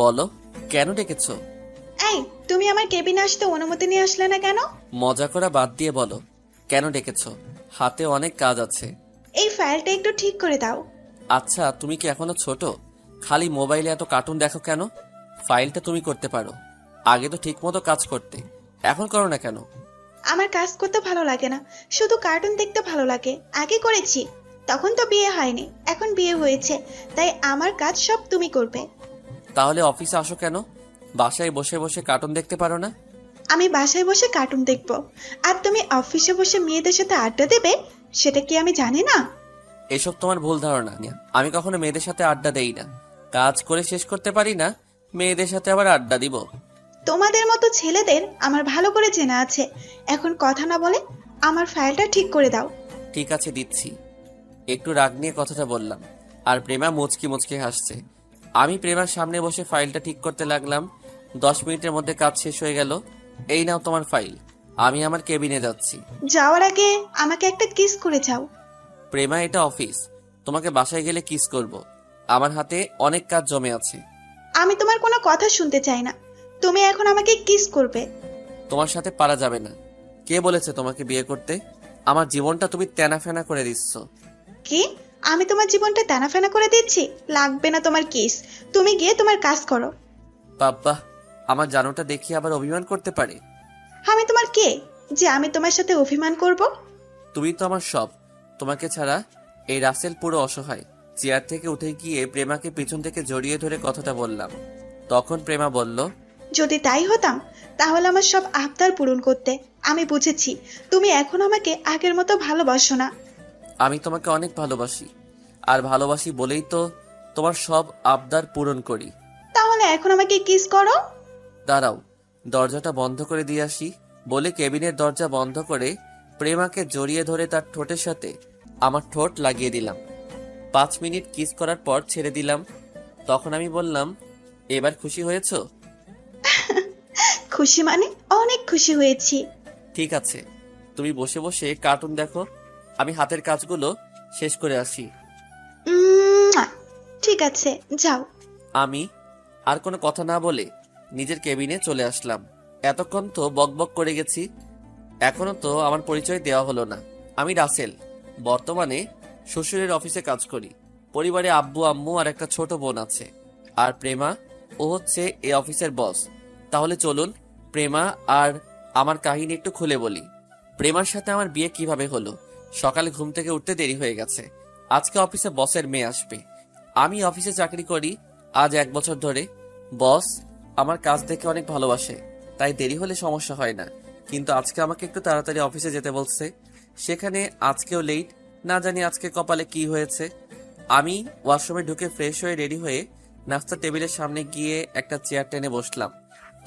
বলো, কেন ডেকেছো? এই, তুমি আমার কেবিনে আসতে অনুমতি নিয়ে আসলে না কেন? মজা করা বাদ দিয়ে বলো, কেন ডেকেছো? হাতে অনেক কাজ আছে। এই ফাইলটা একটু ঠিক করে দাও। আচ্ছা, তুমি কি এখনো ছোট? খালি মোবাইলে এত কার্টুন দেখো কেন? ফাইলটা তুমি করতে পারো। আগে তো ঠিক মতো কাজ করতে, এখন করো না কেন? আমার কাজ করতে ভালো লাগে না, শুধু কার্টুন দেখতে ভালো লাগে। আগে করেছি, তখন তো বিয়ে হয়নি, এখন বিয়ে হয়েছে, তাই আমার কাজ সব তুমি করবে। তাহলে অফিসে আসো কেন? বাসায় বসে বসে কার্টুন দেখতে পারো না? আমি বাসায় বসে কার্টুন দেখবো, আর তুমি অফিসে বসে মেয়েদের সাথে আড্ডা দেবে, সেটা কি আমি জানি না? এসব তোমার ভুল ধারণা। আমি কখনো মেয়েদের সাথে আড্ডা দেই না। কাজ করে শেষ করতে পারি না, মেয়েদের সাথে আবার আড্ডা দিব? তোমাদের মতো ছেলেদের আমার ভালো করে চেনা আছে। এখন কথা না বলে আমার ফাইলটা ঠিক করে দাও। ঠিক আছে, দিচ্ছি। একটু রাগ নিয়ে কথাটা বললাম, আর প্রেমা মুচকি মুচকি হাসছে। আমি প্রেমার সামনে বসে ফাইলটা ঠিক করতে লাগলাম। 10 মিনিটের মধ্যে কাজ শেষ হয়ে গেল। এই নাও তোমার ফাইল। আমি আমার কেবিনে যাচ্ছি। যাওয়ার আগে আমাকে একটা কিস করে যাও। প্রেমা, এটা অফিস, তোমাকে বাসায় গেলে কিস করব। আমার হাতে অনেক কাজ জমে আছে। আমি তোমার কোনো কথা শুনতে চাই না, তুমি এখন আমাকে কিস করবে। তোমার সাথে পারা যাবে না। কে বলেছে তোমাকে বিয়ে করতে? আমার জীবনটা তুমি তেনা ফেনা করে দিচ্ছ। কি? আমি তোমার জীবনটা টানাফেনা করে দিচ্ছি? লাগবে না তোমার কিস, তুমি গিয়ে তোমার কাজ করো। বাব্বা, আমার জানোটা দেখিয়ে আবার অভিমান করতে পারে। আমি তোমার কে যে আমি তোমার সাথে অভিমান করব? তুমি তো আমার সব। তোমাকে ছাড়া এই রাসেল পুরো অসহায়। চেয়ার থেকে উঠে গিয়ে প্রেমাকে পিছন থেকে জড়িয়ে ধরে কথাটা বললাম। তখন প্রেমা বলল, যদি তাই হতাম তাহলে আমার সব আবদার পূরণ করতে। আমি বুঝেছি তুমি এখন আমাকে আগের মতো ভালোবাসো না। আমি তোমাকে অনেক ভালোবাসি, আর ভালোবাসি বলেই তো তোমার সব আবদার পূরণ করি। তাহলে এখন আমাকে কিস করো। দাঁড়াও, দরজাটা বন্ধ করে দিয়ে আসি। বলে কেবিনের দরজা বন্ধ করে প্রেমাকে জড়িয়ে ধরে তার ঠোঁটের সাথে আমার ঠোঁট লাগিয়ে দিলাম। 5 মিনিট কিস করার পর ছেড়ে দিলাম। তখন আমি বললাম, এবার খুশি হয়েছো? খুশি মানে অনেক খুশি হয়েছি। ঠিক আছে, তুমি বসে বসে কার্টুন দেখো, আমি হাতের কাজগুলো শেষ করে আসি। উম, ঠিক আছে, যাও। আমি আর কোনো কথা না বলে নিজের কেবিনে চলে আসলাম। এতক্ষণ তো বকবক করে গেছি, এখনো তো আমার পরিচয় দেওয়া হলো না। আমি রাসেল, বর্তমানে শ্বশুরের অফিসে কাজ করি। পরিবারে আব্বু আম্মু আর একটা ছোট বোন আছে। আর প্রেমা, ও হচ্ছে এই অফিসের বস। তাহলে চলুন প্রেমা আর আমার কাহিনী একটু খুলে বলি। প্রেমার সাথে আমার বিয়ে কিভাবে হলো। সকালে ঘুম থেকে উঠতে দেরি হয়ে গেছে। আজকে অফিসে বসের মেয়ে আসবে। আমি অফিসে চাকরি করি আজ 1 বছর ধরে। বস আমার কাজ দেখে অনেক ভালোবাসে, তাই দেরি হলে সমস্যা হয় না। কিন্তু আজকে আমাকে একটু তাড়াতাড়ি অফিসে যেতে বলছে। সেখানে আজকেও লেট। না জানি আজকে কপালে কি হয়েছে। আমি ওয়াশরুমে ঢুকে ফ্রেশ হয়ে রেডি হয়ে নাস্তা টেবিলের সামনে গিয়ে একটা চেয়ার টেনে বসলাম।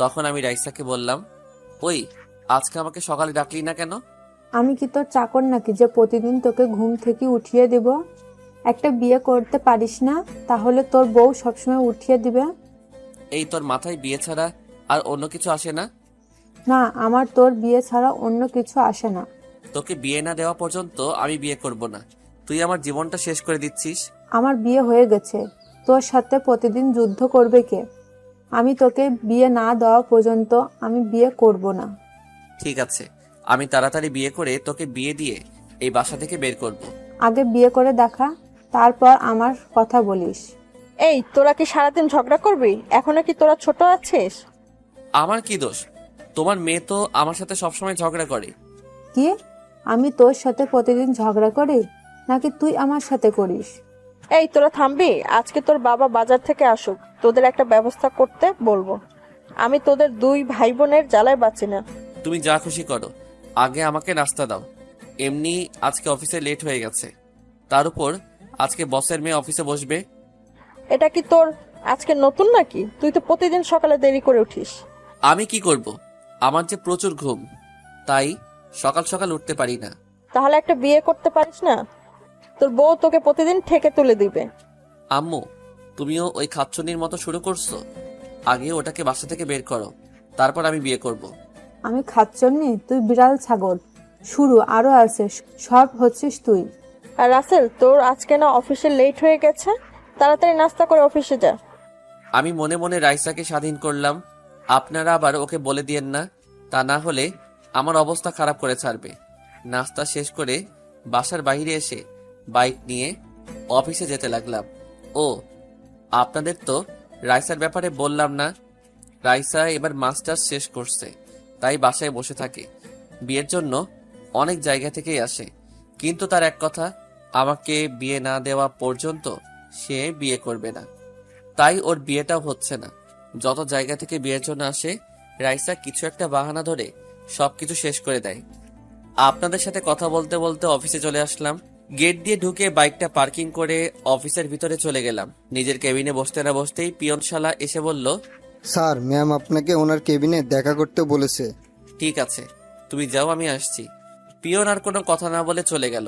তখন আমি রাইসাকে বললাম, ওই, আজকে আমাকে সকালে ডাকলি না কেন? আমি কি তোর চাকর নাকি যে প্রতিদিন তোকে ঘুম থেকে উঠিয়ে দেব? একটা বিয়ে করতে পারিস না, তাহলে তোর বউ সবসময় উঠিয়ে দিবে? এই, তোর মাথায় বিয়ে ছাড়া আর অন্য কিছু আসে না? না, আমার তোর বিয়ে ছাড়া অন্য কিছু আসে না। তোকে বিয়ে না দেওয়া পর্যন্ত আমি বিয়ে করব না। তুই আমার জীবনটা শেষ করে দিচ্ছিস। আমার বিয়ে হয়ে গেছে, তোর সাথে প্রতিদিন যুদ্ধ করবে কে? আমি তোকে বিয়ে না দেওয়া পর্যন্ত আমি বিয়ে করব না। ঠিক আছে, আমি তাড়াতাড়ি বিয়ে করে তোকে বিয়ে দিয়ে এই বাসা থেকে বের করব। আগে বিয়ে করে দেখা, তারপর আমার কথা বলিস। এই, তোরা কি সারাদিন ঝগড়া করবি? এখনো কি তোরা ছোট আছিস? আমার কি দোষ? তোমার মেয়ে তো আমার সাথে সবসময় ঝগড়া করে। কি? আমি তোর সাথে প্রতিদিন ঝগড়া করি নাকি তুই আমার সাথে করিস? এই, তোরা থামবি? আজকে তোর বাবা বাজার থেকে আসুক, তোদের একটা ব্যবস্থা করতে বলবো। আমি তোদের দুই ভাই বোনের জ্বালায় বাঁচি না। তুমি যা খুশি করো, আগে আমাকে নাস্তা দাও। এমনি আজকে অফিসে লেট হয়ে গেছে, তার উপর আজকে বসের মেয়ে অফিসে বসবে। এটা কি তোর আজকে নতুন নাকি? তুই তো প্রতিদিন সকালে দেরি করে উঠিস। আমি কি করব? আমার যে প্রচুর ঘুম, তাই সকাল সকাল উঠতে পারি না। তাহলে একটা বিয়ে করতে পারিস না? তোর বউ তোকে প্রতিদিন ঠেকে তুলে দিবে। আম্মু, তুমিও ওই খাচ্ছনির মতো শুরু করছো? আগে ওটাকে বাসা থেকে বের করো, তারপর আমি বিয়ে করব। আমি খাচ্ছন্নি? তুই বিড়াল ছাগল। শুরু আরো আছে, সব হচ্ছিস তুই। আর রাসেল, তোর আজকে না অফিসে লেট হয়ে গেছে? তাড়াতাড়ি নাস্তা করে অফিসে যা। আমি মনে মনে রাইসাকে স্বাধীন করলাম। আপনারা আবার ওকে বলে দিয়েন না, তা না হলে আমার অবস্থা খারাপ করে ছাড়বে। নাস্তা শেষ করে বাসার বাইরে এসে বাইক নিয়ে অফিসে যেতে লাগলাম। ও, আপনাদের তো রাইসার ব্যাপারে বললাম না। রাইসা এবার মাস্টার্স শেষ করছে, তাই বাসায় বসে থাকে। বিয়ের জন্য অনেক জায়গা থেকেই আসে, কিন্তু তার এক কথা, আমাকে বিয়ে না দেওয়া পর্যন্ত সে বিয়ে করবে না। তাই ওর বিয়েটাও হচ্ছে না। যত জায়গা থেকে বিয়ের জন্য আসে, রাইসা কিছু একটা বাহানা ধরে সবকিছু শেষ করে দেয়। আপনাদের সাথে কথা বলতে বলতে অফিসে চলে আসলাম। গেট দিয়ে ঢুকে বাইকটা পার্কিং করে অফিসের ভিতরে চলে গেলাম। নিজের কেবিনে বসতে না বসতেই পিয়ন শালা এসে বলল, স্যার, ম্যাম আপনাকে ওনার কেবিনে দেখা করতে বলেছে। ঠিক আছে, তুমি যাও, আমি আসছি। পিয়ন আর কোনো কথা না বলে চলে গেল।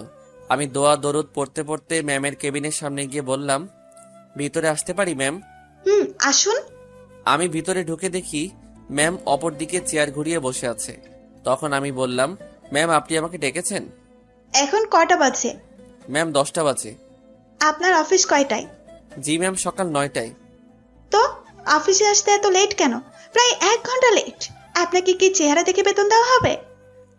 আমি দোয়া দরুদ পড়তে পড়তে ম্যামের কেবিনের সামনে গিয়ে বললাম, ভিতরে আসতে পারি ম্যাম? আসুন। আমি ভিতরে ঢুকে দেখি ম্যাম অপর দিকে চেয়ার ঘুরিয়ে বসে আছে। তখন আমি বললাম, ম্যাম আপনি আমাকে ডেকেছেন? এখন কয়টা বাজে? ম্যাম 10টা বাজে। আপনার অফিস কয়টায়? জি ম্যাম, সকাল 9টায়। তো অফিসে আসতে এত লেট কেন? প্রায় 1 ঘন্টা লেট। আপনাকে কি চেহারা দেখে বেতন দেওয়া হবে?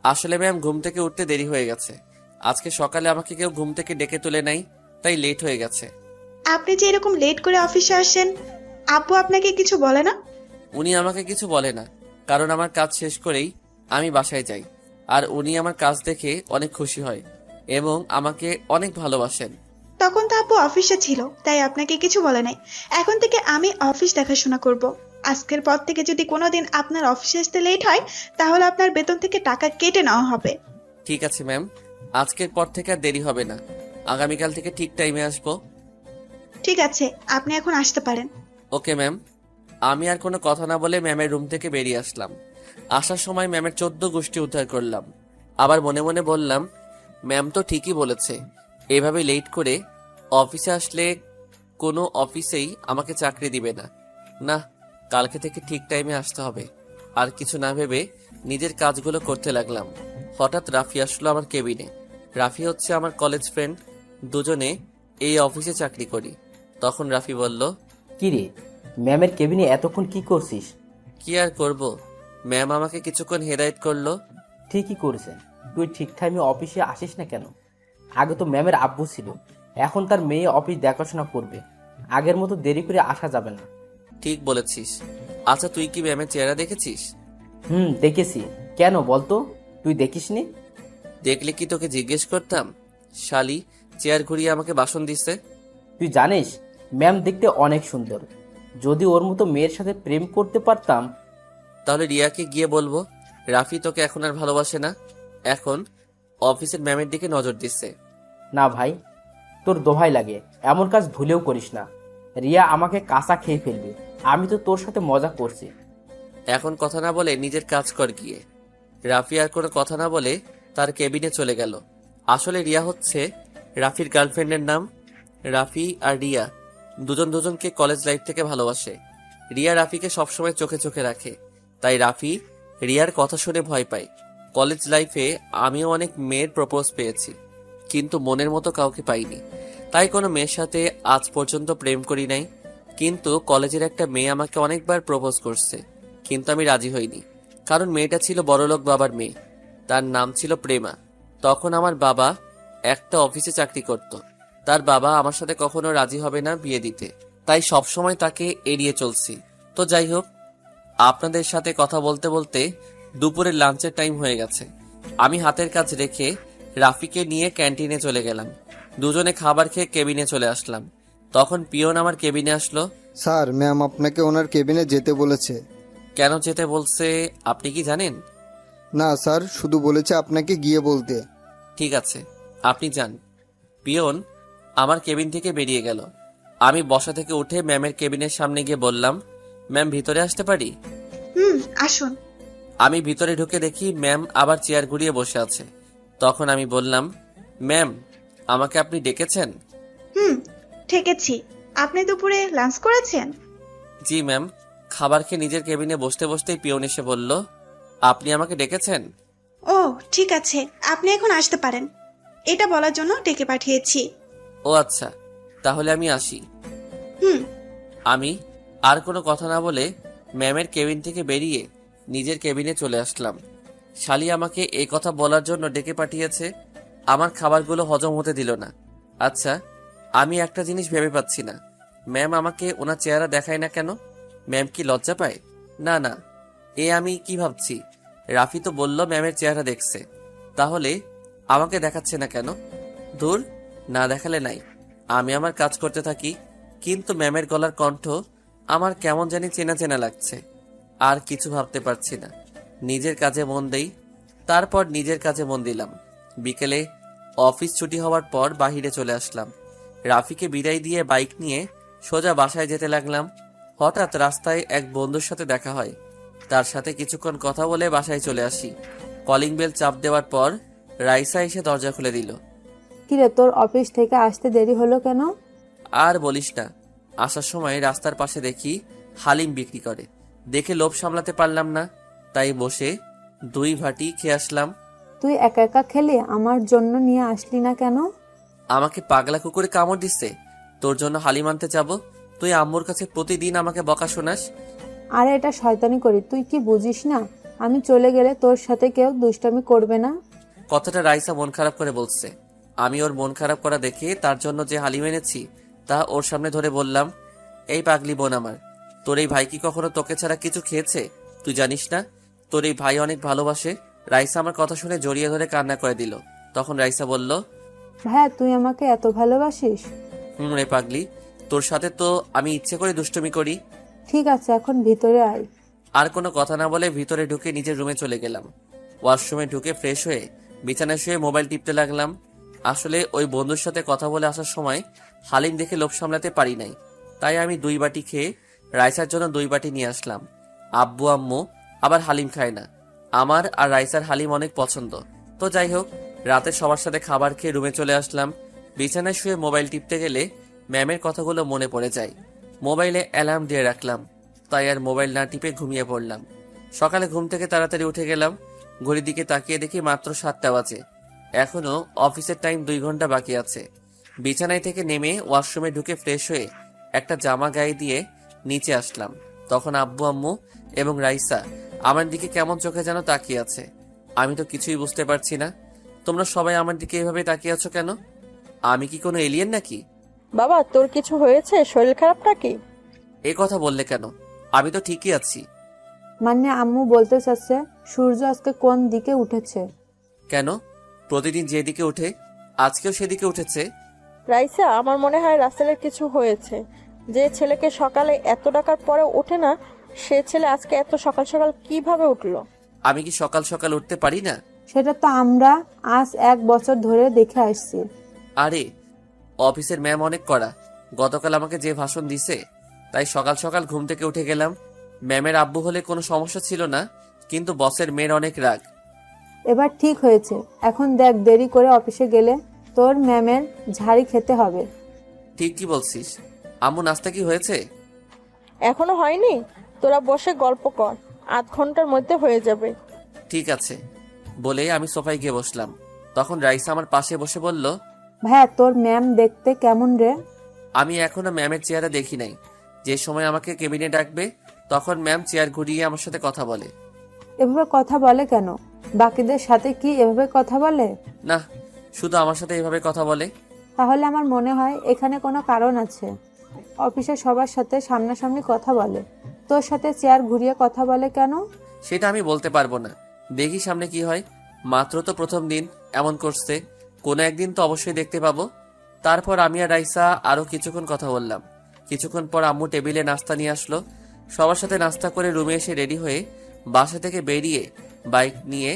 আসলে ম্যাম ঘুম থেকে উঠতে দেরি হয়ে গেছে। আজকে সকালে আমাকে কেউ ঘুম থেকে ডেকে তুলে নাই, তাই লেট হয়ে গেছে। আপনি যে এরকম লেট করে অফিসে আসেন, আব্বু আপনাকে কিছু বলে না? উনি আমাকে কিছু বলে না, কারণ আমার কাজ শেষ করেই আমি বাসায় যাই। আর উনি আমার কাজ দেখে অনেক খুশি হয় এবং আমাকে অনেক ভালোবাসেন। তখন তো আব্বু অফিসে ছিল, তাই আপনাকে কিছু বলে নাই। এখন থেকে আমি অফিস দেখাশোনা করব। আজকের পর থেকে যদি কোনোদিন আপনার অফিসে আসতে লেট হয়, তাহলে আপনার বেতন থেকে টাকা কেটে নেওয়া হবে। ঠিক আছে ম্যাম, আজকের পর থেকে আর দেরি হবে না। আগামীকাল থেকে ঠিক টাইমে আসবো। ঠিক আছে, আপনি এখন আসতে পারেন। Okay ma'am. আমি আর কোনো কথা না বলে ম্যামের রুম থেকে বেরিয়ে আসলাম। আসার সময় ম্যামের 14 গোষ্ঠী উদ্ধার করলাম। আবার মনে মনে বললাম, ম্যাম তো ঠিকই বলেছে, এভাবে লেট করে অফিসে আসলে কোনো অফিসেই আমাকে চাকরি দিবে না। না, কালকে থেকে ঠিক টাইমে আসতে হবে। আর কিছু না ভেবে নিজের কাজগুলো করতে লাগলাম। হঠাৎ রাফি আসলো আমার কেবিনে। রাফি হচ্ছে আমার কলেজ ফ্রেন্ড, দুজনে এই অফিসে চাকরি করি। তখন রাফি বলল, কিরে, ম্যামের কেবিনে এতক্ষণ কি করছিস? কি আর করব, ম্যাম আমাকে কিছুক্ষণ হেদায়েত করলো। ঠিকই করেছেন, তুই ঠিক টাইমে অফিসে আসিস না কেন? আগে তো ম্যামের আব্বু ছিল, এখন তার মেয়ে অফিস দেখাশোনা করবে, আগের মতো দেরি করে আসা যাবে না। ঠিক বলেছিস। আচ্ছা, তুই কি ম্যামের চেহারা দেখেছিস? দেখেছি। কেন বলতো, তুই দেখিসনি? দেখলে কি তোকে জিজ্ঞেস করতাম? শালি চেয়ার ঘুরিয়ে আমাকে বাসন দিছে। তুই জানিস ম্যাম দেখতে অনেক সুন্দর, যদি ওর মতো মেয়ের সাথে প্রেম করতে পারতাম। তাহলে রিয়াকে গিয়ে বলবো রাফি তোকে এখন আর ভালোবাসে না, এখন অফিসের ম্যামের দিকে নজর দিচ্ছে। না ভাই, তোর দোহাই লাগে, এমন কাজ ভুলেও করিস না। রিয়া আমাকে কাঁচা খেয়ে ফেলবে, আমি তো তোর সাথে মজা করছি। এখন কথা না বলে নিজের কাজ কর গিয়ে। রাফি আর কোনো কথা না বলে তার কেবিনে চলে গেল। আসলে রিয়া হচ্ছে রাফির গার্লফ্রেন্ডের নাম। রাফি আর রিয়া দুজন দুজনকে কলেজ লাইফ থেকে ভালোবাসে। রিয়া রাফিকে সবসময় চোখে চোখে রাখে, তাই রাফি রিয়ার কথা শুনে ভয় পায়। কলেজ লাইফে আমিও অনেক মেয়ের প্রপোজ পেয়েছি, কিন্তু মনের মতো কাউকে পাইনি, তাই কোনো মেয়ের সাথে আজ পর্যন্ত প্রেম করি নাই। কিন্তু কলেজের একটা মেয়ে আমাকে অনেকবার প্রপোজ করছে, কিন্তু আমি রাজি হইনি, কারণ মেয়েটা ছিল বড়লোক বাবার মেয়ে। তার নাম ছিল প্রেমা। তখন আমার বাবা একটা অফিসে চাকরি করত। তার বাবা আমার সাথে কখনো রাজি হবে না বিয়ে দিতে, তাই সবসময় তাকে এড়িয়ে চলছি। তো যাই হোক, আপনাদের সাথে কথা বলতে বলতে দুপুরের লাঞ্চের টাইম হয়ে গেছে। আমি হাতের কাজ রেখে রাফিকে নিয়ে ক্যান্টিনে চলে গেলাম। দুজনে খাবার খেয়ে কেবিনে চলে আসলাম। তখন পিয়ন আমার কেবিনে আসলো। স্যার, ম্যাম আপনাকে ওনার কেবিনে যেতে বলেছে। কেন যেতে বলছে আপনি কি জানেন? না স্যার, শুধু বলেছে আপনাকে গিয়ে বলতে। ঠিক আছে, আপনি যান। পিয়ন আমার কেবিন থেকে বেরিয়ে গেল। আমি বসা থেকে উঠে ম্যামের কেবিনের সামনে গিয়ে বললাম, ম্যাম ভিতরে আসতে পারি? আসুন। আমি ভিতরে ঢুকে দেখি ম্যাম আবার চেয়ার ঘুরিয়ে বসে আছে। তখন আমি বললাম, ম্যাম আমাকে আপনি ডেকেছেন? ঠেকেছি। আপনি দুপুরে লাঞ্চ করেছেন? জি ম্যাম। খাবার খেয়ে নিজের কেবিনে বসতে বসতেই পিয়ন এসে বলল, আপনি আমাকে ডেকেছেন? ও ঠিক আছে, আপনি এখন আসতে পারেন। এটা বলার জন্য ডেকে পাঠিয়েছি। ও আচ্ছা, তাহলে আমি আসি। হুম। আমি আর কোনো কথা না বলে ম্যামের কেবিন থেকে বেরিয়ে নিজের কেবিনে চলে আসলাম। শালি আমাকে এই কথা বলার জন্য ডেকে পাঠিয়েছে, আমার খাবারগুলো হজম হতে দিল না। আচ্ছা, আমি একটা জিনিস ভেবে পাচ্ছি না, ম্যাম আমাকে ওনার চেহারা দেখায় না কেন? ম্যাম কি লজ্জা পায়? না না, আমি কি ভাবছি? রাফি তো বলল ম্যামের চেহারা দেখছে, তাহলে আমাকে দেখাচ্ছে না কেন? দূর, না দেখালে নাই, আমি আমার কাজ করতে থাকি। কিন্তু ম্যামের গলার কণ্ঠ আমার কেমন জানি চেনা চেনা লাগছে। আর কিছু ভাবতে পারছি না, নিজের কাজে মন দেই। তারপর নিজের কাজে মন দিলাম। বিকেলে অফিস ছুটি হওয়ার পর বাহিরে চলে আসলাম। রাফিকে বিদায় দিয়ে বাইক নিয়ে সোজা বাসায় যেতে লাগলাম। হঠাৎ রাস্তায় এক বন্ধুর সাথে দেখা হয়, তার সাথে কিছুক্ষণ কথা বলে বাসায় চলে আসি। কলিং বেল চাপ দেওয়ার পর রাইসা এসে দরজা খুলে দিল। কিরে, তোর অফিস থেকে আসতে দেরি হলো কেন? আর বলিস না, আসার সময় রাস্তার পাশে দেখি হালিম বিক্রি করে, দেখে লোভ সামলাতে পারলাম না, তাই বসে 2 ভাটি খেয়ে আসলাম। তুই একা একা খেলে আমার জন্য নিয়ে আসলি না কেন? আমাকে পাগলা কুকুরে কামড় দিচ্ছে, তোর জন্য হালিম আনতে যাব? তুই আম্মুর কাছে প্রতিদিন আমাকে বকা শোনাস। আরে এটা শয়তানি করি, তুই কি বুঝিস না আমি চলে গেলে তোর সাথে কেউ দুষ্টামি করবে না? কথাটা রাইসা মন খারাপ করে বলছে। আমি ওর মন খারাপ করা দেখে তার জন্য যে হালিম এনেছি তা ওর সামনে ধরে বললাম, এই পাগলি বোন আমার, তোর এই ভাই কি কখনো তোকে ছাড়া কিছু খেয়েছে? তুই জানিস না তোর এই ভাই অনেক ভালোবাসে? রাইসা আমার কথা শুনে জড়িয়ে ধরে কান্না করে দিল। তখন রাইসা বলল, ভাইয়া, তুই আমাকে এত ভালোবাসিস? রে পাগলি, তোর সাথে তো আমি ইচ্ছে করে দুষ্টুমি করি। ঠিক আছে, এখন ভিতরে আয়। আর কোনো কথা না বলে ভিতরে ঢুকে নিজের রুমে চলে গেলাম। ওয়াশরুমে ঢুকে ফ্রেশ হয়ে বিছানায় শুয়ে মোবাইল টিপতে লাগলাম। আসলে ওই বন্ধুর সাথে কথা বলে আসার সময় হালিম দেখে লোভ সামলাতে পারি নাই, তাই আমি 2 বাটি খেয়ে রাইসার জন্য 2 বাটি নিয়ে আসলাম। আব্বু আম্মু আবার হালিম খায় না, আমার আর রাইসার হালিম অনেক পছন্দ। তো যাই হোক, রাতে সবার সাথে খাবার খেয়ে রুমে চলে আসলাম। বিছানায় শুয়ে মোবাইল টিপতে গেলে ম্যামের কথাগুলো মনে পড়ে যায়। মোবাইলে অ্যালার্ম দিয়ে রাখলাম, তাই আর মোবাইল না টিপে ঘুমিয়ে পড়লাম। সকালে ঘুম থেকে তাড়াতাড়ি উঠে গেলাম। ঘড়ির দিকে তাকিয়ে দেখি মাত্র 7টা বাজে। এখনো অফিসের টাইম 2 ঘন্টা বাকি আছে। বিছানায় থেকে নেমে ওয়াশরুমে ঢুকে ফ্রেশ হয়ে একটা জামা গায়ে দিয়ে নিচে আসলাম। তখন আব্বু আম্মু এবং রাইসা আমার দিকে কেমন চোখে যেন তাকিয়ে আছে। আমি তো কিছুই বুঝতে পারছি না। তোমরা সবাই আমার দিকে এভাবে তাকিয়ে আছো কেন? আমি কি কোনো এলিয়েন নাকি? বাবা, তোর কিছু হয়েছে? শরীর খারাপ নাকি? এ কথা বললে কেন? আমি তো ঠিকই আছি। মানে আম্মু বলতে চাচ্ছে সূর্য আজকে কোন দিকে উঠেছে। কেন? প্রতিদিন যেদিকে ওঠে আজকেও সেদিকে উঠেছে। রাইসা, আমার মনে হয় রাসেলের কিছু হয়েছে। যে ছেলেকে সকালে এত ডাকার পরে ওঠে না, সে ছেলে আজকে এত সকাল সকাল কিভাবে উঠলো? আমি কি সকাল সকাল উঠতে পারি না? সেটা তো আমরা আজ 1 বছর ধরে দেখে আসছি। আরে, অফিসের ম্যাম অনেক কড়া। গতকাল আমাকে যে ভাষণ দিছে, তাই সকাল সকাল ঘুম থেকে উঠে গেলাম। ম্যামের আব্বু হলে কোনো সমস্যা ছিল না, কিন্তু বসের মেয়ের অনেক রাগ। এবার ঠিক হয়েছে, এখন দেখ দেরি করে অফিসে গেলে তোর ম্যামের ঝাড়ি খেতে হবে। ঠিক কি বলছিস? আম্মু, নাস্তা কি হয়েছে? এখনো হয়নি? তোরা বসে গল্প কর, আধ ঘন্টার মধ্যে হয়ে যাবে। ঠিক আছে বলে আমি সোফায় গিয়ে বসলাম। তখন রাইসা আমার পাশে বসে বলল, ভাইয়া, তোর ম্যাম দেখতে কেমন রে? আমি এখনো ম্যামের চেহারা দেখি নাই। যে সময় আমাকে কেবিনে ডাকবে তখন ম্যাম চেয়ার ঘুরিয়ে আমার সাথে কথা বলে। এভাবে কথা বলে কেন? বাকিদের সাথে কি এভাবে কথা বলে? না, শুধু আমার সাথে এভাবে কথা বলে। তাহলে আমার মনে হয় এখানে কোনো কারণ আছে। অফিসে সবার সাথে সামনাসামনি কথা বলে, তোর সাথে চেয়ার ঘুরিয়ে কথা বলে কেন? সেটা আমি বলতে পারবো না, দেখি সামনে কি হয়। মাত্র তো প্রথম দিন এমন করছে, কোনো একদিন তো অবশ্যই দেখতে পাবো। তারপর আমি আর রাইসা আরো কিছুক্ষণ কথা বললাম। কিছুক্ষণ পর আম্মু টেবিলে নাস্তা নিয়ে আসলো। সবার সাথে নাস্তা করে রুমে এসে রেডি হয়ে বাসা থেকে বেরিয়ে বাইক নিয়ে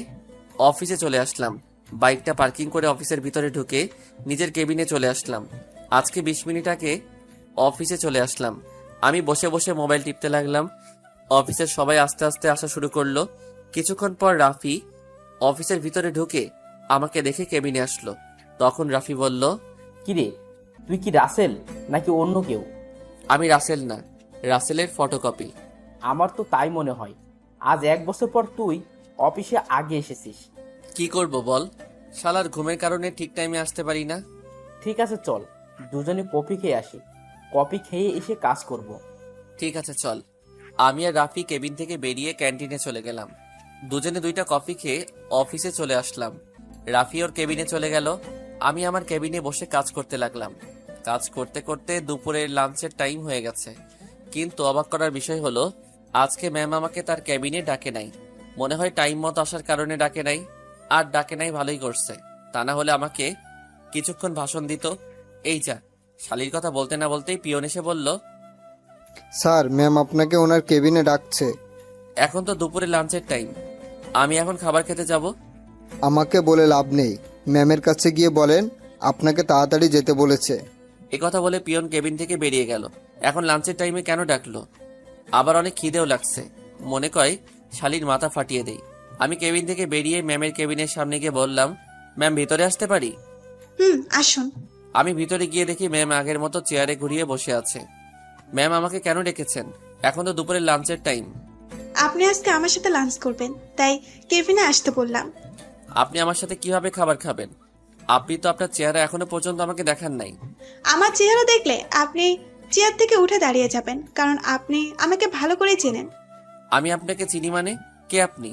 অফিসে চলে আসলাম। বাইকটা পার্কিং করে অফিসের ভিতরে ঢুকে নিজের কেবিনে চলে আসলাম। আজকে 20 মিনিট আগে অফিসে চলে আসলাম। আমি বসে বসে মোবাইল টিপতে লাগলাম। অফিসের সবাই আস্তে আস্তে আসা শুরু করলো। কিছুক্ষণ পর রাফি অফিসের ভিতরে ঢুকে আমাকে দেখে কেবিনে আসলো। তখন রাফি বলল, কিরে, তুই কি রাসেল নাকি অন্য কেউ? আমি রাসেল না, রাসেলের ফটোকপি। আমার তো তাই মনে হয়। আজ 1 বছর পর তুই অফিসে আগে এসেছিস। কি করব বল, শালার ঘুমের কারণে ঠিক টাইমে আসতে পারি না। ঠিক আছে, চল দুজনে কফি খেয়ে আসি। কফি খেয়ে এসে কাজ করব। ঠিক আছে চল। আমি আর রাফি কেবিন থেকে বেরিয়ে ক্যান্টিনে চলে গেলাম। দুজনে 2টা কফি খেয়ে অফিসে চলে আসলাম। রাফি ওর কেবিনে চলে গেল। আমি আমার কেবিনে বসে কাজ করতে লাগলাম। কাজ করতে করতে দুপুরের লাঞ্চের টাইম হয়ে গেছে। কিন্তু অবাক করার বিষয় হলো আজকে ম্যাম আমাকে তার কেবিনে ডাকে নাই। মনে হয় টাইম মতো আসার কারণে ডাকে নাই। আর ডাকে নাই ভালোই করছে, তা না হলে আমাকে কিছুক্ষণ ভাষণ দিত। এই যা, শালির কথা বলতে না বলতেই পিয়ন এসে বলল, স্যার, ম্যাম আপনাকে ওনার কেবিনে ডাকছে। এখন তো দুপুরে লাঞ্চের টাইম, আমি এখন খাবার খেতে যাব। আমাকে বলে লাভ নেই, ম্যামের কাছে গিয়ে বলেন আপনাকে তাড়াতাড়ি যেতে বলেছে। কথা বলে পিয়ন কেবিন থেকে বেরিয়ে গেল। এখন লাঞ্চের টাইমে কেন ডাকলো? আবার অনেক খিদেও লাগছে, মনে কয় শালির মাথা ফাটিয়ে দেই। আমি কেবিন থেকে বেরিয়ে ম্যামের কেবিনের সামনে গিয়ে বললাম, ম্যাম ভিতরে আসতে পারি? আসুন। আমি ভিতরে গিয়ে দেখি ম্যাম আগের মতো চেয়ারে ঘুরিয়ে বসে আছে। ম্যাম আমাকে কেন ডেকেছেন? এখন তো দুপুরের লাঞ্চের টাইম। আপনি আজকে আমার সাথে লাঞ্চ করবেন, তাই কেবিনে আসতে বললাম। আপনি আমার সাথে কিভাবে খাবার খাবেন? আপনি তো আপনার চেহারা এখনো পর্যন্ত আমাকে দেখান নাই। আমার চেহারা দেখলে আপনি চেয়ার থেকে উঠে দাঁড়িয়ে যাবেন, কারণ আপনি আমাকে ভালো করে চেনেন। আমি আপনাকে চিনি মানে? কে আপনি?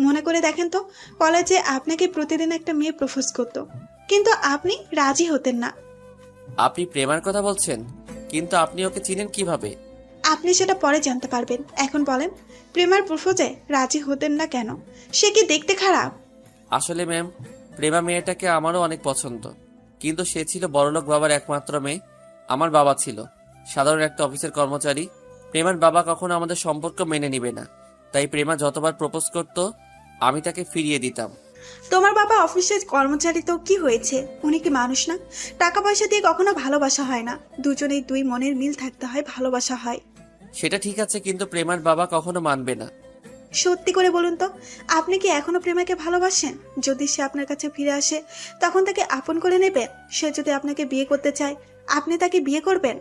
মনে করে দেখেন তো, কলেজে আপনাকে প্রতিদিন একটা মেয়ে প্রপোজ করতো, কিন্তু আপনি রাজি হতেন না। আপনি প্রেমার কথা বলছেন? কিন্তু আপনি ওকে চিনেন কিভাবে? আপনি সেটা পরে জানতে পারবেন। এখন বলেন, প্রেমার প্রপোজে রাজি হতেন না কেন? সে কি দেখতে খারাপ? আসলে ম্যাম, প্রেমা মেয়েটাকে আমারও অনেক পছন্দ, কিন্তু সে ছিল বড়লোক বাবার একমাত্র মেয়ে। আমার বাবা ছিল সাধারণ একটা অফিসের কর্মচারী। প্রেমার বাবা কখনো আমাদের সম্পর্ক মেনে নিবে না, তাই প্রেমা যতবার প্রপোজ করত আমি তাকে ফিরিয়ে দিতাম। তোমার বাবা অফিসের কর্মচারী তো কি হয়েছে? উনি কি মানুষ না? টাকা পয়সা দিয়ে কখনো ভালোবাসা হয় না, দুজনেই দুই মনের মিল থাকতে হয়, ভালোবাসা হয়। সেটা ঠিক আছে, কিন্তু প্রেমার বাবা কখনো মানবে না। সত্যি করে বলুন তো, আপনি কি এখনো প্রেমাকে ভালোবাসেন? যদি সে আপনার কাছে ফিরে আসে, তখন তাকে আপন করে নেবেন? সে যদি আপনাকে বিয়ে করতে চায়, আপনি তাকে বিয়ে করবেন?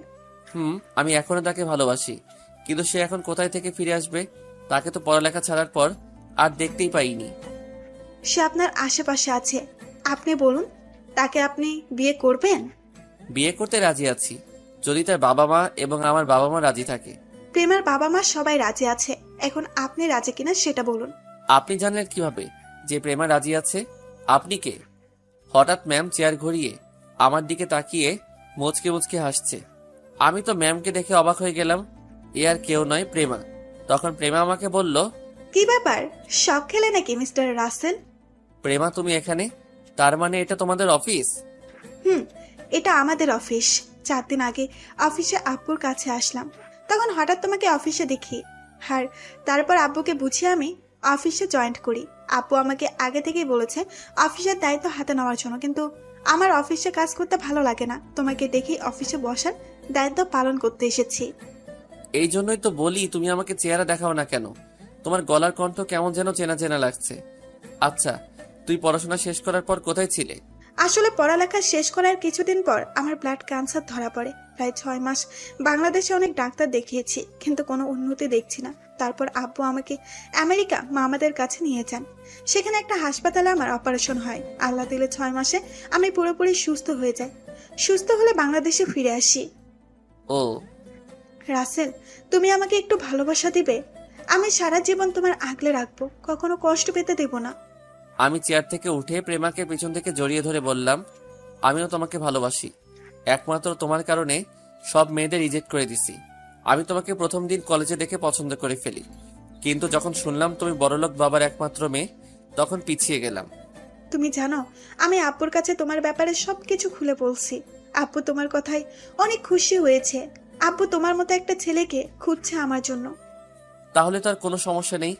আমি এখনো তাকে ভালোবাসি, কিন্তু সে এখন কোথায় থেকে ফিরে আসবে? তাকে তো পড়ালেখা ছাড়ার পর আর দেখতেই পাইনি। সে আপনার আশেপাশে আছে, আপনি বলুন, তাকে আপনি বিয়ে করবেন? বিয়ে করতে রাজি আছি, যদি তার বাবা মা এবং আমার বাবা মা রাজি থাকে। প্রেমার বাবা মা সবাই রাজি আছে, এখন আপনি রাজি কিনা সেটা বলুন। আপনি জানলেন কিভাবে যে প্রেমা রাজি আছে? আপনি কে? হঠাৎ ম্যাম চেয়ার ঘুরিয়ে আমার দিকে তাকিয়ে মুচকে মুচকে হাসছে। আমি তো ম্যামকে দেখে অবাক হয়ে গেলাম। এ আর কেউ নয়, প্রেমা। তখন প্রেমা আমাকে বলল, কি ব্যাপার, শখ খেলে নাকি মিস্টার রাসেল? প্রেমা তুমি এখানে? তার মানে এটা তোমাদের অফিস? এটা আমাদের অফিস। 4 দিন আগে অফিসে আব্বুর কাছে আসলাম, তখন হঠাৎ তোমাকে অফিসে দেখি। আর তারপর আব্বুকে বুঝিয়ে আমি অফিসে জয়েন্ট করি। আব্বু আমাকে আগে থেকেই বলেছে অফিসের দায়িত্ব হাতে নেওয়ার জন্য, কিন্তু আমার অফিসে কাজ করতে ভালো লাগে না, তোমাকে দেখেই অফিসে বসার দায়িত্ব পালন করতে এসেছি। এই জন্যই তো বলি তুমি আমাকে চেহারা দেখাও না কেন। তোমার গলার কণ্ঠ কেমন যেন চেনা চেনা লাগছে। আচ্ছা, তুই পড়াশোনা শেষ করার পর কোথায় ছিলে? আসলে পড়ালেখা শেষ করার কিছুদিন পর আমার ব্লাড ক্যান্সার ধরা পড়ে। প্রায় 6 মাস বাংলাদেশে অনেক ডাক্তার দেখিয়েছি, কিন্তু কোনো উন্নতি দেখছি না। তারপর আব্বু আমাকে আমেরিকা মামাদের কাছে নিয়ে যান। সেখানে একটা হাসপাতালে আমার অপারেশন হয়। আল্লাহ দিলে 6 মাসে আমি পুরোপুরি সুস্থ হয়ে যাই। সুস্থ হলে বাংলাদেশে ফিরে আসি। ও, রাসেল, তুমি আমাকে একটু ভালোবাসা দিবে? আমি সারা জীবন তোমার আগলে রাখবো, কখনো কষ্ট পেতে দেব না। আমি চেয়ার থেকে উঠে প্রেমাকে পিছন থেকে জড়িয়ে ধরে বললাম, আমিও তোমাকে ভালোবাসি। একমাত্র তোমার কারণে সব মেয়েদের রিজেক্ট করে দিছি। আমি তোমাকে প্রথম দিন কলেজে দেখে পছন্দ করে ফেলি, কিন্তু যখন শুনলাম তুমি বড়লোক বাবার একমাত্র মেয়ে, তখন পিছিয়ে গেলাম। তুমি জানো, আমি আব্বুর কাছে তোমার ব্যাপারে সবকিছু খুলে বলছি। আব্বু তোমার কথায় অনেক খুশি হয়েছে। আব্বু তোমার মতো একটা ছেলেকে খুঁজছে আমার জন্য। তাহলে তো আর কোনো সমস্যা নেই,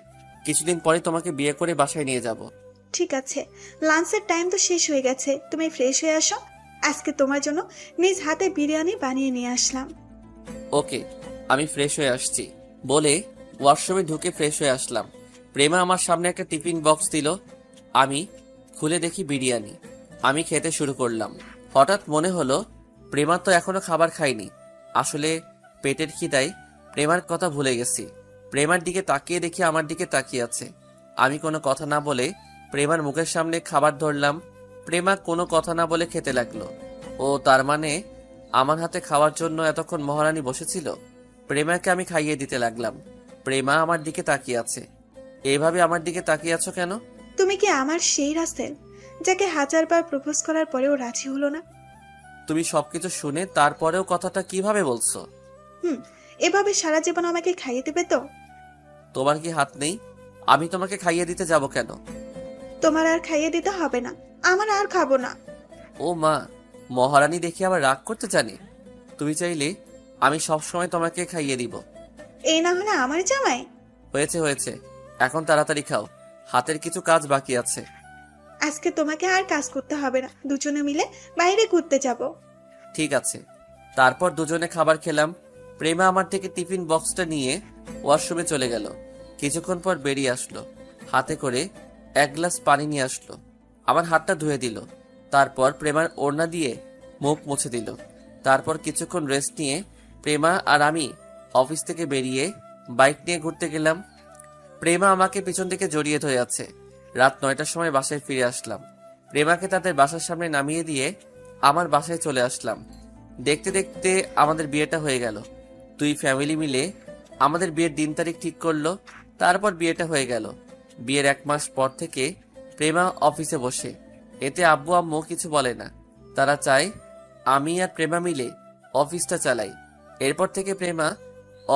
কিছুদিন পরে তোমাকে বিয়ে করে বাসায় নিয়ে যাব। ঠিক আছে, লাঞ্চের টাইম তো শেষ হয়ে গেছে, তুমি ফ্রেশ হয়ে আসো। আজকে তোমার জন্য নিজ হাতে বিরিয়ানি বানিয়ে নিয়ে আসলাম। ওকে, আমি ফ্রেশ হয়ে আসছি বলে ওয়াশরুমে ঢুকে ফ্রেশ হয়ে আসলাম। প্রেমা আমার সামনে একটা টিফিন বক্স দিল। আমি খুলে দেখি বিরিয়ানি। আমি খেতে শুরু করলাম। হঠাৎ মনে হলো প্রেমা তো এখনো খাবার খায়নি। আসলে পেটের খিদায় প্রেমার কথা ভুলে গেছি। প্রেমার দিকে তাকিয়ে দেখি আমার দিকে তাকিয়ে আছে। আমি কোনো কথা না বলে প্রেমার মুখের সামনে খাবার ধরলাম। প্রেমা কোনো কথা না বলে খেতে লাগলো। ও তার মানে আমার হাতে খাওয়ার জন্য এতক্ষণ মহারানী বসেছিল। প্রেমাকে আমি খাইয়ে দিতে লাগলাম। প্রেমা আমার দিকে তাকিয়ে আছে। এইভাবে আমার দিকে তাকিয়ে আছো কেন? তুমি কি আমার সেই রাসেল যাকে হাজারবার প্রপোজ করার পরেও রাজি হলো না? তুমি সবকিছু শুনে তারপরেও কথাটা কিভাবে বলছো? এভাবে সারা জীবন আমাকে খাইয়ে দেবে তো? তোমার কি হাত নেই? আমি তোমাকে খাইয়ে দিতে যাব কেন? তোমার আর খাইয়ে দিতে হবে না, আমার আর খাবো না। ও মা, মহারানী দেখি আবার রাগ করতে জানে। তুমি চাইলে আমি সবসময় তোমাকে খাইয়ে দিব। এই না হলে আমার জামাই। হয়েছে হয়েছে, এখন তাড়াতাড়ি খাও, হাতের কিছু কাজ বাকি আছে। আজকে তোমাকে আর কাজ করতে হবে না, দুজনে মিলে বাইরে ঘুরতে যাব। ঠিক আছে। তারপর দুজনে খাবার খেলাম। প্রেমা আমার থেকে টিফিন বক্সটা নিয়ে ওয়াশরুমে চলে গেল। কিছুক্ষণ পর বেরিয়ে আসলো, হাতে করে এক গ্লাস পানি নিয়ে আসলো। আমার হাতটা ধুয়ে দিল। তারপর প্রেমার ওড়না দিয়ে মুখ মুছে দিল। তারপর কিছুক্ষণ রেস্ট নিয়ে প্রেমা আর আমি অফিস থেকে বেরিয়ে বাইক নিয়ে ঘুরতে গেলাম। প্রেমা আমাকে পিছন থেকে জড়িয়ে ধরে আছে। রাত 9টার সময় বাসায় ফিরে আসলাম। প্রেমাকে তাদের বাসার সামনে নামিয়ে দিয়ে আমার বাসায় চলে আসলাম। দেখতে দেখতে আমাদের বিয়েটা হয়ে গেল। দুই ফ্যামিলি মিলে আমাদের বিয়ের দিন তারিখ ঠিক করলো। তারপর বিয়েটা হয়ে গেল। বিয়ের 1 মাস পর থেকে প্রেমা অফিসে বসে। এতে আব্বু আম্মু কিছু বলে না। তারা চায় আমি আর প্রেমা মিলে অফিসটা চালাই। এরপর থেকে প্রেমা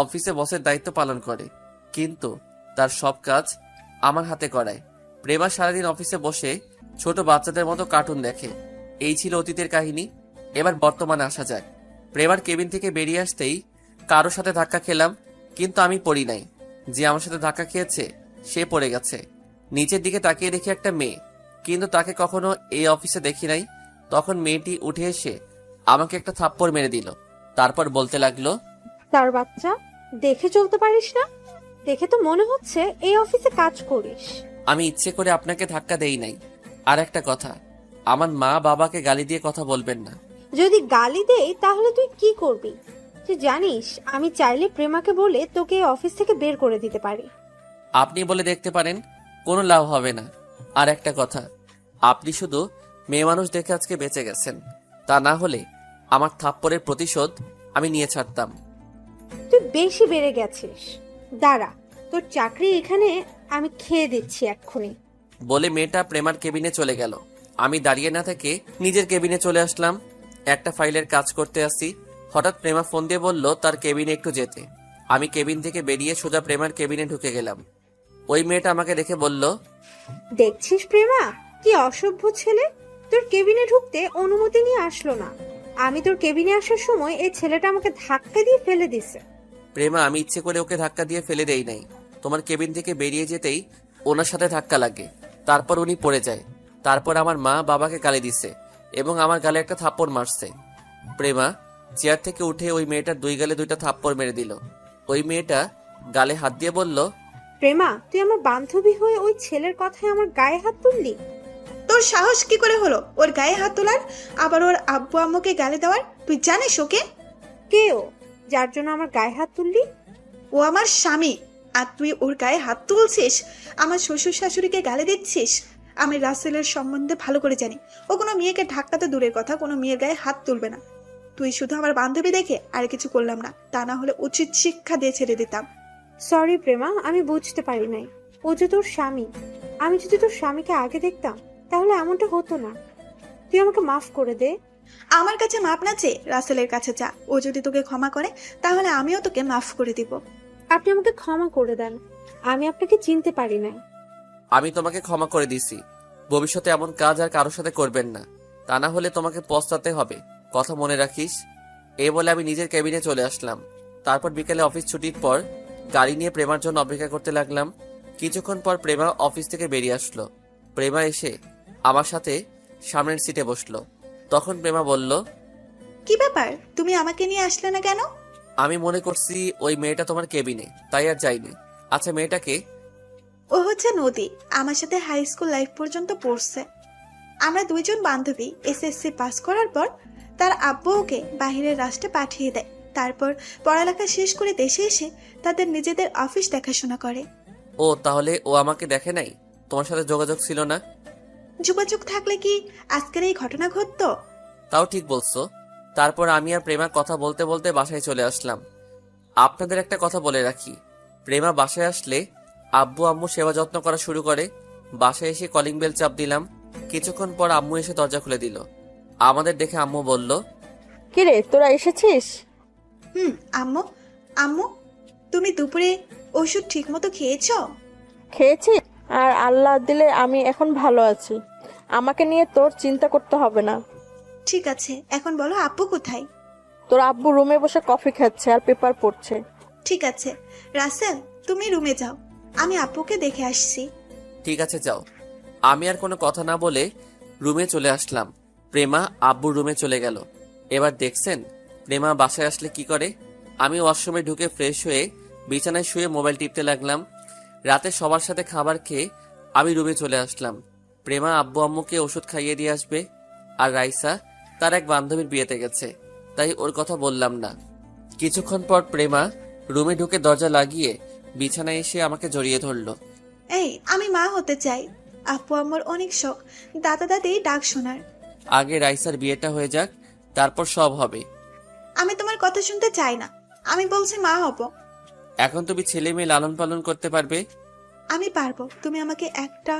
অফিসে বসের দায়িত্ব পালন করে, কিন্তু তার সব কাজ আমার হাতে করায়। প্রেমা সারাদিন অফিসে বসে ছোট বাচ্চাদের মতো কার্টুন দেখে। এই ছিল অতীতের কাহিনী। এবার বর্তমানে আসা যায়। প্রেমার কেবিন থেকে বেরিয়ে আসতেই কারোর সাথে ধাক্কা খেলাম, কিন্তু আমি পড়ি নাই। যে আমার সাথে ধাক্কা খেয়েছে সে পড়ে গেছে। নিচের দিকে তাকিয়ে দেখি একটা মেয়ে, কিন্তু তাকে কখনো এই অফিসে দেখি নাই। তখন মেয়েটি উঠে এসে আমাকে একটা থাপ্পড় মেরে দিল। তারপর বলতে লাগলো, তার বাচ্চা, দেখে চলতে পারিস না? দেখে তো মনে হচ্ছে এই অফিসে কাজ করিস। আমি ইচ্ছে করে আপনাকে ধাক্কা দেই নাই। আর একটা কথা, আমার মা বাবাকে গালি দিয়ে কথা বলবেন না। যদি গালি দেই তাহলে তুই কি করবি? তুই জানিস আমি চাইলে প্রেমাকে বলে তোকে এই অফিস থেকে বের করে দিতে পারি। আপনি বলে দেখতে পারেন, কোনো লাভ হবে না। আর একটা কথা, আপনি শুধু মেয়ে মানুষ দেখে আজকে বেঁচে গেছেন। তা না হলে আমার থাপ্পড়ের প্রতিশোধ আমি নিয়ে ছাড়তাম। তুই বেশি বেড়ে গেছিস। দাঁড়া, তোর চাকরি এখানে আমি খেয়ে দিচ্ছি এক্ষুনি। বলে মেয়েটা প্রেমার কেবিনে চলে গেল। আমি দাঁড়িয়ে না থেকে নিজের কেবিনে চলে আসলাম। একটা ফাইলের কাজ করতে আসি। হঠাৎ প্রেমা ফোন দিয়ে বলল তার কেবিনে একটু যেতে। আমি কেবিন থেকে বেরিয়ে সোজা প্রেমার কেবিনে ঢুকে গেলাম। ওই মেয়েটা আমাকে দেখে বলল, দেখছিস প্রেমা, কি অসভ্য ছেলে! তোর কেবিনে ঢুকতে অনুমতি নিয়ে আসলো না। আমি তোর কেবিনে আসার সময় এই ছেলেটা আমাকে ধাক্কা দিয়ে ফেলে দিছে। প্রেমা, আমি ইচ্ছে করে ওকে ধাক্কা দিয়ে ফেলে দেই নাই। তোমার কেবিন থেকে বেরিয়ে যেতেই ওনার সাথে ধাক্কা লাগে। তারপর উনি পড়ে যায়। তারপর আমার মা বাবাকে গালি দিছে এবং আমার গালে একটা থাপ্পড় মারছে। প্রেমা চেয়ার থেকে উঠে ওই মেয়েটার 2 গালে 2টা থাপ্পড় মেরে দিল। ওই মেয়েটা গালে হাত দিয়ে বলল, প্রেমা, তুই আমার বান্ধবী হয়ে ওই ছেলের কথায় আমার গায়ে হাত তুললি? তোর সাহস কি করে হলো ওর গায়ে হাত তোলার, আবার ওর আব্বু আম্মুকে গালি দেওয়ার? তুই জানিস ওকে? কে ও, যার জন্য আমার গায়ে হাত তুললি? ও আমার স্বামী, আর তুই ওর গায়ে হাত তুলছিস? আমার শ্বশুর শাশুড়িকে গালি দিচ্ছিস? আমি রাসেলের সম্বন্ধে ভালো করে জানি। ও কোনো মেয়েকে ধাক্কা তো দূরের কথা, কোনো মেয়ের গায়ে হাত তুলবে না। তুই শুধু আমার বান্ধবী দেখে আর কিছু করলাম না, তা না হলে উচিত শিক্ষা দিয়ে ছেড়ে দিতাম। সরি প্রেমা, আমি বুঝতে পারি নাই। ও যে তোর স্বামী। আমি যদি তোর স্বামীকে আগে দেখতাম তাহলে এমনটা হতো না। তুই আমাকে মাফ করে দে। আমার কাছে মাপ না চেয়ে রাসেলের কাছে যা। ও যদি তোকে ক্ষমা করে তাহলে আমিও তোকে মাফ করে দিব। আপনি আমাকে ক্ষমা করে দেন, আমি আপনাকে চিনতে পারি নাই। আমি তোমাকে ক্ষমা করে দিছি। ভবিষ্যতে এমন কাজ আর কারোর সাথে করবেন না, তা না হলে তোমাকে পস্তাতে হবে। কথা মনে রাখিস। এই বলে আমি নিজের কেবিনে চলে আসলাম। তারপর বিকেলে অফিস ছুটির পর গাড়ি নিয়ে প্রেমার জন্য অপেক্ষা করতে লাগলাম। কিছুক্ষণ পর প্রেমা অফিস থেকে বেরিয়ে আসলো। প্রেমা এসে আমার সাথে সামনের সিটে বসলো। তখন প্রেমা বলল, কি ব্যাপার, তুমি আমাকে নিয়ে আসলে না কেন? আমি মনে করছি ওই মেয়েটা তোমার কেবিনে, তাই আর যাইনি। আচ্ছা, মেয়েটাকে? ও হচ্ছে নদী, আমার সাথে হাই স্কুল লাইফ পর্যন্ত পড়ছে। আমরা দুইজন বান্ধবী। এসএসসি পাস করার পর তার আব্বু ওকে বাহিরের রাষ্ট্রে পাঠিয়ে দেয়। তারপর পড়ালেখা শেষ করে দেশে এসে তাদের নিজেদের অফিস দেখাশোনা করে। ও, তাহলে ও আমাকে দেখে নাই? তোমার সাথে যোগাযোগ ছিল না? যোগাযোগ থাকলে কি আজকের এই ঘটনা ঘটতো? তাও ঠিক বলছো। তারপর আমি আর প্রেমা কথা বলতে বলতে বাসায় চলে আসলাম। আপনাদের একটা কথা বলে রাখি, প্রেমা বাসায় আসলে আব্বু আম্মু সেবা যত্ন করা শুরু করে। বাসায় এসে কলিং বেল চাপ দিলাম, কিছুক্ষণ পর আম্মু এসে দরজা খুলে দিল। আমাদের দেখে আম্মু বলল, কিরে তোরা এসেছিস? আম্মু আম্মু তুমি দুপুরে ওষুধ ঠিক মতো খেয়েছো? খেয়েছি, আর আল্লাহ দিলে আমি এখন ভালো আছি। আমাকে নিয়ে তোর চিন্তা করতে হবে না। ঠিক আছে, এখন বলো আপু কোথায়? তোর আব্বু রুমে বসে কফি খাচ্ছে আর পেপার পড়ছে। ঠিক আছে রাসেল, তুমি রুমে যাও, আমি আপুকে দেখে আসছি। ঠিক আছে যাও। আমি আর কোনো কথা না বলে রুমে চলে আসলাম। প্রেমা আব্বুর রুমে চলে গেল। এবার দেখছেন প্রেমা বাসায় আসলে কি করে। আমি ওয়াশরুমে ঢুকে ফ্রেশ হয়ে বিছানায় শুয়ে মোবাইল টিপতে লাগলাম। রাতে সবার সাথে খাবার খেয়ে আমি রুমে চলে আসলাম। প্রেমা আব্বু আম্মুকে ওষুধ খাইয়ে দিয়ে আসবে, আর রাইসা তার এক বান্ধবীর বিয়েতে গেছে, তাই ওর কথা বললাম না। কিছুক্ষণ পর প্রেমা রুমে ঢুকে দরজা লাগিয়ে বিছানায় এসে আমাকে জড়িয়ে ধরলো। এই আমি মা হতে চাই। আপু আমার অনেক শখ দাদা দাদি ডাক শোনার। আগে রাইসার বিয়েটা হয়ে যাক, তারপর সব হবে। আমি তোমার কথা শুনতে চাই না, আমি বলছি মা হব। এখন তুমি ছেলে মেয়ে লালন পালন করতে পারবে? আমি পারবো, তুমি আমাকে একটা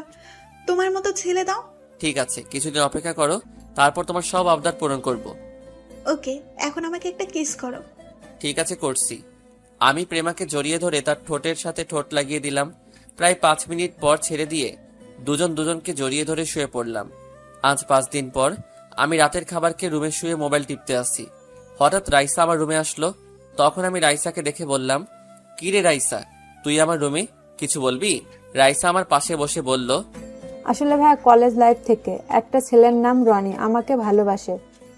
তোমার মতো ছেলে দাও। ঠিক আছে, কিছুদিন অপেক্ষা করো, তারপর তোমার সব আবদার পূরণ করব। ওকে, এখন আমাকে একটা কিস করো। ঠিক আছে, করছি। আমি প্রেমাকে জড়িয়ে ধরে তার ঠোঁটের সাথে ঠোঁট লাগিয়ে দিলাম। প্রায় 5 মিনিট পর ছেড়ে দিয়ে দুজন দুজনকে জড়িয়ে ধরে শুয়ে পড়লাম। আজ 5 দিন পর আমি রাতের খাবার খেয়ে রুমে শুয়ে মোবাইল টিপতে আসি। হঠাৎ রাইসা আমার রুমে আসলো। তখন আমি রাইসাকে দেখে বললাম, কি রে রাইসা, তুই আমার রুমে, কিছু বলবি? রাইসা আমার পাশে বসে বলল, আসলে ভাইয়া কলেজ লাইফ থেকে একটা ছেলের নাম রনি আমাকে ভালোবাসে,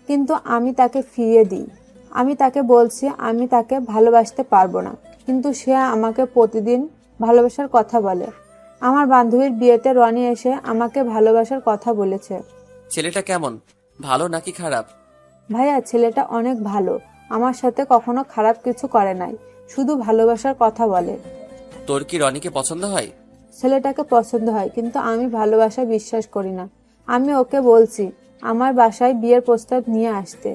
কিন্তু আমি তাকে ফিরিয়ে দিই। আমি তাকে বলছি আমি তাকে ভালোবাসতে পারবো না, কিন্তু সে আমাকে প্রতিদিন ভালোবাসার কথা বলে। আমার বান্ধবীর বিয়েতে রনি এসে আমাকে ভালোবাসার কথা বলেছে। ছেলেটা কেমন, ভালো নাকি খারাপ? ভাইয়া ছেলেটা অনেক ভালো, আমার সাথে কখনো খারাপ কিছু করে নাই, শুধু ভালোবাসার কথা বলে। তোর কি রনিকে পছন্দ হয়? ছেলেটাকে পছন্দ হয়, কিন্তু আমি ভালোবাসা বিশ্বাস করি না। আমি ওকে বলছি আমার বাসায় বিয়ের প্রস্তাব নিয়ে আসতে।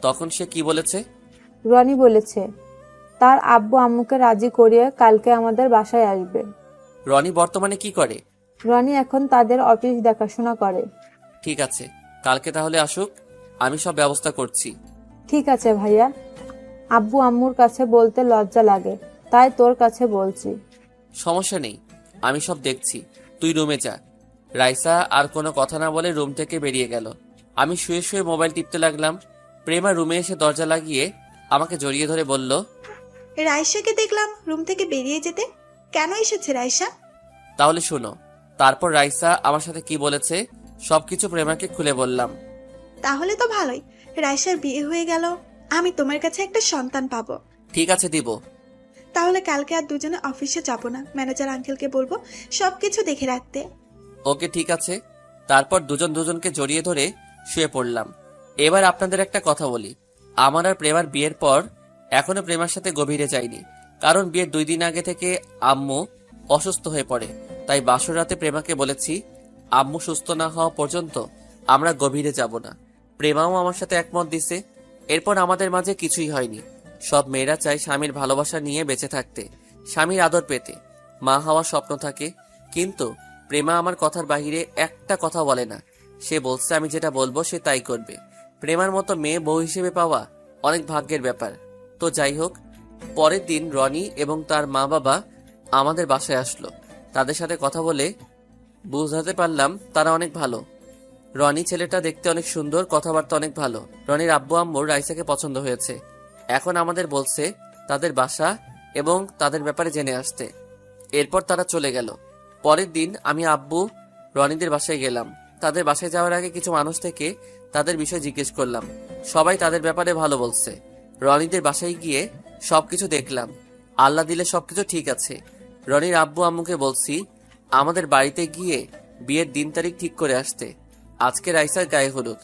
তখন সে কি বলেছে? রনি বলেছে তার আব্বু আম্মুকে রাজি করিয়ে কালকে আমাদের বাসায় আসবে। রনি বর্তমানে কি করে? রনি এখন তাদের অফিস দেখাশোনা করে। ঠিক আছে, কালকে তাহলে আসুক, আমি সব ব্যবস্থা করছি। ঠিক আছে ভাইয়া, আব্বু আম্মুর কাছে বলতে লজ্জা লাগে, তাই তোর কাছে বলছি। সমস্যা নেই, আমি সব দেখছি, তুই রুমে যা। রাইসা আর কোনো কথা না বলে রুম থেকে বেরিয়ে গেল। আমি শুয়ে শুয়ে মোবাইল টিপতে লাগলাম। প্রেমা রুমে এসে দরজা লাগিয়ে আমাকে জড়িয়ে ধরে বলল, রাইসাকে দেখলাম রুম থেকে বেরিয়ে যেতে, কেন এসেছে রাইসা? তাহলে শোনো। তারপর রাইসা আমার সাথে কি বলেছে সবকিছু প্রেমাকে খুলে বললাম। তাহলে তো ভালোই, রাইসার বিয়ে হয়ে গেল, আমি তোমার কাছে একটা সন্তান পাবো। ঠিক আছে, দিব। তাহলে কালকে আর দুজনে অফিসে যাব না, ম্যানেজার আঙ্কেলকে বলবো সবকিছু দেখে রাখতে। ওকে, ঠিক আছে। তারপর দুজন দুজনকে জড়িয়ে ধরে শুয়ে পড়লাম। এবার আপনাদের একটা কথা বলি, আমার আর প্রেমার বিয়ের পর এখনো প্রেমার সাথে গভীরে যাইনি, কারণ বিয়ের 2 দিন আগে থেকে আম্মু অসুস্থ হয়ে পড়ে। তাই বাসর রাতে প্রেমাকে বলেছি আম্মু সুস্থ না হওয়া পর্যন্ত আমরা গভীরে যাব না। প্রেমাও আমার সাথে একমত দিছে। এরপর আমাদের মাঝে কিছুই হয়নি। সব মেয়েরা চায় স্বামীর ভালোবাসা নিয়ে বেঁচে থাকতে, স্বামীর আদর পেতে, মা হওয়ার স্বপ্ন থাকে। কিন্তু প্রেমা আমার কথার বাহিরে একটা কথা বলে না। সে বলছে আমি যেটা বলবো সে তাই করবে। প্রেমার মতো মেয়ে বউ হিসেবে পাওয়া অনেক ভাগ্যের ব্যাপার। তো যাই হোক, পরের দিন রনি এবং তার মা বাবা আমাদের বাসায় আসলো। তাদের সাথে কথা বলে বুঝাতে পারলাম তারা অনেক ভালো। রনি ছেলেটা দেখতে অনেক সুন্দর, কথাবার্তা অনেক ভালো। রনির আব্বু আম্মুর রাইসাকে পছন্দ হয়েছে। এখন আমাদের বলছে তাদের বাসা এবং তাদের ব্যাপারে জেনে আসতে। এরপর তারা চলে গেল। পরের দিন আমি আব্বু রনিদের বাসায় গেলাম। তাদের বাসায় যাওয়ার আগে কিছু মানুষ থেকে তাদের বিষয় জিজ্ঞেস করলাম। সবাই তাদের ব্যাপারে ভালো বলছে। রনিদের বাসায় গিয়ে সবকিছু দেখলাম। আল্লাহ দিলে সবকিছু ঠিক আছে। রনির আব্বু আম্মুকে বলছি আমাদের বাড়িতে গিয়ে বিয়ের দিন তারিখ ঠিক করে আসতে। আজকে রাইসার গায়ে হলুদ,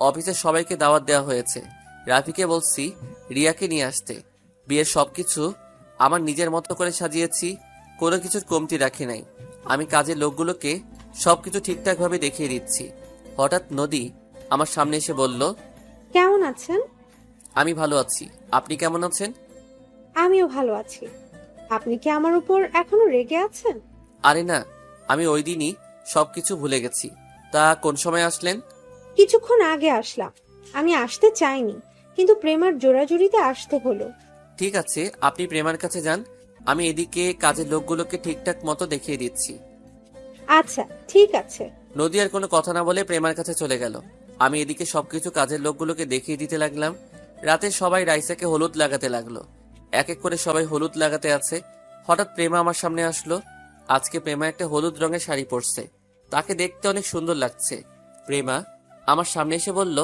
অফিসের সবাইকে দাওয়াত দেওয়া হয়েছে। রাফিকে বলছি রিয়াকে নিয়ে আসতে। বিয়ের সবকিছু আমার নিজের মতো করে সাজিয়েছি, কোনো কিছুর কমতি রাখি নাই। আমি কাজের লোকগুলোকে সবকিছু ঠিকঠাক ভাবে দেখিয়ে দিচ্ছি। হঠাৎ নদী আমার সামনে এসে বলল, কেমন আছেন? আমি ভালো আছি। আপনি কেমন আছেন? আমিও ভালো আছি। আপনি কি আমার উপর এখনো রেগে আছেন? আরে না, আমি ওই দিনই সবকিছু ভুলে গেছি। তা কোন সময় আসলেন? কিছুক্ষণ আগে আসলাম। আমি আসতে চাইনি, কিন্তু প্রেমার জোরাজুরিতে আসতে হলো। ঠিক আছে, আপনি প্রেমার কাছে যান। আমি এদিকে কাজের লোকগুলোকে ঠিকঠাক মতো দেখিয়ে দিচ্ছি। আচ্ছা, ঠিক আছে। নদী আর কোনো কথা না বলে প্রেমার কাছে চলে গেল। আমি এদিকে সবকিছু কাজের লোকগুলোকে দেখিয়ে দিতে লাগলাম। রাতে সবাই রাইসাকে হলুদ লাগাতে লাগলো। এক এক করে সবাই হলুদ লাগাতে আছে। হঠাৎ প্রেমা আমার সামনে আসলো। আজকে প্রেমা একটা হলুদ রঙের শাড়ি পরছে। তাকে দেখতে অনেক সুন্দর লাগছে। প্রেমা আমার সামনে এসে বলল,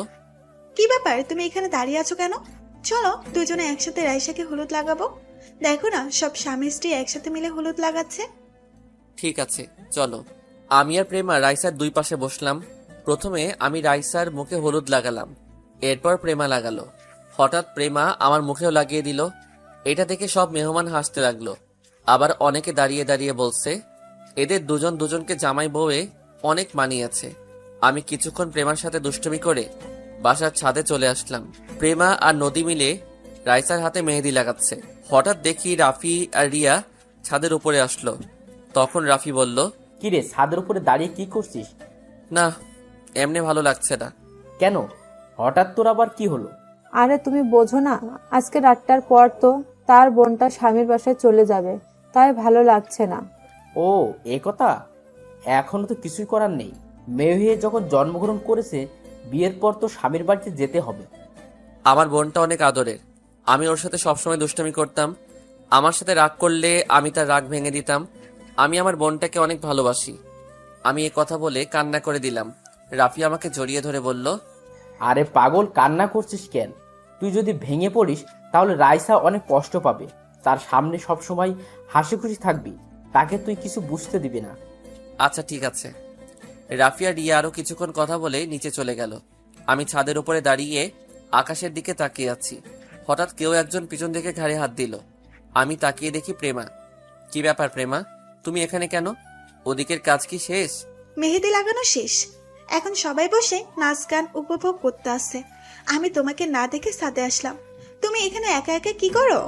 কি ব্যাপার, তুমি এখানে দাঁড়িয়ে আছো কেন? চলো দুজনে একসাথে রাইসাকে হলুদ লাগাবো। দেখো না, সব স্বামী স্ত্রী একসাথে মিলে হলুদ লাগাচ্ছে। ঠিক আছে চলো। আমি আর প্রেমা রাইসার দুই পাশে বসলাম। প্রথমে আমি রাইসার মুখে হলুদ লাগালাম, এরপর প্রেমা লাগালো। হঠাৎ প্রেমা আমার মুখেও লাগিয়ে দিল। এটা দেখে সব মেহমান হাসতে লাগলো। আবার অনেকে দাঁড়িয়ে দাঁড়িয়ে বলছে, এদের দুজন দুজনকে জামাই বউয়ে অনেক মানিয়েছে। আমি কিছুক্ষণ প্রেমার সাথে দুষ্টুমি করে বাসার ছাদে চলে আসলাম। প্রেমা আর নদী মিলে রাইসার হাতে মেহেদি লাগাচ্ছে। হঠাৎ দেখি রাফি আর রিয়া ছাদের উপরে আসলো। তখন রাফি বলল, কিরে, ছাদের উপরে দাঁড়িয়ে কি করছিস? না, এমনি ভালো লাগছে না। কেন, হঠাৎ তোর আবার কি হলো? আরে তুমি বোঝো না, আজকে রাতটার পর তো তার বোনটা স্বামীর বাসায় চলে যাবে, তাই ভালো লাগছে না। ও, এ কথা। এখনো তো কিছুই করার নেই। মেয়ে হয়ে যখন জন্মগ্রহণ করেছে, বিয়ের পর তো স্বামীর বাড়িতে যেতে হবে। আমার বোনটা অনেক আদরের। আমি ওর সাথে সবসময় দুষ্টামি করতাম। আমার সাথে রাগ করলে আমি তার রাগ ভেঙে দিতাম। আমি আমার বোনটাকে অনেক ভালোবাসি। আমি এ কথা বলে কান্না করে দিলাম। রাফি আমাকে জড়িয়ে ধরে বলল, আরে পাগল, কান্না করছিস কেন? তুই যদি ভেঙে পড়িস তাহলে রাইসা অনেক কষ্ট পাবে। তার সামনে সবসময় হাসি খুশি থাকবি, তাকে তুই কিছু বুঝতে দিবি না। আচ্ছা ঠিক আছে। রাফি আর রিয়া আরো কিছুক্ষণ কথা বলে নিচে চলে গেল। আমি ছাদের উপরে দাঁড়িয়ে আকাশের দিকে তাকিয়ে আছি। হঠাৎ কেউ একজন পিছন থেকে ঘাড়ে হাত দিল। আমি তাকিয়ে দেখি প্রেমা। কি ব্যাপার প্রেমা, তুমি এখানে কেন? ওদিকের কাজ কি শেষ? মেহেদি লাগানো শেষ, এখন সবাই বসে নাচ গান উপভোগ করতে আসছে। আমি তোমাকে না দেখে ছাদে আসলাম। তুমি এখানে একা একা কি করো?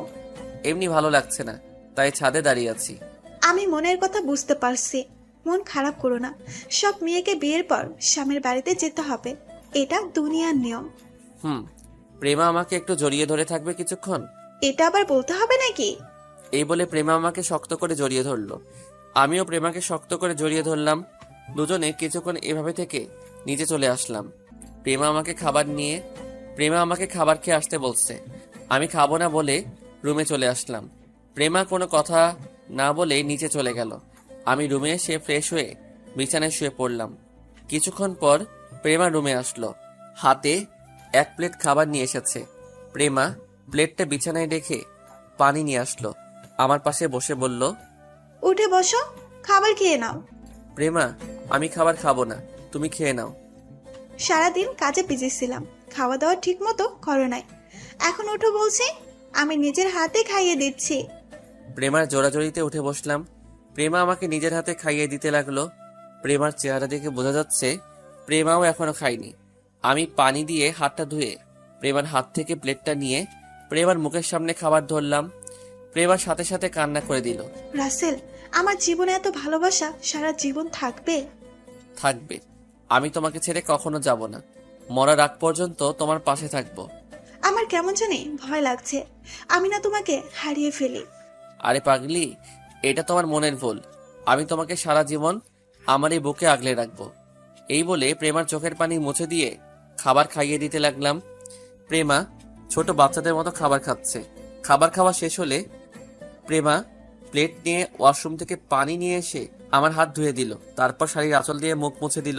এমনি ভালো লাগছে না, তাই ছাদে দাঁড়িয়ে আছি। আমি মনের কথা বুঝতে পারছি, মন খারাপ করো না। সব মেয়েকে বিয়ের পর স্বামীর বাড়িতে যেতে হবে, এটা দুনিয়ার নিয়ম। প্রেমা আমাকে একটু জড়িয়ে ধরে থাকবে কিছুক্ষণ? এটা আবার বলতে হবে নাকি? এই বলে প্রেমা আমাকে শক্ত করে জড়িয়ে ধরলো। আমিও প্রেমাকে শক্ত করে জড়িয়ে ধরলাম। দুজনে কিছুক্ষণ এভাবে থেকে নিচে চলে আসলাম। প্রেমা আমাকে খাবার খেয়ে আসতে বলছে। আমি খাবো না বলে রুমে চলে আসলাম। প্রেমা কোনো কথা না বলে নিচে চলে গেল। আমি রুমে এসে ফ্রেশ হয়ে বিছানায় শুয়ে পড়লাম। কিছুক্ষণ পর প্রেমা রুমে আসলো, হাতে এক প্লেট খাবার নিয়ে এসেছে। প্রেমা প্লেটটা বিছানায় রেখে পানি নিয়ে আসলো। আমার পাশে বসে বলল, উঠে বসো, খাবার খেয়ে নাও। প্রেমা, আমি খাবার খাবো না, তুমি খেয়ে নাও। সারাদিন কাজে বিজি ছিলাম, খাওয়া দাওয়া ঠিক মতো করো নাই। এখন উঠো বলছি, আমি নিজের হাতে খাইয়ে দিচ্ছি। প্রেমার জোড়াজড়িতে উঠে বসলাম। প্রেমা আমাকে নিজের হাতে খাইয়ে দিতে লাগলো। প্রেমার চেহারা দেখে বোঝা যাচ্ছে প্রেমাও এখনো খায়নি। আমি পানি দিয়ে হাতটা ধুয়ে প্রেমার হাত থেকে প্লেটটা নিয়ে প্রেমার মুখের সামনে খাবার ধরলাম। প্রেমার সাথে সাথে কান্না করে দিল। রাসেল, আমার জীবনে এত ভালোবাসা সারা জীবন থাকবে? থাকবে। আমি তোমাকে ছেড়ে কখনো যাব না। মরার আগ পর্যন্ত তোমার পাশে থাকবো। আমার কেমন জানি ভয় লাগছে, আমি না তোমাকে হারিয়ে ফেলি। আরে পাগলি, এটা তোমার মনের ভুল। আমি তোমাকে সারা জীবন আমার এই বুকে আগলে রাখবো। এই বলে প্রেমার চোখের পানি মুছে দিয়ে খাবার খাইয়ে দিতে লাগলাম। প্রেমা ছোট বাচ্চাদের মতো খাবার খাচ্ছে। খাবার খাওয়া শেষ হলে প্রেমা প্লেট নিয়ে ওয়াশরুম থেকে পানি নিয়ে এসে আমার হাত ধুয়ে দিল। তারপর শাড়ির আঁচল দিয়ে মুখ মুছে দিল।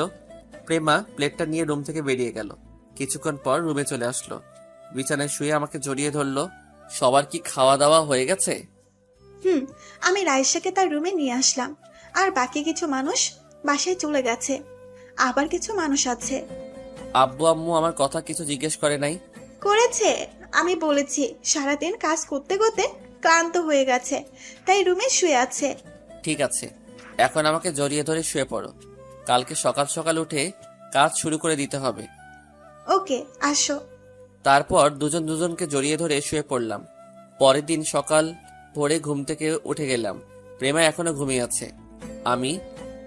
প্রেমা প্লেটটা নিয়ে রুম থেকে বেরিয়ে গেল। কিছুক্ষণ পর রুমে চলে আসলো। বিছানায় শুয়ে আমাকে জড়িয়ে ধরলো। সবার কি খাওয়া দাওয়া হয়ে গেছে? আমি রাইসাকে তার রুমে নিয়ে আসলাম, আর বাকি কিছু মানুষ বাসায় চলে গেছে, আবার কিছু মানুষ আছে। আব্বু আম্মু আমার কথা কিছু জিজ্ঞেস করে নাই? করেছে, আমি বলেছি সারাদিন কাজ করতে করতে ক্লান্ত হয়ে গেছে, তাই রুমে শুয়ে আছে। ঠিক আছে, এখন আমাকে জড়িয়ে ধরে শুয়ে পড়ো। কালকে সকাল সকাল উঠে কাজ শুরু করে দিতে হবে। ওকে, আসো। তারপর দুজন দুজনকে জড়িয়ে ধরে শুয়ে পড়লাম। পরের দিন সকাল ভোরে ঘুম থেকে উঠে গেলাম। প্রেমা এখনো ঘুমিয়ে আছে। আমি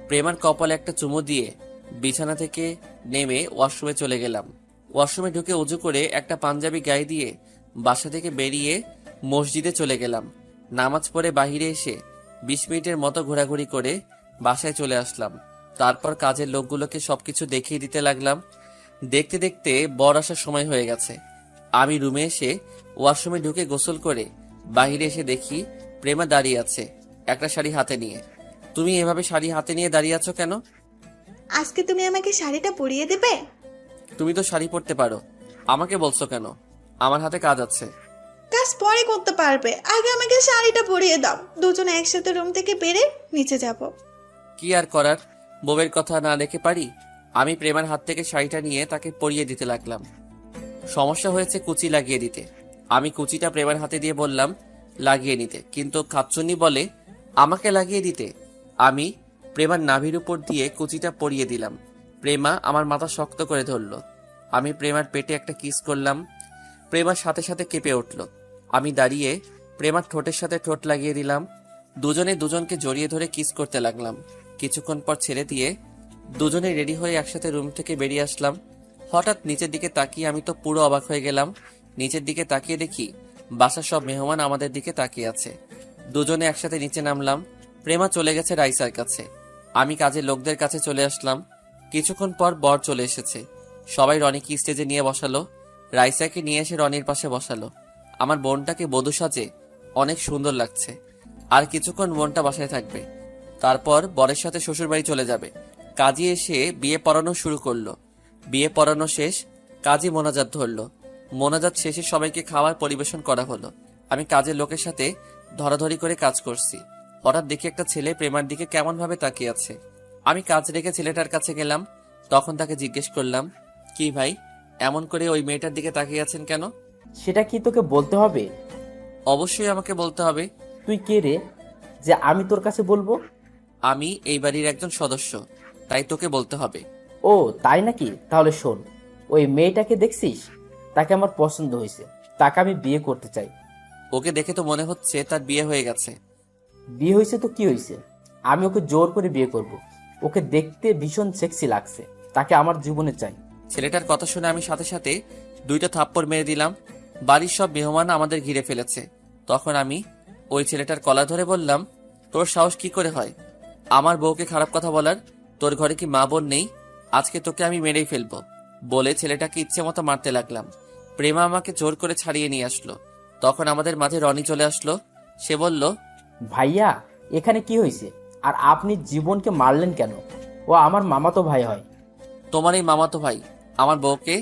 প্রেমার কপালে একটা চুমু দিয়ে বিছানা থেকে নেমে ওয়াশরুমে চলে গেলাম। ওয়াশরুমে ঢুকে উজু করে একটা পাঞ্জাবি গায়ে দিয়ে বাসা থেকে বেরিয়ে মসজিদে চলে গেলাম। নামাজ পড়ে বাহিরে এসে 20 মিনিটের মতো ঘোরাঘুরি করে বাসায় চলে আসলাম। তারপর কাজের লোকগুলোকে সবকিছু দেখিয়ে দিতে লাগলাম। দেখতে দেখতে বর আসার সময় হয়ে গেছে। আমি রুমে এসে ওয়াশরুমে ঢুকে গোসল করে বাহিরে এসে দেখি প্রেমা দাঁড়িয়ে আছে একটা শাড়ি হাতে নিয়ে। তুমি এভাবে শাড়ি হাতে নিয়ে দাঁড়িয়ে আছো কেন? আজকে তুমি আমাকে শাড়িটা পরিয়ে দেবে? তুমি তো শাড়ি পরতে পারো, আমাকে বলছো কেন? আমার হাতে কাজ আছে। কাজ পরে করতে পারবে, আগে আমাকে শাড়িটা পরিয়ে দাও। দুজনে একসাথে রুম থেকে বেরে নিচে যাব। কি আর করার, বউয়ের কথা না রেখে পারি। আমি প্রেমার হাত থেকে শাড়িটা নিয়ে তাকে পরিয়ে দিতে লাগলাম। সমস্যা হয়েছে কুচি লাগিয়ে দিতে। আমি কুচিটা প্রেমার হাতে দিয়ে বললাম লাগিয়ে নিতে, কিন্তু খাচ্চুন্নি বলে আমাকে লাগিয়ে দিতে। আমি প্রেমার নাভির উপর দিয়ে কুচিটা পরিয়ে দিলাম। প্রেমা আমার মাথা শক্ত করে ধরলো। আমি প্রেমার পেটে একটা কিস করলাম। প্রেমার সাথে সাথে কেঁপে উঠল। আমি দাঁড়িয়ে প্রেমার ঠোঁটের সাথে ঠোঁট লাগিয়ে দিলাম। দুজনে দুজনকে জড়িয়ে ধরে কিস করতে লাগলাম। কিছুক্ষণ পর ছেড়ে দিয়ে দুজনে রেডি হয়ে একসাথে রুম থেকে বেরিয়ে আসলাম। হঠাৎ নিচের দিকে তাকিয়ে আমি তো পুরো অবাক হয়ে গেলাম। নিচের দিকে তাকিয়ে দেখি বাসার সব মেহমান আমাদের দিকে তাকিয়ে আছে। দুজনে একসাথে নিচে নামলাম। প্রেমা চলে গেছে রাইসার কাছে। আমি কাজের লোকদের কাছে চলে আসলাম। কিছুক্ষণ পর বর চলে এসেছে। সবাই রনিকে স্টেজে নিয়ে বসালো। রাইসাকে নিয়ে এসে রনির পাশে বসালো। আমার বোনটাকে বধূ সাজে অনেক সুন্দর লাগছে। আর কিছুক্ষণ বোনটা বাসায় থাকবে, তারপর বরের সাথে শ্বশুরবাড়ি চলে যাবে। কাজী এসে বিয়ে পড়ানো শুরু করলো। বিয়ে পড়ানো শেষ, কাজী মোনাজাত ধরলো। মোনাজাত শেষে সবাইকে খাবার পরিবেশন করা হলো। আমি কাজের লোকের সাথে ধরাধরি করে কাজ করছি। হঠাৎ দেখি একটা ছেলে প্রেমার দিকে কেমন ভাবে তাকিয়ে আছে। আমি কাজ রেখে ছেলেটার কাছে গেলাম। তখন তাকে জিজ্ঞেস করলাম, কি ভাই, এমন করে ওই মেয়েটার দিকে তাকিয়ে আছেন কেন? সেটা কি তোকে বলতে হবে? অবশ্যই আমাকে বলতে হবে। তুই কে রে যে আমি তোর কাছে বলবো? আমি এই বাড়ির একজন সদস্য, তাই তোকে বলতে হবে। ও তাই নাকি? তাহলে শোন, ওই মেয়েটাকে দেখছিস? তাকে আমার পছন্দ হয়েছে, তাকে আমি বিয়ে করতে চাই। ওকে দেখে তো মনে হচ্ছে তার বিয়ে হয়ে গেছে। বিয়ে হয়েছে তো কি হয়েছে, আমি ওকে জোর করে বিয়ে করব। ওকে দেখতে ভীষণ সেক্সি লাগছে, তাকে আমার জীবনে চাই। ছেলেটার কথা শুনে আমি সাথে সাথে 2টা থাপ্পড় মেরে দিলাম। বাড়ির সব মেহমান আমাদের ঘিরে ফেলেছে। তখন আমি ওই ছেলেটার কলা ধরে বললাম, তোর সাহস কি করে হয় আমার বউকে খারাপ কথা বলার? তোর ঘরে কি মা বোন নেই? আজকে তোকে আমি মেরেই ফেলবো। বলে ছেলেটাকে ইচ্ছে মতো মারতে লাগলাম। প্রেমা আমাকে জোর করে ছাড়িয়ে নিয়ে আসলো। তখন আমাদের মাঝে রনি চলে আসলো। সে বলল, ভাইয়া এখানে কি হয়েছে, আর আপনি জীবনকে মারলেন কেন? ও আমার মামাতো ভাই হয়। তোমার এই মামাতো ভাই আমার বউকে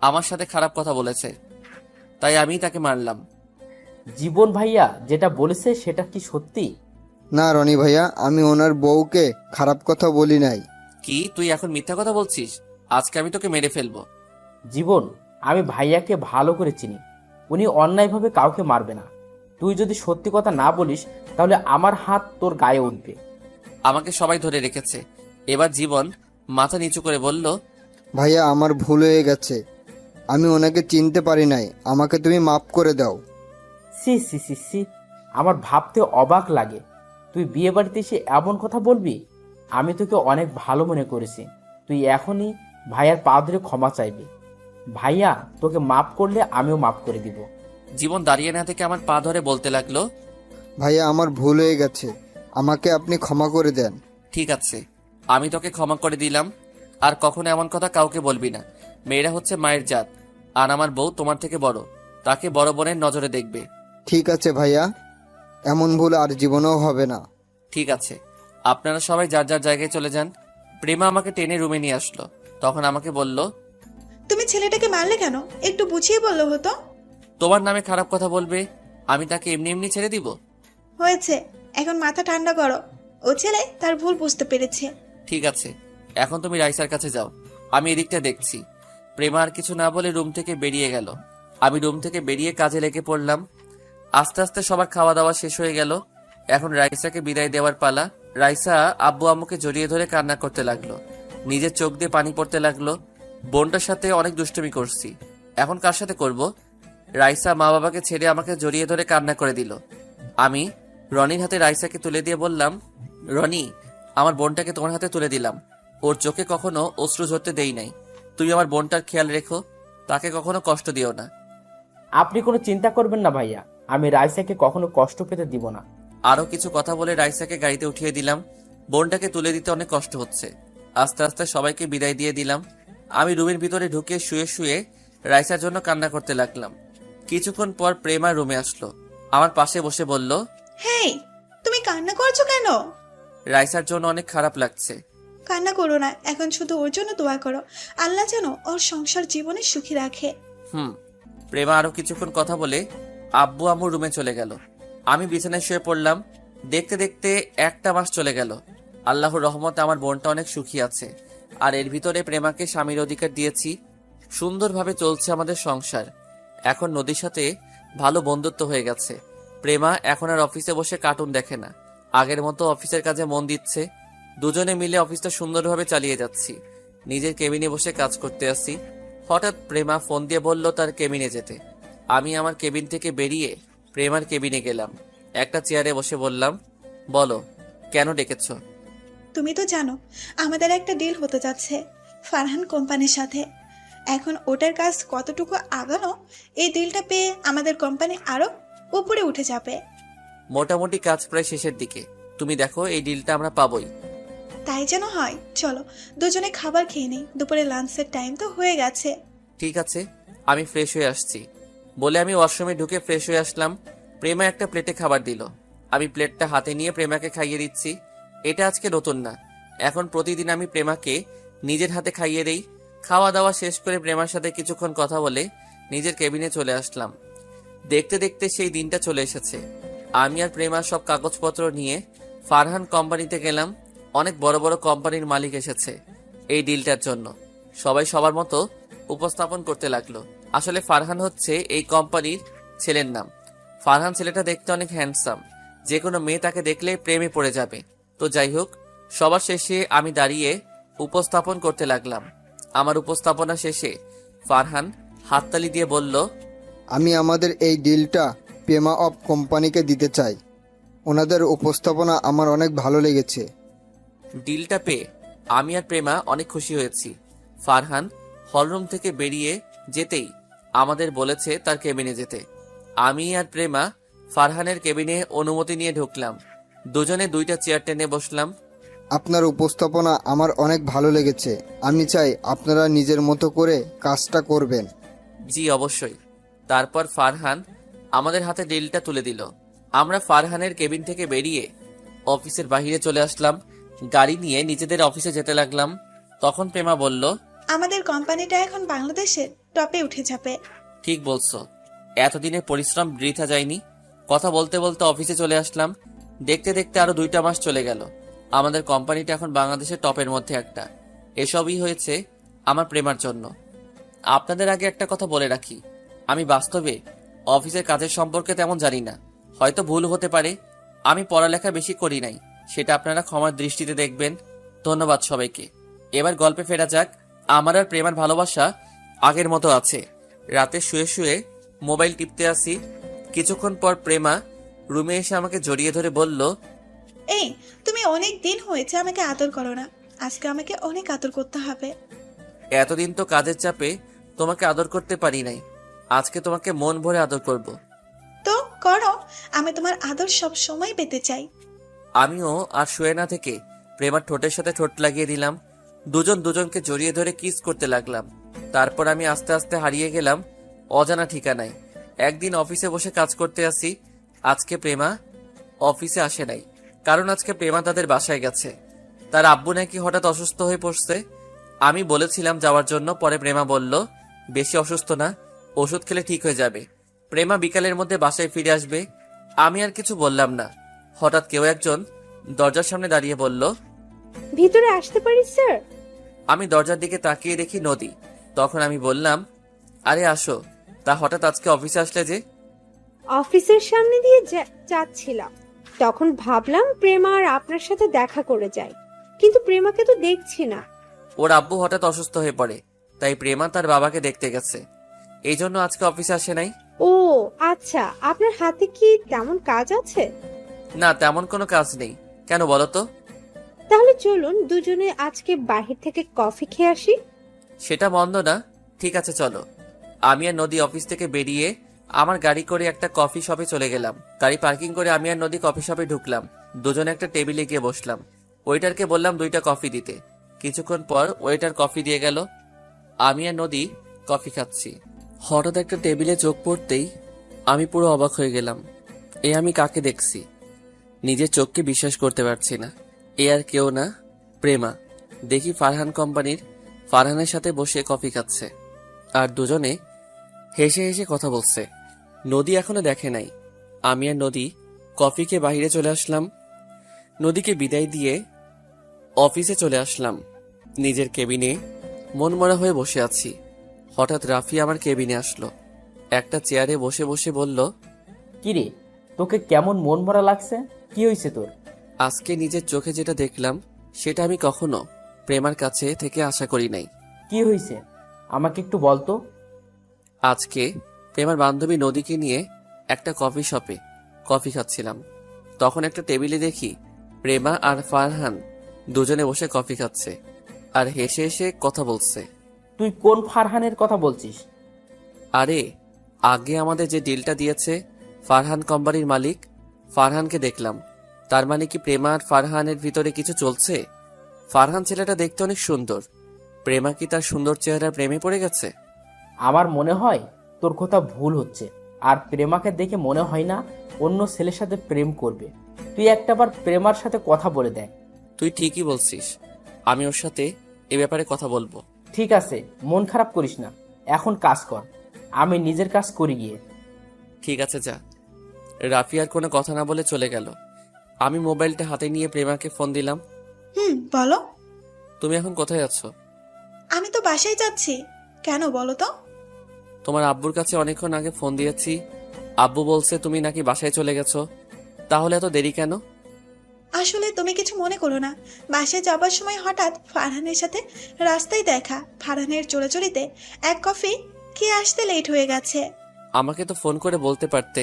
আমার সাথে খারাপ কথা বলেছে, তাই আমি তাকে মারলাম। জীবন ভাইয়া যেটা বলেছে সেটা কি সত্যি? না রনি ভাইয়া, আমি ওনার বউকে খারাপ কথা বলি নাই। কি তুই এখন মিথ্যা কথা বলছিস? আজকে আমি তোকে মেরে ফেলবো। জীবন, আমি ভাইয়াকে ভালো করে চিনি, উনি অন্যায়ভাবে কাউকে মারবে না। তুই যদি সত্যি কথা না বলিস তাহলে আমার হাত তোর গায়ে উঠবে। আমাকে সবাই ধরে রেখেছে। এবার জীবন মাথা নিচু করে বলল, ভাইয়া আমার ভুল হয়ে গেছে, আমি ওনাকে চিনতে পারি নাই, আমাকে তুমি মাফ করে দাও। সি সি সি সি, আমার ভাবতে অবাক লাগে তুই বিয়ে বাড়িতে এসে এমন কথা বলবি। আমি তোকে অনেক ভালো মনে করেছি, তুই এখনই ভাইয়ার পা ধরে ক্ষমা চাইবি। ভাইয়া তোকে মাফ করলে আমিও মাফ করে দিব। জীবন দাঁড়িয়ে না থেকে আমার পা ধরে বলতে লাগলো, ভাইয়া আমার ভুল হয়ে গেছে, আমাকে আপনি ক্ষমা করে দেন। ঠিক আছে, আমি তোকে ক্ষমা করে দিলাম। আর কখনো এমন কথা কাউকে বলবি না। মেয়েরা হচ্ছে মায়ের জাত, আর আমার বউ তোমার থেকে বড়, তাকে বড় বোনের নজরে দেখবে। ঠিক আছে ভাইয়া, এমন ভুল আর জীবনেও হবে না। ঠিক আছে, আপনারা সবাই যার যার জায়গায় চলে যান। প্রেমা আমাকে টেনে রুমে নিয়ে আসলো। তখন আমাকে বলল, তুমি ছেলেটাকে মারলে কেন? একটু বুঝিয়ে বললে হতো। তোমার নামে খারাপ কথা বলবে, আমি তাকে এমনি এমনি ছেড়ে দিব? হয়েছে, এখন মাথা ঠান্ডা করো। ও ছেলে তার ভুল বুঝতে পেরেছে। ঠিক আছে, এখন তুমি রাইসার কাছে যাও, আমি এদিকটা দেখছি। প্রেমা আর কিছু না বলে রুম থেকে বেরিয়ে গেল। আমি রুম থেকে বেরিয়ে কাজে লেগে পড়লাম। আস্তে আস্তে সবার খাওয়া দাওয়া শেষ হয়ে গেল। এখন রাইসাকে বিদায় দেওয়ার পালা। রাইসা আব্বু আম্মুকে জড়িয়ে ধরে কান্না করতে লাগলো। নিজের চোখ দিয়ে পানি পড়তে লাগলো। বোনটার সাথে অনেক দুষ্টুমি করছি, এখন কার সাথে করব? রাইসা মা বাবাকে ছেড়ে আমাকে জড়িয়ে ধরে কান্না করে দিল। আমি রনির হাতে রাইসাকে তুলে দিয়ে বললাম, রনি, আমার বোনটাকে তোমার হাতে তুলে দিলাম। ওর চোখে কখনো অশ্রু ঝরতে দেই নাই। তুমি আমার বোনটার খেয়াল রেখো, তাকে কখনো কষ্ট দিও না। আপনি কোনো চিন্তা করবেন না ভাইয়া, আমি রাইসাকে কখনো কষ্ট পেতে দিব না। আরো কিছু কথা বলে রাইসাকে গাড়িতে উঠিয়ে দিলাম। বোনটাকে তুলে দিতে অনেক কষ্ট হচ্ছে। আস্তে আস্তে সবাইকে বিদায় দিয়ে দিলাম। আমি রুমের ভিতরে ঢুকে শুয়ে শুয়ে রাইসার জন্য কান্না করতে লাগলাম। কিছুক্ষণ পর প্রেমা রুমে আসলো, আমার পাশে বসে বলল, হেই, তুমি কান্না করছো কেন? রাইসার জন্য অনেক খারাপ লাগছে। কান্না করো না, এখন শুধু ওর জন্য দোয়া করো, আল্লাহ যেন ওর সংসার জীবনে সুখী রাখে। প্রেমা আরো কিছুক্ষণ কথা বলে আব্বু আম্মু রুমে চলে গেল। আমি বিছানায় শুয়ে পড়লাম। দেখতে দেখতে একটা মাস চলে গেল। আল্লাহর রহমতে আমার বোনটা অনেক সুখী আছে। আর এর ভিতরে প্রেমাকে স্বামীর অধিকার দিয়েছি। সুন্দরভাবে চলছে আমাদের সংসার। এখন নদীর সাথে ভালো বন্ধুত্ব হয়ে গেছে। প্রেমা এখন আর অফিসে বসে কার্টুন দেখে না, আগের মতো অফিসের কাজে মন দিচ্ছে। দুজনে মিলে অফিসটা সুন্দরভাবে চালিয়ে যাচ্ছি। নিজের কেবিনে বসে কাজ করতে আসি। হঠাৎ প্রেমা ফোন দিয়ে বলল তার কেবিনে যেতে। আমি আমার কেবিন থেকে বেরিয়ে প্রেমার কেবিনে গেলাম। একটা চেয়ারে বসে বললাম, বলো, কেন ডেকেছ? তুমি তো জানো আমাদের একটা ডিল হতে যাচ্ছে ফারহান কোম্পানির সাথে। এখন ওটার কাজ কতটুকু আগানো, এই ডিলটা পেয়ে আমাদের কোম্পানি আরো উপরে উঠে যাবে। মোটামুটি কাজ প্রায় শেষের দিকে। তুমি দেখো, এই ডিলটা আমরা পাবোই। তাই যেন হয়। চলো দুজনে খাবার খেয়ে নিই, দুপুরে লাঞ্চের টাইম তো হয়ে গেছে। ঠিক আছে, আমি ফ্রেশ হয়ে আসছি বলে আমি ওয়াশরুমে ঢুকে ফ্রেশ হয়ে আসলাম। প্রেমা একটা প্লেটে খাবার দিল। আমি প্লেটটা হাতে নিয়ে প্রেমাকে খাইয়ে দিচ্ছি। এটা আজকে নতুন না, এখন প্রতিদিন আমি প্রেমাকে নিজের হাতে খাইয়ে দেই। খাওয়া দাওয়া শেষ করে প্রেমার সাথে কিছুক্ষণ কথা বলে নিজের কেবিনে চলে আসলাম। দেখতে দেখতে সেই দিনটা চলে এসেছে। আমি আর প্রেমা সব কাগজপত্র নিয়ে ফারহান কোম্পানিতে গেলাম। অনেক বড় বড় কোম্পানির মালিক এসেছে এই ডিলটার জন্য। সবাই সবার মতো উপস্থাপন করতে লাগলো। আসলে ফারহান হচ্ছে এই কোম্পানির ছেলের নাম। ফারহান ছেলেটা দেখতে অনেক হ্যান্ডসাম, যে কোনো মেয়ে তাকে দেখলে প্রেমে পড়ে যাবে। তো যাই হোক, সবার শেষে আমি দাঁড়িয়ে উপস্থাপন করতে লাগলাম। আমার উপস্থাপনা শেষে ফারহান হাততালি দিয়ে বলল, আমি আমাদের এই ডিলটা প্রেমা অফ কোম্পানিকে দিতে চাই। ওনাদের উপস্থাপনা আমার অনেক ভালো লেগেছে। ডিলটা পেয়ে আমি আর প্রেমা অনেক খুশি হয়েছি। ফারহান হলরুম থেকে বেরিয়ে যেতেই আমাদের বলেছে তার কেবিনে যেতে। আমি আর প্রেমা ফারহানের কেবিনে অনুমতি নিয়ে ঢুকলাম। দুজনে দুইটা চেয়ার টেনে বসলাম। আপনার উপস্থাপনা আমার অনেক ভালো লেগেছে। আমি চাই আপনারা নিজের মতো করে কাজটা করবেন। জি অবশ্যই। তারপর ফারহান আমাদের হাতে ডিলটা তুলে দিল। আমরা ফারহানের কেবিন থেকে বেরিয়ে অফিসের বাইরে চলে আসলাম। গাড়ি নিয়ে নিজেদের অফিসে যেতে লাগলাম। তখন প্রেমা বলল, আমাদের কোম্পানিটা এখন বাংলাদেশের টপে উঠে যাবে। ঠিক বলছো, এতদিনের পরিশ্রম বৃথা যায়নি। কথা বলতে বলতে অফিসে চলে আসলাম। দেখতে দেখতে আরো 2টা মাস চলে গেল। আমাদের কোম্পানিটা এখন বাংলাদেশের টপের মধ্যে একটা। এসবই হয়েছে আমার প্রেমার জন্য। আপনাদের আগে একটা কথা বলে রাখি, আমি বাস্তবে অফিসের কাজের সম্পর্কে তেমন জানি না। হয়তো ভুল হতে পারে। আমি পড়ালেখা বেশি করি নাই, সেটা আপনারা ক্ষমার দৃষ্টিতে দেখবেন। ধন্যবাদ সবাইকে। এবার গল্পে ফেরা যাক। আমার আর প্রেমার ভালোবাসা আগের মতো আছে। রাতে শুয়ে শুয়ে মোবাইল টিপতে আসি। কিছুক্ষণ পর প্রেমা রুমে এসে আমাকে জড়িয়ে ধরে বলল, এই, তুমি অনেক দিন হয়েছে আমাকে আদর করো না, আজকে আমাকে অনেক আদর করতে হবে। এতদিন তো কাজের চাপে তোমাকে আদর করতে পারি নাই, আজকে তোমাকে মন ভরে আদর করব। তো করো, আমি তোমার আদর সব সময় পেতে চাই। আমিও আর শুয়ে না থেকে প্রেমার ঠোঁটের সাথে ঠোঁট লাগিয়ে দিলাম। দুজন দুজনকে জড়িয়ে ধরে কিস করতে লাগলাম। তারপর আমি আস্তে আস্তে হারিয়ে গেলাম অজানা ঠিকানায়। একদিন অফিসে বসে কাজ করতে আসি। আজকে প্রেমা অফিসে আসে নাই, কারণ আজকে প্রেমা তাদের বাসায় গেছে। তার আব্বু নাকি হঠাৎ অসুস্থ হয়ে পড়ছে। আমি বলেছিলাম যাওয়ার জন্য, পরে প্রেমা বলল বেশি অসুস্থ না, ওষুধ খেলে ঠিক হয়ে যাবে। প্রেমা বিকালের মধ্যে বাসায় ফিরে আসবে। আমি আর কিছু বললাম না। হঠাৎ কেউ একজন দরজার সামনে দাঁড়িয়ে বলল, ভিতরে আসতে পারি স্যার? আমি দরজার দিকে তাকিয়ে দেখি নদী। তখন আমি বললাম, আরে আসো। তা হঠাৎ আজকে অফিসে আসলে যে? অফিসের সামনে দিয়ে যাচ্ছিলাম, তখন ভাবলাম প্রেমা আর আপনার সাথে দেখা করে যাই, কিন্তু প্রেমাকে তো দেখছি না। ওর আব্বু হঠাৎ অসুস্থ হয়ে পড়ে, তাই প্রেমা তার বাবাকে দেখতে গেছে। এই জন্য আজকে অফিসে আসে নাই। ও আচ্ছা, আপনার হাতে কি তেমন কাজ আছে? না, তেমন কোনো কাজ নেই। কেন বলো তো? তাহলে চলুন দুজনে আজকে বাহির থেকে কফি খেয়ে আসি। সেটা মন্দ না। ঠিক আছে, চলো। আমি আর নদী অফিস থেকে বেরিয়ে আমার গাড়ি করে একটা কফি শপে চলে গেলাম। গাড়ি পার্কিং করে আমি আর নদী কফি শপে ঢুকলাম। দুজনে একটা টেবিলে গিয়ে বসলাম। ওয়েটারকে বললাম 2টা কফি দিতে। কিছুক্ষণ পর ওয়েটার কফি দিয়ে গেল। আমি আর নদী কফি খাচ্ছি। হঠাৎ একটা টেবিলে চোখ পড়তেই আমি পুরো অবাক হয়ে গেলাম। আমি কাকে দেখছি? নিজের চোখকে বিশ্বাস করতে পারছি না। আর কেউ না, প্রেমা। দেখি ফারহান কোম্পানির ফারহানের সাথে বসে কফি খাচ্ছে আর দুজনে হেসে হেসে কথা বলছে। নদী এখনো দেখে নাই। আমি আর নদী কফি খেয়ে বাহিরে চলে আসলাম। নদীকে বিদায় দিয়ে অফিসে চলে আসলাম। নিজের কেবিনে মনমরা হয়ে বসে আছি। হঠাৎ রাফি আমার কেবিনে আসলো। একটা চেয়ারে বসে বসে বলল, কিরে, তোকে কেমন মন মরা লাগছে? কি হয়েছে তোর? আজকে নিজের চোখে যেটা দেখলাম সেটা আমি কখনো প্রেমার কাছে থেকে আশা করি নাই। কি হয়েছে আমাকে একটু বলতো। আজকে প্রেমার বান্ধবী নদীকে নিয়ে একটা কফি শপে কফি খাচ্ছিলাম। তখন একটা টেবিলে দেখি প্রেমা আর ফারহান দুজনে বসে কফি খাচ্ছে আর হেসে হেসে কথা বলছে। তুই কোন ফারহানের কথা বলছিস? আরে, আগে আমাদের যে ডিলটা দিয়েছে ফারহান কোম্পানির মালিক, ফারহানকে দেখলাম। তার মানে কি প্রেমা আর ফারহানের ভিতরে কিছু চলছে? ফারহান ছেলেটা দেখতে অনেক সুন্দর। প্রেমা কি তার সুন্দর চেহারার প্রেমে পড়ে গেছে? আমার মনে হয় তোর কথা ভুল হচ্ছে। আর প্রেমাকে দেখে মনে হয় না অন্য ছেলের সাথে প্রেম করবে। তুই একটাবার প্রেমার সাথে কথা বলে দেখ। তুই ঠিকই বলছিস। আমি ওর সাথে এ ব্যাপারে কথা বলবো। ঠিক আছে, মন খারাপ করিস না, এখন কাজ কর। আমি নিজের কাজ করি গিয়ে। ঠিক আছে, যা। রাফি আর কোনো কথা না বলে চলে গেল। আমি মোবাইলটা হাতে নিয়ে প্রেমাকে ফোন দিলাম। বলো। তুমি এখন কোথায় আছো? আমি তো বাসায় যাচ্ছি। কেন বলো তো? তোমার আব্বুর কাছে অনেকক্ষণ আগে ফোন দিয়েছি। আব্বু বলছে তুমি নাকি বাসায় চলে গেছো। তাহলে এত দেরি কেন? আসলে তুমি কিছু মনে করো না, বাসায় যাবার সময় হঠাৎ ফারহানের সাথে রাস্তায় দেখা। ফারহানের চোরাচুরিতে এক কফি খেয়ে আসতে লেট হয়ে গেছে। আমাকে তো ফোন করে বলতে পারতে।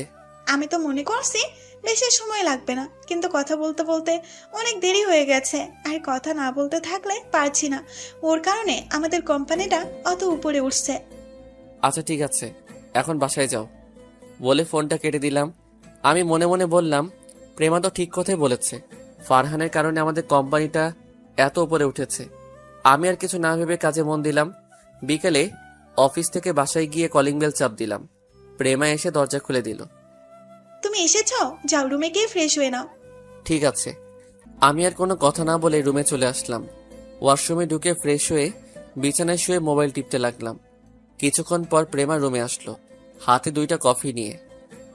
আমি তো মনে করছি বেশি সময় লাগবে না, কিন্তু কথা বলতে বলতে অনেক দেরি হয়ে গেছে। আর কথা না বলতে থাকলে পারছি না। ওর কারণে আমাদের কোম্পানিটা অত উপরে উঠছে। আচ্ছা ঠিক আছে, এখন বাসায় যাও বলে ফোনটা কেটে দিলাম। আমি মনে মনে বললাম, প্রেমা তো ঠিক কথাই বলেছে। ফারহানের কারণে আমাদের কোম্পানিটা এত উপরে উঠেছে। আমি আর কিছু না ভেবে কাজে মন দিলাম। বিকেলে অফিস থেকে বাসায় গিয়ে কলিং বেল চাপ দিলাম। প্রেমা এসে দরজা খুলে দিল। তুমি এসেছ? যাও রুমে গিয়ে ফ্রেশ হয়ে নাও। ঠিক আছে। আমি আর কোনো কথা না বলে রুমে চলে আসলাম। ওয়াশরুমে ঢুকে ফ্রেশ হয়ে বিছানায় শুয়ে মোবাইল টিপতে লাগলাম। কিছুক্ষণ পর প্রেমা রুমে আসলো, হাতে 2টা কফি নিয়ে।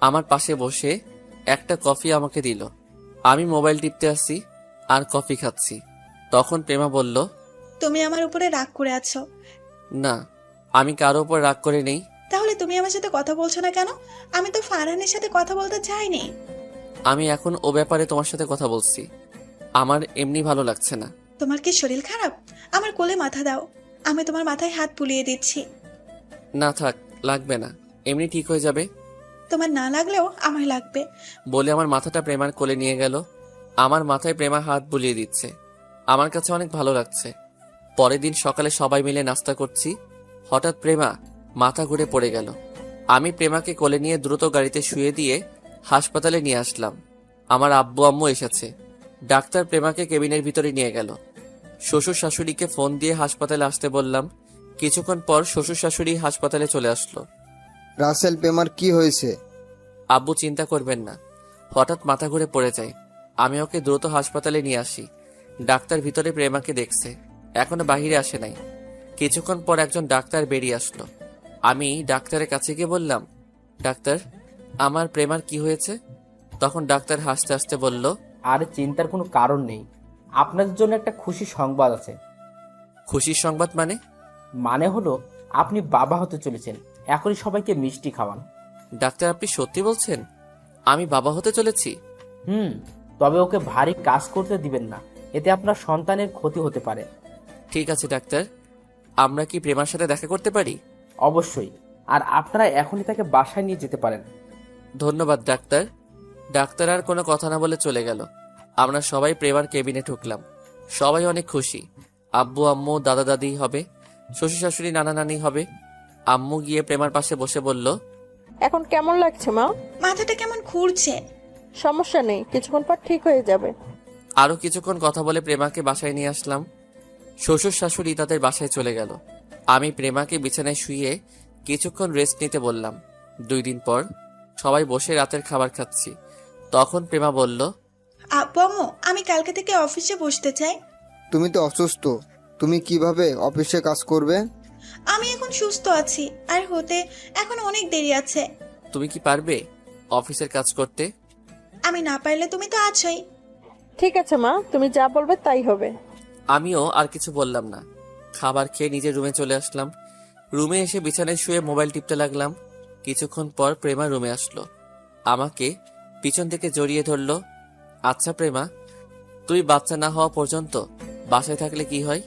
আমার পাশে বসে একটা কফি আমাকে দিল। আমি মোবাইল টিপতে আসছি আর কফি খাচ্ছি। তখন প্রেমা বলল, তুমি আমার উপরে রাগ করে আছো? না, আমি কারো উপর রাগ করে নেই। তাহলে তুমি আমার সাথে কথা বলছো না কেন? আমি তো ফারহানের সাথে কথা বলতে চাইনি। আমি এখন ও ব্যাপারে তোমার সাথে কথা বলছি। আমার এমনি ভালো লাগছে না। তোমার কি শরীর খারাপ? আমার কোলে মাথা দাও, আমি তোমার মাথায় হাত বুলিয়ে দিচ্ছি। না থাক, লাগবে না, এমনি ঠিক হয়ে যাবে। তোমার না লাগলেও আমার লাগবে। বলে আমার মাথাটা প্রেমার কোলে নিয়ে গেল। আমার মাথায় প্রেমা হাত বুলিয়ে দিচ্ছে। আমার কাছে অনেক ভালো লাগছে। পরের দিন সকালে সবাই মিলে নাস্তা করছি। হঠাৎ প্রেমা মাথা ঘুরে পড়ে গেল। আমি প্রেমাকে কোলে নিয়ে দ্রুত গাড়িতে শুয়ে দিয়ে হাসপাতালে নিয়ে আসলাম। আমার আব্বু আম্মু এসেছে। ডাক্তার প্রেমাকে কেবিনের ভিতরে নিয়ে গেল। শ্বশুর শাশুড়িকে ফোন দিয়ে হাসপাতালে আসতে বললাম। কিছুক্ষণ পর শ্বশুর শাশুড়ি হাসপাতালে চলে আসলো। রাসেল, প্রেমার কি হয়েছে? আব্বু চিন্তা করবেন না, হঠাৎ মাথা ঘুরে পড়ে যায়। আমি ওকে দ্রুত হাসপাতালে নিয়ে আসি। ডাক্তার ভিতরে প্রেমাকে দেখছে, এখনো বাহিরে আসে নাই। কিছুক্ষণ পর একজন ডাক্তার বেরিয়ে আসলো। আমি ডাক্তারের কাছে গিয়ে বললাম, ডাক্তার, আমার প্রেমার কি হয়েছে? তখন ডাক্তার হাসতে হাসতে বলল, আর চিন্তার কোনো কারণ নেই। আপনাদের জন্য একটা খুশি সংবাদ আছে। খুশির সংবাদ মানে? মানে হলো আপনি বাবা হতে চলেছেন। এখনই সবাইকে মিষ্টি খাওয়ান। ডাক্তার, আপনি সত্যি বলছেন আমি বাবা হতে চলেছি? তবে ওকে ভারী কাজ করতে দিবেন না, এতে আপনার সন্তানের ক্ষতি হতে পারে। ঠিক আছে ডাক্তার, আমরা কি প্রেমার সাথে দেখা করতে পারি? অবশ্যই, আর আপনারা এখনই তাকে বাসায় নিয়ে যেতে পারেন। ধন্যবাদ ডাক্তার। ডাক্তার আর কোনো কথা না বলে চলে গেল। আমরা সবাই প্রেমার কেবিনে ঢুকলাম। সবাই অনেক খুশি। আব্বু আম্মু দাদা দাদি হবে, শ্বশুর শাশুড়ি নানা নানি হবে। আম্মু গিয়ে প্রেমার পাশে বসে বলল, এখন কেমন লাগছে মা? মাথাটা কেমন ঘুরছে। সমস্যা নেই, কিছুক্ষণ পর ঠিক হয়ে যাবে। আরো কিছুক্ষণ কথা বলে প্রেমাকে বাসায় নিয়ে আসলাম। শ্বশুর শাশুড়ি তাদের বাসায় চলে গেল। আমি প্রেমাকে বিছানায় শুইয়ে কিছুক্ষণ রেস্ট নিতে বললাম। 2 দিন পর সবাই বসে রাতের খাবার খাচ্ছি। তখন প্রেমা বলল, আব্বু আম্মু, আমি কালকে থেকে অফিসে বসতে চাই। তুমি তো অসুস্থ, তুমি কিভাবে অফিসে কাজ করবে? আমি এখন সুস্থ আছি, আর হতে এখন অনেক দেরি আছে। তুমি কি পারবে অফিসের কাজ করতে? আমি না পারলে তুমি তো আছোই। ঠিক আছে মা, তুমি যা বলবে তাই হবে। আমিও আর কিছু বললাম না। খাবার খেয়ে নিজের রুমে চলে আসলাম। রুমে এসে বিছানায় শুয়ে মোবাইল টিপতে লাগলাম। কিছুক্ষণ পর প্রেমা রুমে আসলো। আমাকে পিছন থেকে জড়িয়ে ধরলো। আচ্ছা প্রেমা, তুই বাচ্চা না হওয়া পর্যন্ত বাসায় থাকলে কি হয়?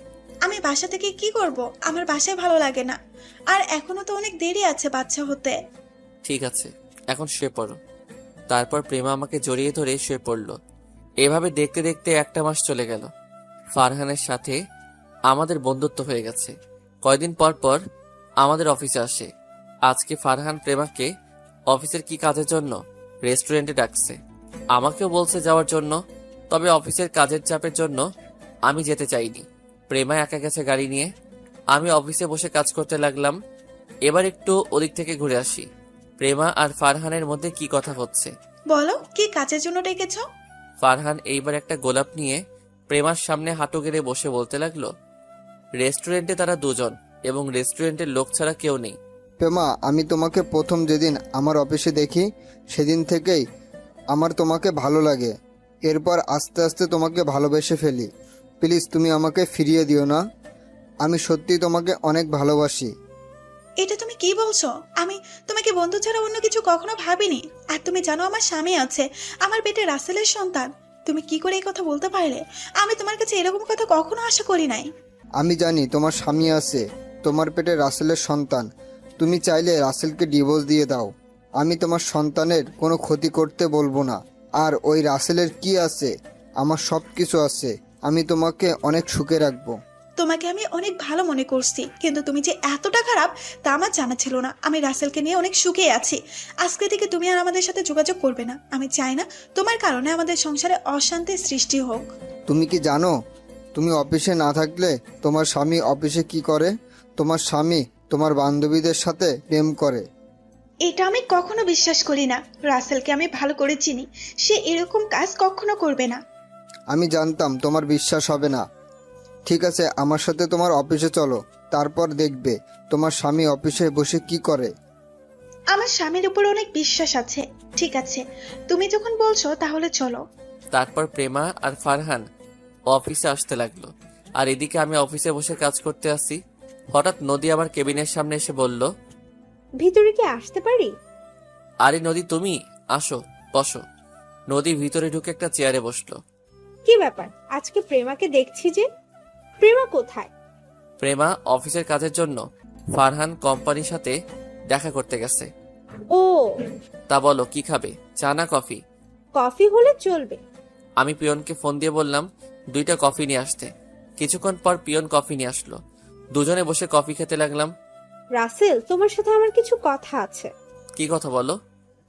আমি বাসা থেকে কি করব? আমার বাসায় ভালো লাগে না, আর এখনো তো অনেক দেরি আছে বাচ্চা হতে। ঠিক আছে, এখন শুয়ে পড়ো। তারপর প্রেমা আমাকে জড়িয়ে ধরে শুয়ে পড়লো। এভাবে দেখতে দেখতে 1 মাস চলে গেল। ফারহানের সাথে আমাদের বন্ধুত্ব হয়ে গেছে। কয়দিন পর পর আমাদের অফিসে আসে। আজকে ফারহান প্রেমাকে অফিসের কি কাজের জন্য রেস্টুরেন্টে ডাকছে। আমাকেও বলছে যাওয়ার জন্য, তবে অফিসের কাজের চাপের জন্য আমি যেতে চাইনি। প্রেমা একা গেছে গাড়ি নিয়ে। আমি অফিসে বসে কাজ করতে লাগলাম। এবার একটু ওদিক থেকে ঘুরে আসি। প্রেমা আর ফারহানের মধ্যে কি কথা হচ্ছে। বলো, কি কাজের জন্য ডেকেছো? ফারহান এইবার একটা গোলাপ নিয়ে প্রেমার সামনে হাঁটু গেড়ে বসে বলতে লাগলো, রেস্টুরেন্টে তারা 2 জন এবং রেস্টুরেন্টের লোক ছাড়া কেউ নেই। প্রেমা, আমি তোমাকে প্রথম যেদিন আমার অফিসে দেখি সেদিন থেকেই আমার তোমাকে ভালো লাগে। এরপর আস্তে আস্তে তোমাকে ভালোবেসে ফেলি। প্লিজ তুমি আমাকে ফিরিয়ে দিও না। আমি সত্যিই তোমাকে অনেক ভালোবাসি। এটা তুমি কি বলছো? আমি তোমাকে বন্ধু ছাড়া অন্য কিছু কখনো ভাবিনি। আর তুমি জানো আমার স্বামী আছে, আমার পেটে রাসেলের সন্তান। তুমি কি করে এই কথা বলতে পারলে? আমি তোমার কাছে এরকম কথা কখনো আশা করি নাই। আমি জানি তোমার স্বামী আছে, তোমার পেটে রাসেলের সন্তান। তুমি চাইলে রাসেলকে ডিভোর্স দিয়ে দাও। আমি তোমার সন্তানের কোনো ক্ষতি করতে বলবো না। আর ওই রাসেলের কি আছে? আমার সব কিছু আছে। আমি তোমাকে অনেক সুখে রাখবো। তোমাকে আমি অনেক ভালো মনে করছি, কিন্তু তুমি যে এতটা খারাপ তা আমার জানা ছিল না। আমি রাসেলকে নিয়ে অনেক সুখে আছি। আজকে থেকে তুমি আর আমাদের সাথে যোগাযোগ করবে না। আমি চাই না তোমার কারণে আমাদের সংসারে অশান্তির সৃষ্টি হোক। তুমি কি জানো তুমি অফিসে না থাকলে তোমার স্বামী অফিসে কি করে? তোমার স্বামী তোমার বান্ধবীদের সাথে প্রেম করে। এটা আমি কখনো বিশ্বাস করি না। রাসেলকে আমি ভালো করে চিনি, সে এরকম কাজ কখনো করবে না। আমি জানতাম তোমার বিশ্বাস হবে না। ঠিক আছে, আমার সাথে তোমার অফিসে চলো, তারপর দেখবে তোমার স্বামী অফিসে বসে কি করে। আমার স্বামীর উপর অনেক বিশ্বাস আছে। ঠিক আছে, তুমি যখন বলছো তাহলে চলো। তারপর প্রেমা আর ফারহান অফিসে আসতে লাগলো। আর এদিকে আমি অফিসে বসে কাজ করতে আসি। হঠাৎ নদী আমার কেবিনের সামনে এসে বলল, ভিতরে কি আসতে পারি? আরে নদী, তুমি আসো, বসো। নদী ভিতরে ঢুকে একটা চেয়ারে বসলো। কি ব্যাপার, আজকে প্রেমাকে দেখছি যে? প্রেমা কোথায়? প্রেমা অফিসের কাজের জন্য ফারহান কোম্পানির সাথে দেখা করতে গেছে। ও, তা বলো কি খাবে, চা না কফি? কফি হলে চলবে। আমি পিয়নকে ফোন দিয়ে বললাম 2টা কফি নিয়ে আসতে। কিছুক্ষণ পর পিয়ন কফি নিয়ে আসলো। দুজনে বসে কফি খেতে লাগলাম। রাসেল, তোমার সাথে আমার কিছু কথা আছে। কি কথা বলো?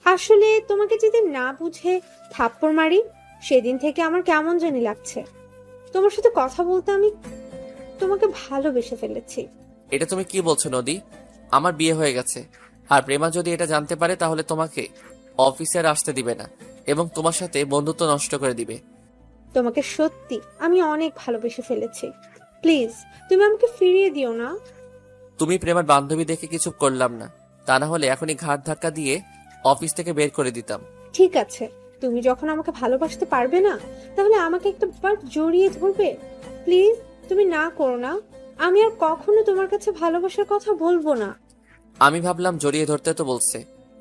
আসলে তোমাকে যেদিন না বুঝে থাপ্পড় মারি, সেদিন থেকে আমার কেমন জানি লাগছে। তোমার সাথে কথা বলতে আমি তোমাকে ভালোবেসে ফেলেছি। এটা তুমি কি বলছো নদী? আমার বিয়ে হয়ে গেছে, আর প্রেমা যদি এটা জানতে পারে তাহলে তোমাকে অফিসে আর আসতে দিবে না এবং তোমার সাথে বন্ধুত্ব নষ্ট করে দিবে। তোমাকে সত্যি আমি অনেক ভালোবেসে ফেলেছি। প্লিজ তুমি আমাকে ফিরিয়ে দিও না। তুমি প্রেমার বান্ধবী দেখে কিছু করলাম না, তা না হলে এখনই ঘাট ধাক্কা দিয়ে অফিস থেকে বের করে দিতাম। ঠিক আছে, তুমি যখন আমাকে ভালোবাসতে পারবে না, তাহলে আমাকে একটা বার জড়িয়ে ধরবে। প্লিজ তুমি না করো না। আমি আর কখনো তোমার কাছে ভালোবাসার কথা বলবো না। আমি ভাবলাম জড়িয়ে ধরতে তো বলছে,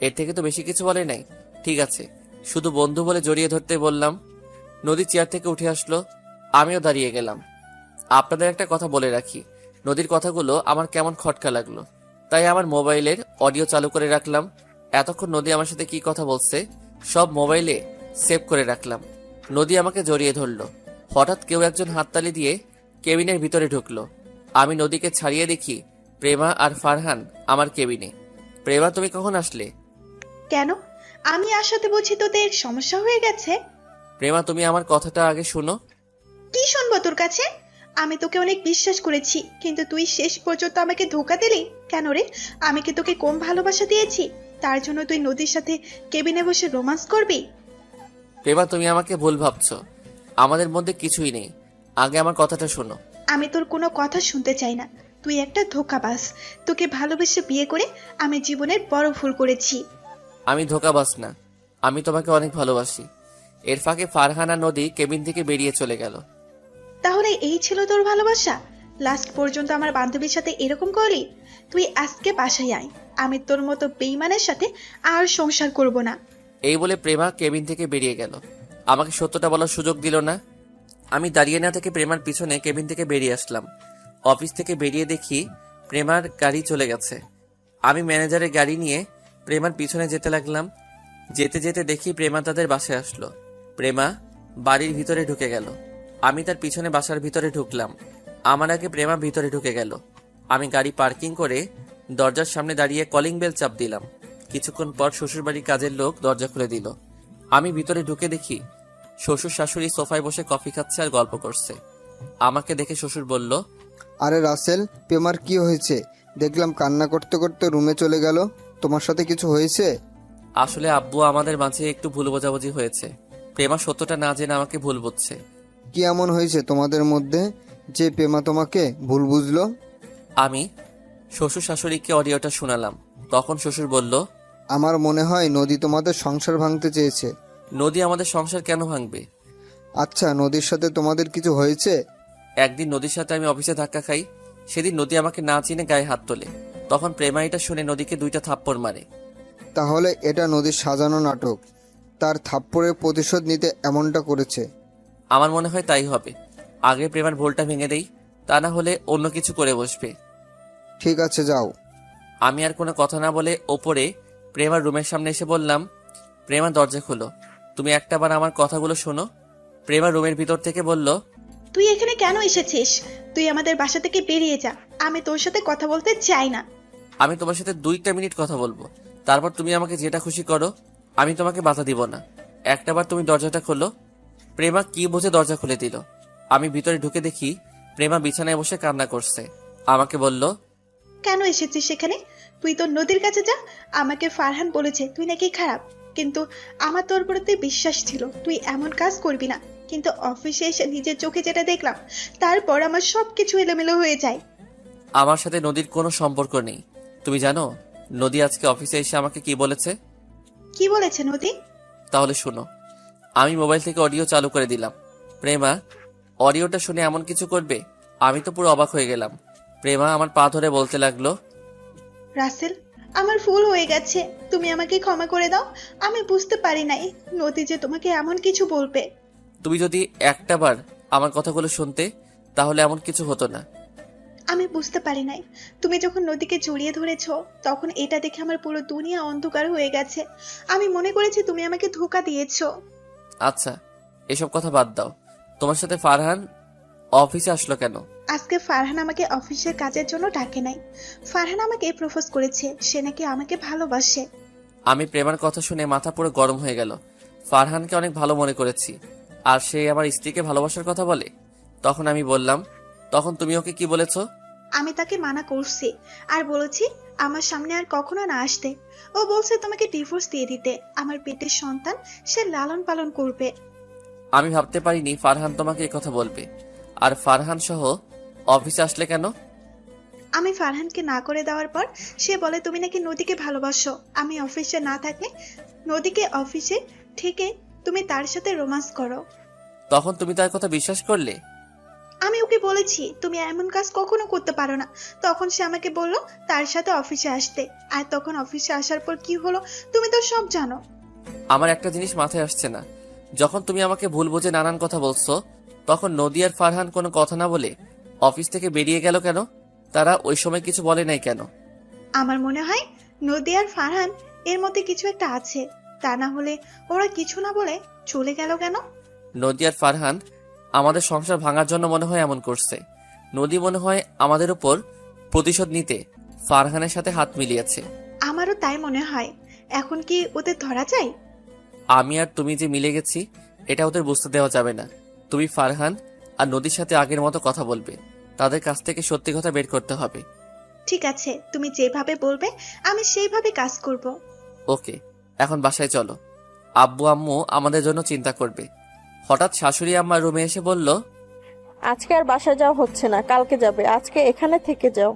এর থেকে তো বেশি কিছু বলে নাই। ঠিক আছে, শুধু বন্ধু বলে জড়িয়ে ধরতে বললাম। নদী চেয়ার থেকে উঠে আসলো, আমিও দাঁড়িয়ে গেলাম। আপনাদের একটা কথা বলে রাখি, নদীর কথাগুলো আমার কেমন খটকা লাগলো। তাই আমার মোবাইলের অডিও চালু করে রাখলাম। এতক্ষণ নদী আমার সাথে কি কথা বলছে সব মোবাইলে সেভ করে রাখলাম। নদী আমাকে জড়িয়ে ধরলো। হঠাৎ কেউ একজন হাততালি দিয়ে কেবিনের ভিতরে ঢুকলো। আমি নদীকে ছাড়িয়ে দেখি প্রেমা আর ফারহান আমার কেবিনে। প্রেমা, তুমি কখন আসলে? কেন? আমি আসাতে বুঝি তোদের সমস্যা হয়ে গেছে? প্রেমা, তুমি আমার কথাটা আগে শুনো। কি শুনবো তোর কাছে? আমি তোকে অনেক বিশ্বাস করেছি, কিন্তু তুই শেষ পর্যন্ত আমাকে ধোকা দিলি কেন রে? আমি কি তোকে কম ভালোবাসা দিয়েছি তার জন্য তুই নদীর সাথে কেবিনে বসে রোমান্স করবি? প্রেমা, তুমি আমাকে ভুল ভাবছো। আমাদের মধ্যে কিছুই নেই। আগে আমার কথাটা শোনো। আমি তোর কোনো কথা শুনতে চাই না। তুই একটা ধোঁকাবাজ। তোকে ভালোবেসে বিয়ে করে আমি জীবনের বড় ভুল করেছি। আমি ধোঁকাবাজ না, আমি তোমাকে অনেক ভালোবাসি। এর ফাঁকে ফারহান আর নদী কেবিন থেকে বেরিয়ে চলে গেল। তাহলে এই ছিল তোর ভালোবাসা? লাস্ট পর্যন্ত আমার বান্ধবীর সাথে এরকম করলি? তুই আজকে বাসায় আয়। আমি তোর মতো বেইমানের সাথে আর সংসার করব না। এই বলে প্রেমা কেবিন থেকে বেরিয়ে গেল। আমাকে সত্যটা বলার সুযোগ দিল না। আমি দাঁড়িয়ে না থেকে প্রেমার পিছনে কেবিন থেকে বেরিয়ে আসলাম। অফিস থেকে বেরিয়ে দেখি প্রেমার গাড়ি চলে গেছে। আমি ম্যানেজারের গাড়ি নিয়ে প্রেমার পিছনে যেতে লাগলাম। যেতে যেতে দেখি প্রেমা তাদের বাসায় আসলো। প্রেমা বাড়ির ভিতরে ঢুকে গেল। আমি তার পিছনে বাসার ভিতরে ঢুকলাম। আমার আগে প্রেমা ভিতরে ঢুকে গেল। আমি গাড়ি পার্কিং করে দরজার সামনে দাঁড়িয়ে কলিং বেল চাপ দিলাম। কিছুক্ষণ পর শ্বশুরবাড়ির কাজের লোক দরজা খুলে দিল। আমি ভিতরে ঢুকে দেখি শ্বশুর শাশুড়ি সোফায় বসে কফি খাচ্ছে আর গল্প করছে। আমাকে দেখে শ্বশুর বলল, আরে রাসেল, প্রেমার কি হয়েছে? দেখলাম কান্না করতে করতে রুমে চলে গেল। তোমার সাথে কিছু হয়েছে? আসলে আব্বু, আমাদের মাঝে একটু ভুল বোঝাবুঝি হয়েছে। প্রেমা সত্যটা না জেনে আমাকে ভুল বুঝছে। কি এমন হয়েছে তোমাদের মধ্যে যে প্রেমা তোমাকে ভুল বুঝলো? আমি শ্বশুর শাশুড়িকে অডিওটা শোনালাম। তখন শ্বশুর বলল, আমার মনে হয় নদী তোমাদের সংসার ভাঙতে চেয়েছে। নদী আমাদের সংসার কেন ভাঙবে? আচ্ছা, নদীর সাথে তোমাদের কিছু হয়েছে? একদিন নদীর সাথে আমি অফিসে ধাক্কা খাই। সেদিন নদী আমাকে না চিনে গায়ে হাত তোলে। তখন প্রেমা এটা শুনে নদীকে 2টা থাপ্পড় মারে। তাহলে এটা নদীর সাজানো নাটক। তার থাপ্পড়ের প্রতিশোধ নিতে এমনটা করেছে। আমার মনে হয় তাই হবে। আগে প্রেমার ভুলটা ভেঙে দেই, তা না হলে অন্য কিছু করে বসবে। ঠিক আছে, যাও। আমি আর কোনো কথা না বলে ওপরে প্রেমার রুমের সামনে এসে বললাম, প্রেমা দরজা খোলো, তুমি একটাবার আমার কথাগুলো শোনো। প্রেমা রুমের ভিতর থেকে বলল, তুই এখানে কেন এসেছিস? তুই আমাদের বাসা থেকে বেরিয়ে যা। আমি তোর সাথে কথা বলতে চাই না। আমি তোমার সাথে 2টা মিনিট কথা বলবো, তারপর তুমি আমাকে যেটা খুশি করো। আমি তোমাকে বাধা দিব না। একটাবার তুমি দরজাটা খোলো। প্রেমা কি বুঝে দরজা খুলে দিল। আমি ভিতরে ঢুকে দেখি প্রেমা বিছানায় বসে কান্না করছে। আমাকে বলল, কেন এসেছিস সেখানে? তুই তো নদীর কাছে যা। আমাকে ফারহান বলেছে তুই নাকি খারাপ, কিন্তু আমার তোর প্রতি বিশ্বাস ছিল তুই এমন কাজ করবি না। কিন্তু অফিসে এসে নিজের চোখে যেটা দেখলাম, তারপর আমার সবকিছু এলোমেলো হয়ে যায়। আমার সাথে নদীর কোনো সম্পর্ক নেই। তুমি জানো নদী আজকে অফিসে এসে আমাকে কি বলেছে? কি বলেছে নদী? তাহলে শোনো। আমি মোবাইল থেকে অডিও চালু করে দিলাম। প্রেমা অডিওটা শুনে এমন কিছু করবে, আমি তো পুরো অবাক হয়ে গেলাম। প্রেমা আমার পা ধরে বলতে লাগলো, রাসেল, আমার ভুল হয়ে গেছে, তুমি আমাকে ক্ষমা করে দাও। আমি বুঝতে পারি নাই নদী যে তোমাকে এমন কিছু বলবে। তুমি যদি একটাবার আমার কথাগুলো শুনতে, তাহলে এমন কিছু হতো না। আমি বুঝতে পারি নাই। তুমি যখন নদীকে জড়িয়ে ধরেছো, তখন এটা দেখে আমার পুরো দুনিয়া অন্ধকার হয়ে গেছে। আমি মনে করেছি তুমি আমাকে ধোঁকা দিয়েছো। আচ্ছা, এসব কথা বাদ দাও। তোমার সাথে ফারহান অফিসে আসলো কেন? আজকে ফারহান আমাকে অফিসের কাজের জন্য ডাকে নাই। ফারহান আমাকে প্রপোজ করেছে, সে নাকি আমাকে ভালোবাসে। আমি প্রেমার কথা শুনে মাথা পুরো গরম হয়ে গেল। ফারহানকে অনেক ভালো মনে করেছি, আর সে আমার স্ত্রীকে ভালোবাসার কথা বলে। তখন আমি বললাম, তখন তুমি ওকে কি বলেছো? আমি তাকে মানা করছি আর বলেছি আমার সামনে আর কখনো না আসতে। ও বলছে তোমাকে ডিভোর্স দিয়ে দিতে, আমার পেটের সন্তান সে লালন পালন করবে। আমি ভাবতে পারিনি ফারহান তোমাকে এই কথা বলবে। আর ফারহান সহ অফিসে আসলে কেন? আমি ফারহানকে না করে দেওয়ার পর সে বলে তুমি নাকি নদীকে ভালোবাসো। আমি অফিসে না থাকলে নদীকে অফিসে থেকে তুমি তার সাথে রোমান্স করো। তখন তুমি তার কথা বিশ্বাস করলে? আমি ওকে বলেছি তুমি এমন কাজ কখনো করতে পারো না। তখন সে আমাকে বলল তার সাথে অফিসে আসতে। আর তখন অফিসে আসার পর কি হলো তুমি তো সব জানো। আমার একটা জিনিস মাথায় আসছে না। যখন তুমি আমাকে ভুল বুঝে নানান কথা বলছো, তখন নদী আর ফারহান কোনো কথা না বলে অফিস থেকে বেরিয়ে গেল কেন? তারা ওই সময় কিছু বলে নাই কেন? আমার মনে হয় নদী আর ফারহান এর মধ্যে কিছু একটা আছে। তা না হলে ওরা কিছু না বলে চলে গেল কেন? নদী আর ফারহান আমাদের সংসার ভাঙার জন্য মনে হয় এমন করছে। নদী মনে হয় আমাদের উপর প্রতিশোধ নিতে ফারহানের সাথে হাত মিলিয়েছে। আমারও তাই মনে হয়। এখন কি ওদের ধরা যায়? আমি আর তুমি যে মিলে গেছি এটা ওদের বুঝতে দেওয়া যাবে না। তুমি ফারহান আর নদীর সাথে আগের মতো কথা বলবে। তাদের কাছ থেকে সত্যি কথা বের করতে হবে। ঠিক আছে, তুমি যেভাবে বলবে আমি সেইভাবে কাজ করব। ওকে, এখন বাসায় চলো। আব্বু আম্মু আমাদের জন্য চিন্তা করবে। হঠাৎ শাশুড়ি আম্মার রুমে এসে বলল, আজকে আর বাসায় যাওয়া হচ্ছে না, কালকে যাবে। আজকে এখানে থেকে যাও।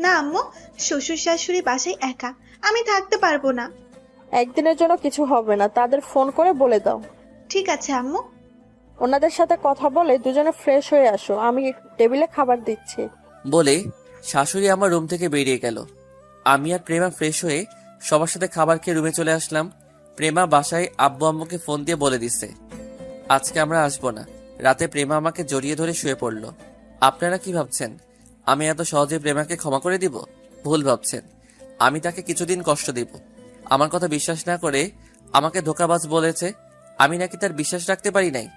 না আম্মু, শ্বশুর শাশুড়ি বাসায় একা, আমি থাকতে পারবো না। একদিনের জন্য কিছু হবে না, তাদের ফোন করে বলে দাও। ঠিক আছে আম্মু। ওনাদের সাথে কথা বলে দুজনে ফ্রেশ হয়ে আসো, আমি টেবিলে খাবার দিচ্ছি। বলে শাশুড়ি আমার রুম থেকে বেরিয়ে গেল। আমি আর প্রেমা ফ্রেশ হয়ে সবার সাথে খাবার খেয়ে রুমে চলে আসলাম। প্রেমা বাসায় আব্বু আম্মুকে ফোন দিয়ে বলে দিছে আজকে আমরা আসবো না। রাতে প্রেমা আমাকে জড়িয়ে ধরে শুয়ে পড়ল। আপনারা কি ভাবছেন আমি এত সহজে প্রেমাকে ক্ষমা করে দিব? ভুল ভাবছেন। আমি তাকে কিছুদিন কষ্ট দিব। আমার কথা বিশ্বাস না করে আমাকে ধোঁকাবাজ বলেছে। আমি নাকি তার বিশ্বাস রাখতে পারি নাই?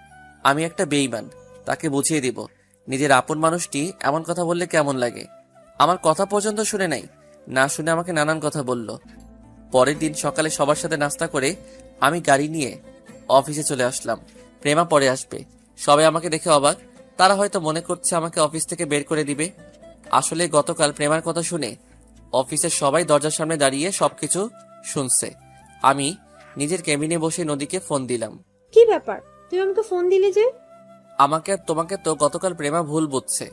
আমি একটা বেঈমান। তাকে বুঝিয়ে দিব নিজের আপন মানুষটি এমন কথা বললে কেমন লাগে। আমার কথা পর্যন্ত শুনে নাই, না শুনে আমাকে নানান কথা বলল। পরের দিন সকালে সবার সাথে নাস্তা করে আমি গাড়ি নিয়ে অফিসে চলে আসলাম। প্রেমা পরে আসবে। সবাই আমাকে দেখে অবাক। তারা হয়তো মনে করছে আমাকে অফিস থেকে বের করে দিবে। আসলে গতকাল প্রেমার কথা শুনে অফিসের সবাই দরজার সামনে দাঁড়িয়ে সবকিছু শুনছে। আমি নিজের কেবিনে বসে নদীকে ফোন দিলাম। কি ব্যাপার, তুমি আমাকে ফোন দিলে যে? আমাকে আর তোমাকে তো গতকাল প্রেমা ভুল বুঝছে।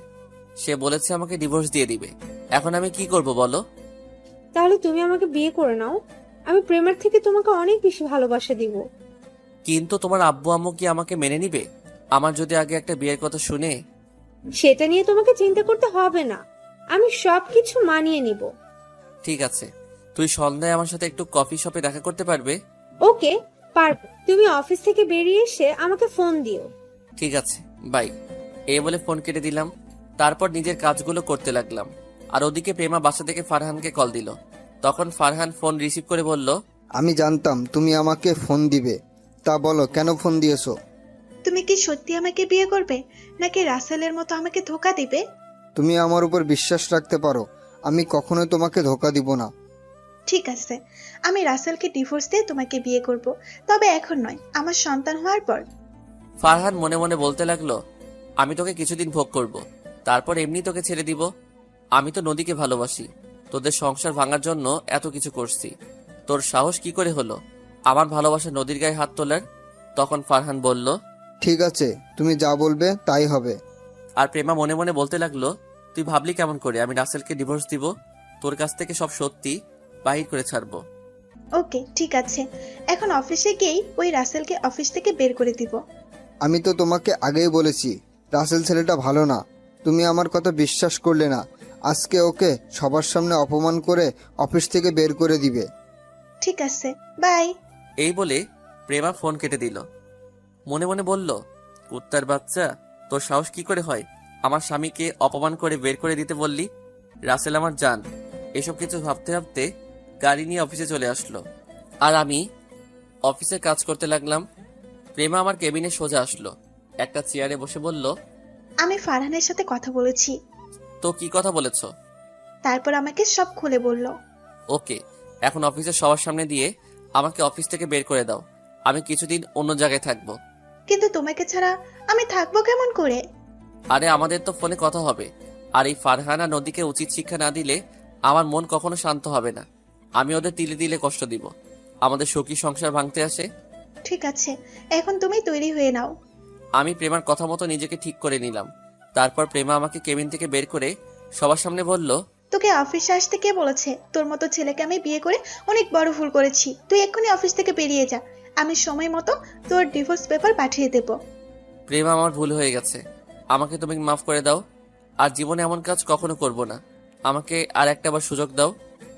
সে বলেছে আমাকে ডিভোর্স দিয়ে দিবে। এখন আমি কি করব বলো? তাহলে তুমি আমাকে বিয়ে করে নাও, আমি প্রেমের থেকে তোমাকে অনেক বেশি ভালোবাসা দিব। কিন্তু তোমার আব্বু আম্মু কি আমাকে মেনে নিবে? আমার যদি আগে একটা বিয়ের কথা শুনে। সেটা নিয়ে তোমাকে চিন্তা করতে হবে না, আমি সবকিছু মানিয়ে নিব। ঠিক আছে, তুই সন্ধ্যায় আমার সাথে একটু কফি শপে দেখা করতে পারবে? ওকে, পারবো। তুমি অফিস থেকে বেরিয়ে এসে আমাকে ফোন দিও। ঠিক আছে, বাই। এই বলে ফোন কেটে দিলাম। তারপর নিজের কাজগুলো করতে লাগলাম। আর ওদিকে প্রেমা বাসা থেকে ফারহানকে কল দিল। তখন ফারহান ফোন রিসিভ করে বলল, আমি জানতাম তুমি আমাকে ফোন দিবে। তা বলো, কেন ফোন দিয়েছো? তুমি কি সত্যি আমাকে বিয়ে করবে, নাকি রাসেলের মতো আমাকে ধোকা দিবে? তুমি আমার উপর বিশ্বাস রাখতে পারো, আমি কখনোই তোমাকে ধোকা দিব না। ঠিক আছে, আমি রাসেলকে ডিভোর্স দিয়ে তোমাকে বিয়ে করব, তবে এখন নয়, আমার সন্তান হওয়ার পর। ফারহান মনে মনে বলতে লাগলো, আমি তোকে কিছুদিন ভোগ করব, তারপর এমনি তোকে ছেড়ে দিব। আমি তো নদীকে ভালোবাসি। তোদের সংসার ভাঙার জন্য এত কিছু করছি। তোর সাহস কি করে হলো আমার ভালোবাসা নদীর গায়ে হাত তোলার? তখন ফারহান বলল, ঠিক আছে, তুমি যা বলবে তাই হবে। আর প্রেমা মনে মনে বলতে লাগলো, তুই ভাবলি কেমন করে আমি রাসেলকে ডিভোর্স দিব? তোর কাছ থেকে সব সত্যি বাহির করে ছাড়বো। ওকে, ঠিক আছে, এখন অফিসে গিয়েই ওই রাসেলকে অফিস থেকে বের করে দিব। আমি তো তোমাকে আগেই বলেছি রাসেল ছেলেটা ভালো না। তুমি আমার কথা বিশ্বাস করলে না। আজকে ওকে সবার সামনে অপমান করে অফিস থেকে বের করে দিবে। ঠিক আছে, বাই। এই বলে প্রেমা ফোন কেটে দিল। মনে মনে বলল, কুত্তার বাচ্চা, তোর সাহস কি করে হয় আমার স্বামীকে অপমান করে বের করে দিতে বললি? রাসেল আমার জান। এসব কিছু ভাবতে ভাবতে গাড়ি নিয়ে অফিসে চলে আসলো। আর আমি অফিসে কাজ করতে লাগলাম। প্রেমা আমার কেবিনে সোজা আসলো, একটা চেয়ারে বসে বলল, আমি ফারহানের সাথে কথা বলেছি। তো কি কথা বলেছো? তারপর আমাকে সব খুলে বলল। ওকে, এখন অফিসের সবার সামনে দিয়ে আমাকে অফিস থেকে বের করে দাও। আমি কিছুদিন অন্য জায়গায় থাকবো। কিন্তু তোমাকে ছাড়া আমি থাকবো কেমন করে? আরে আমাদের তো ফোনে কথা হবে। আর এই ফারহানা নদীকে উচিত শিক্ষা না দিলে আমার মন কখনো শান্ত হবে না। আমি ওদের তিলে তিলে কষ্ট দিব। আমাদের সুখী সংসার ভাঙতে আসে। ঠিক আছে, এখন তুমি তৈরি হয়ে নাও। আমি প্রেমার কথা মতো নিজেকে ঠিক করে নিলাম। তারপর প্রেমা আমাকে কেবিন থেকে বের করে সবার সামনে বলল, তোকে অফিসে আসতে কে বলেছে? তোর মতো ছেলেকে আমি বিয়ে করে অনেক বড় ভুল করেছি। তুই এক্ষুনি অফিস থেকে বেরিয়ে যা, আমি সময় মতো তোর ডিভোর্স পেপার পাঠিয়ে দেব। প্রেমা, আমার ভুল হয়ে গেছে। আমাকে তুমি মাফ করে দাও। আর জীবনে এমন কাজ কখনো করব না। আমাকে আর একটাবার সুযোগ দাও।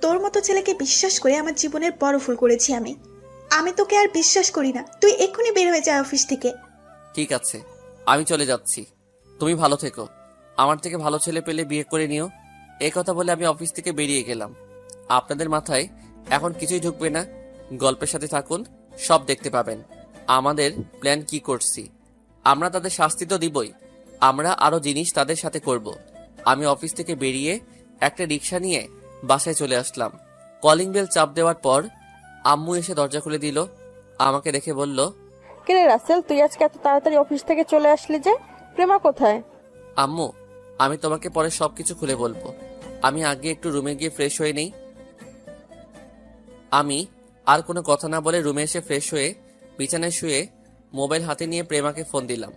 তোর মতো ছেলেকে বিশ্বাস করে আমার জীবনের বড় ভুল করেছি আমি। আমি তোকে আর বিশ্বাস করি না। তুই এক্ষুনি বের হয়ে যা অফিস থেকে। ঠিক আছে, আমি চলে যাচ্ছি। তুমি ভালো থেকো। আমার থেকে ভালো ছেলে পেলে বিয়ে করে নিও। এই কথা বলে আমি অফিস থেকে বেরিয়ে গেলাম। আপনাদের মাথায় এখন কিছুই ঢুকবে না। গল্পের সাথে থাকুন, সব দেখতে পাবেন আমাদের প্ল্যান কি করছি। আমরা তাদের শাস্তি তো দিবই, আমরা আরো জিনিস তাদের সাথে করব। আমি অফিস থেকে বেরিয়ে একটা রিক্সা নিয়ে বাসায় চলে আসলাম। কলিং বেল চাপ দেওয়ার পর আম্মু এসে দরজা খুলে দিল। আমাকে দেখে বলল, কিরে রাসেল, তুই আজকে এত তাড়াতাড়ি অফিস থেকে চলে আসলি যে? প্রেমা কোথায়? আম্মু, আমি তোমাকে পরে সবকিছু খুলে বলবো। আমি আগে একটু রুমে গিয়ে ফ্রেশ হয়ে নেই। আমি আর কোনো কথা না বলে রুমে এসে ফ্রেশ হয়ে বিছানায় শুয়ে মোবাইল হাতে নিয়ে প্রেমাকে ফোন দিলাম।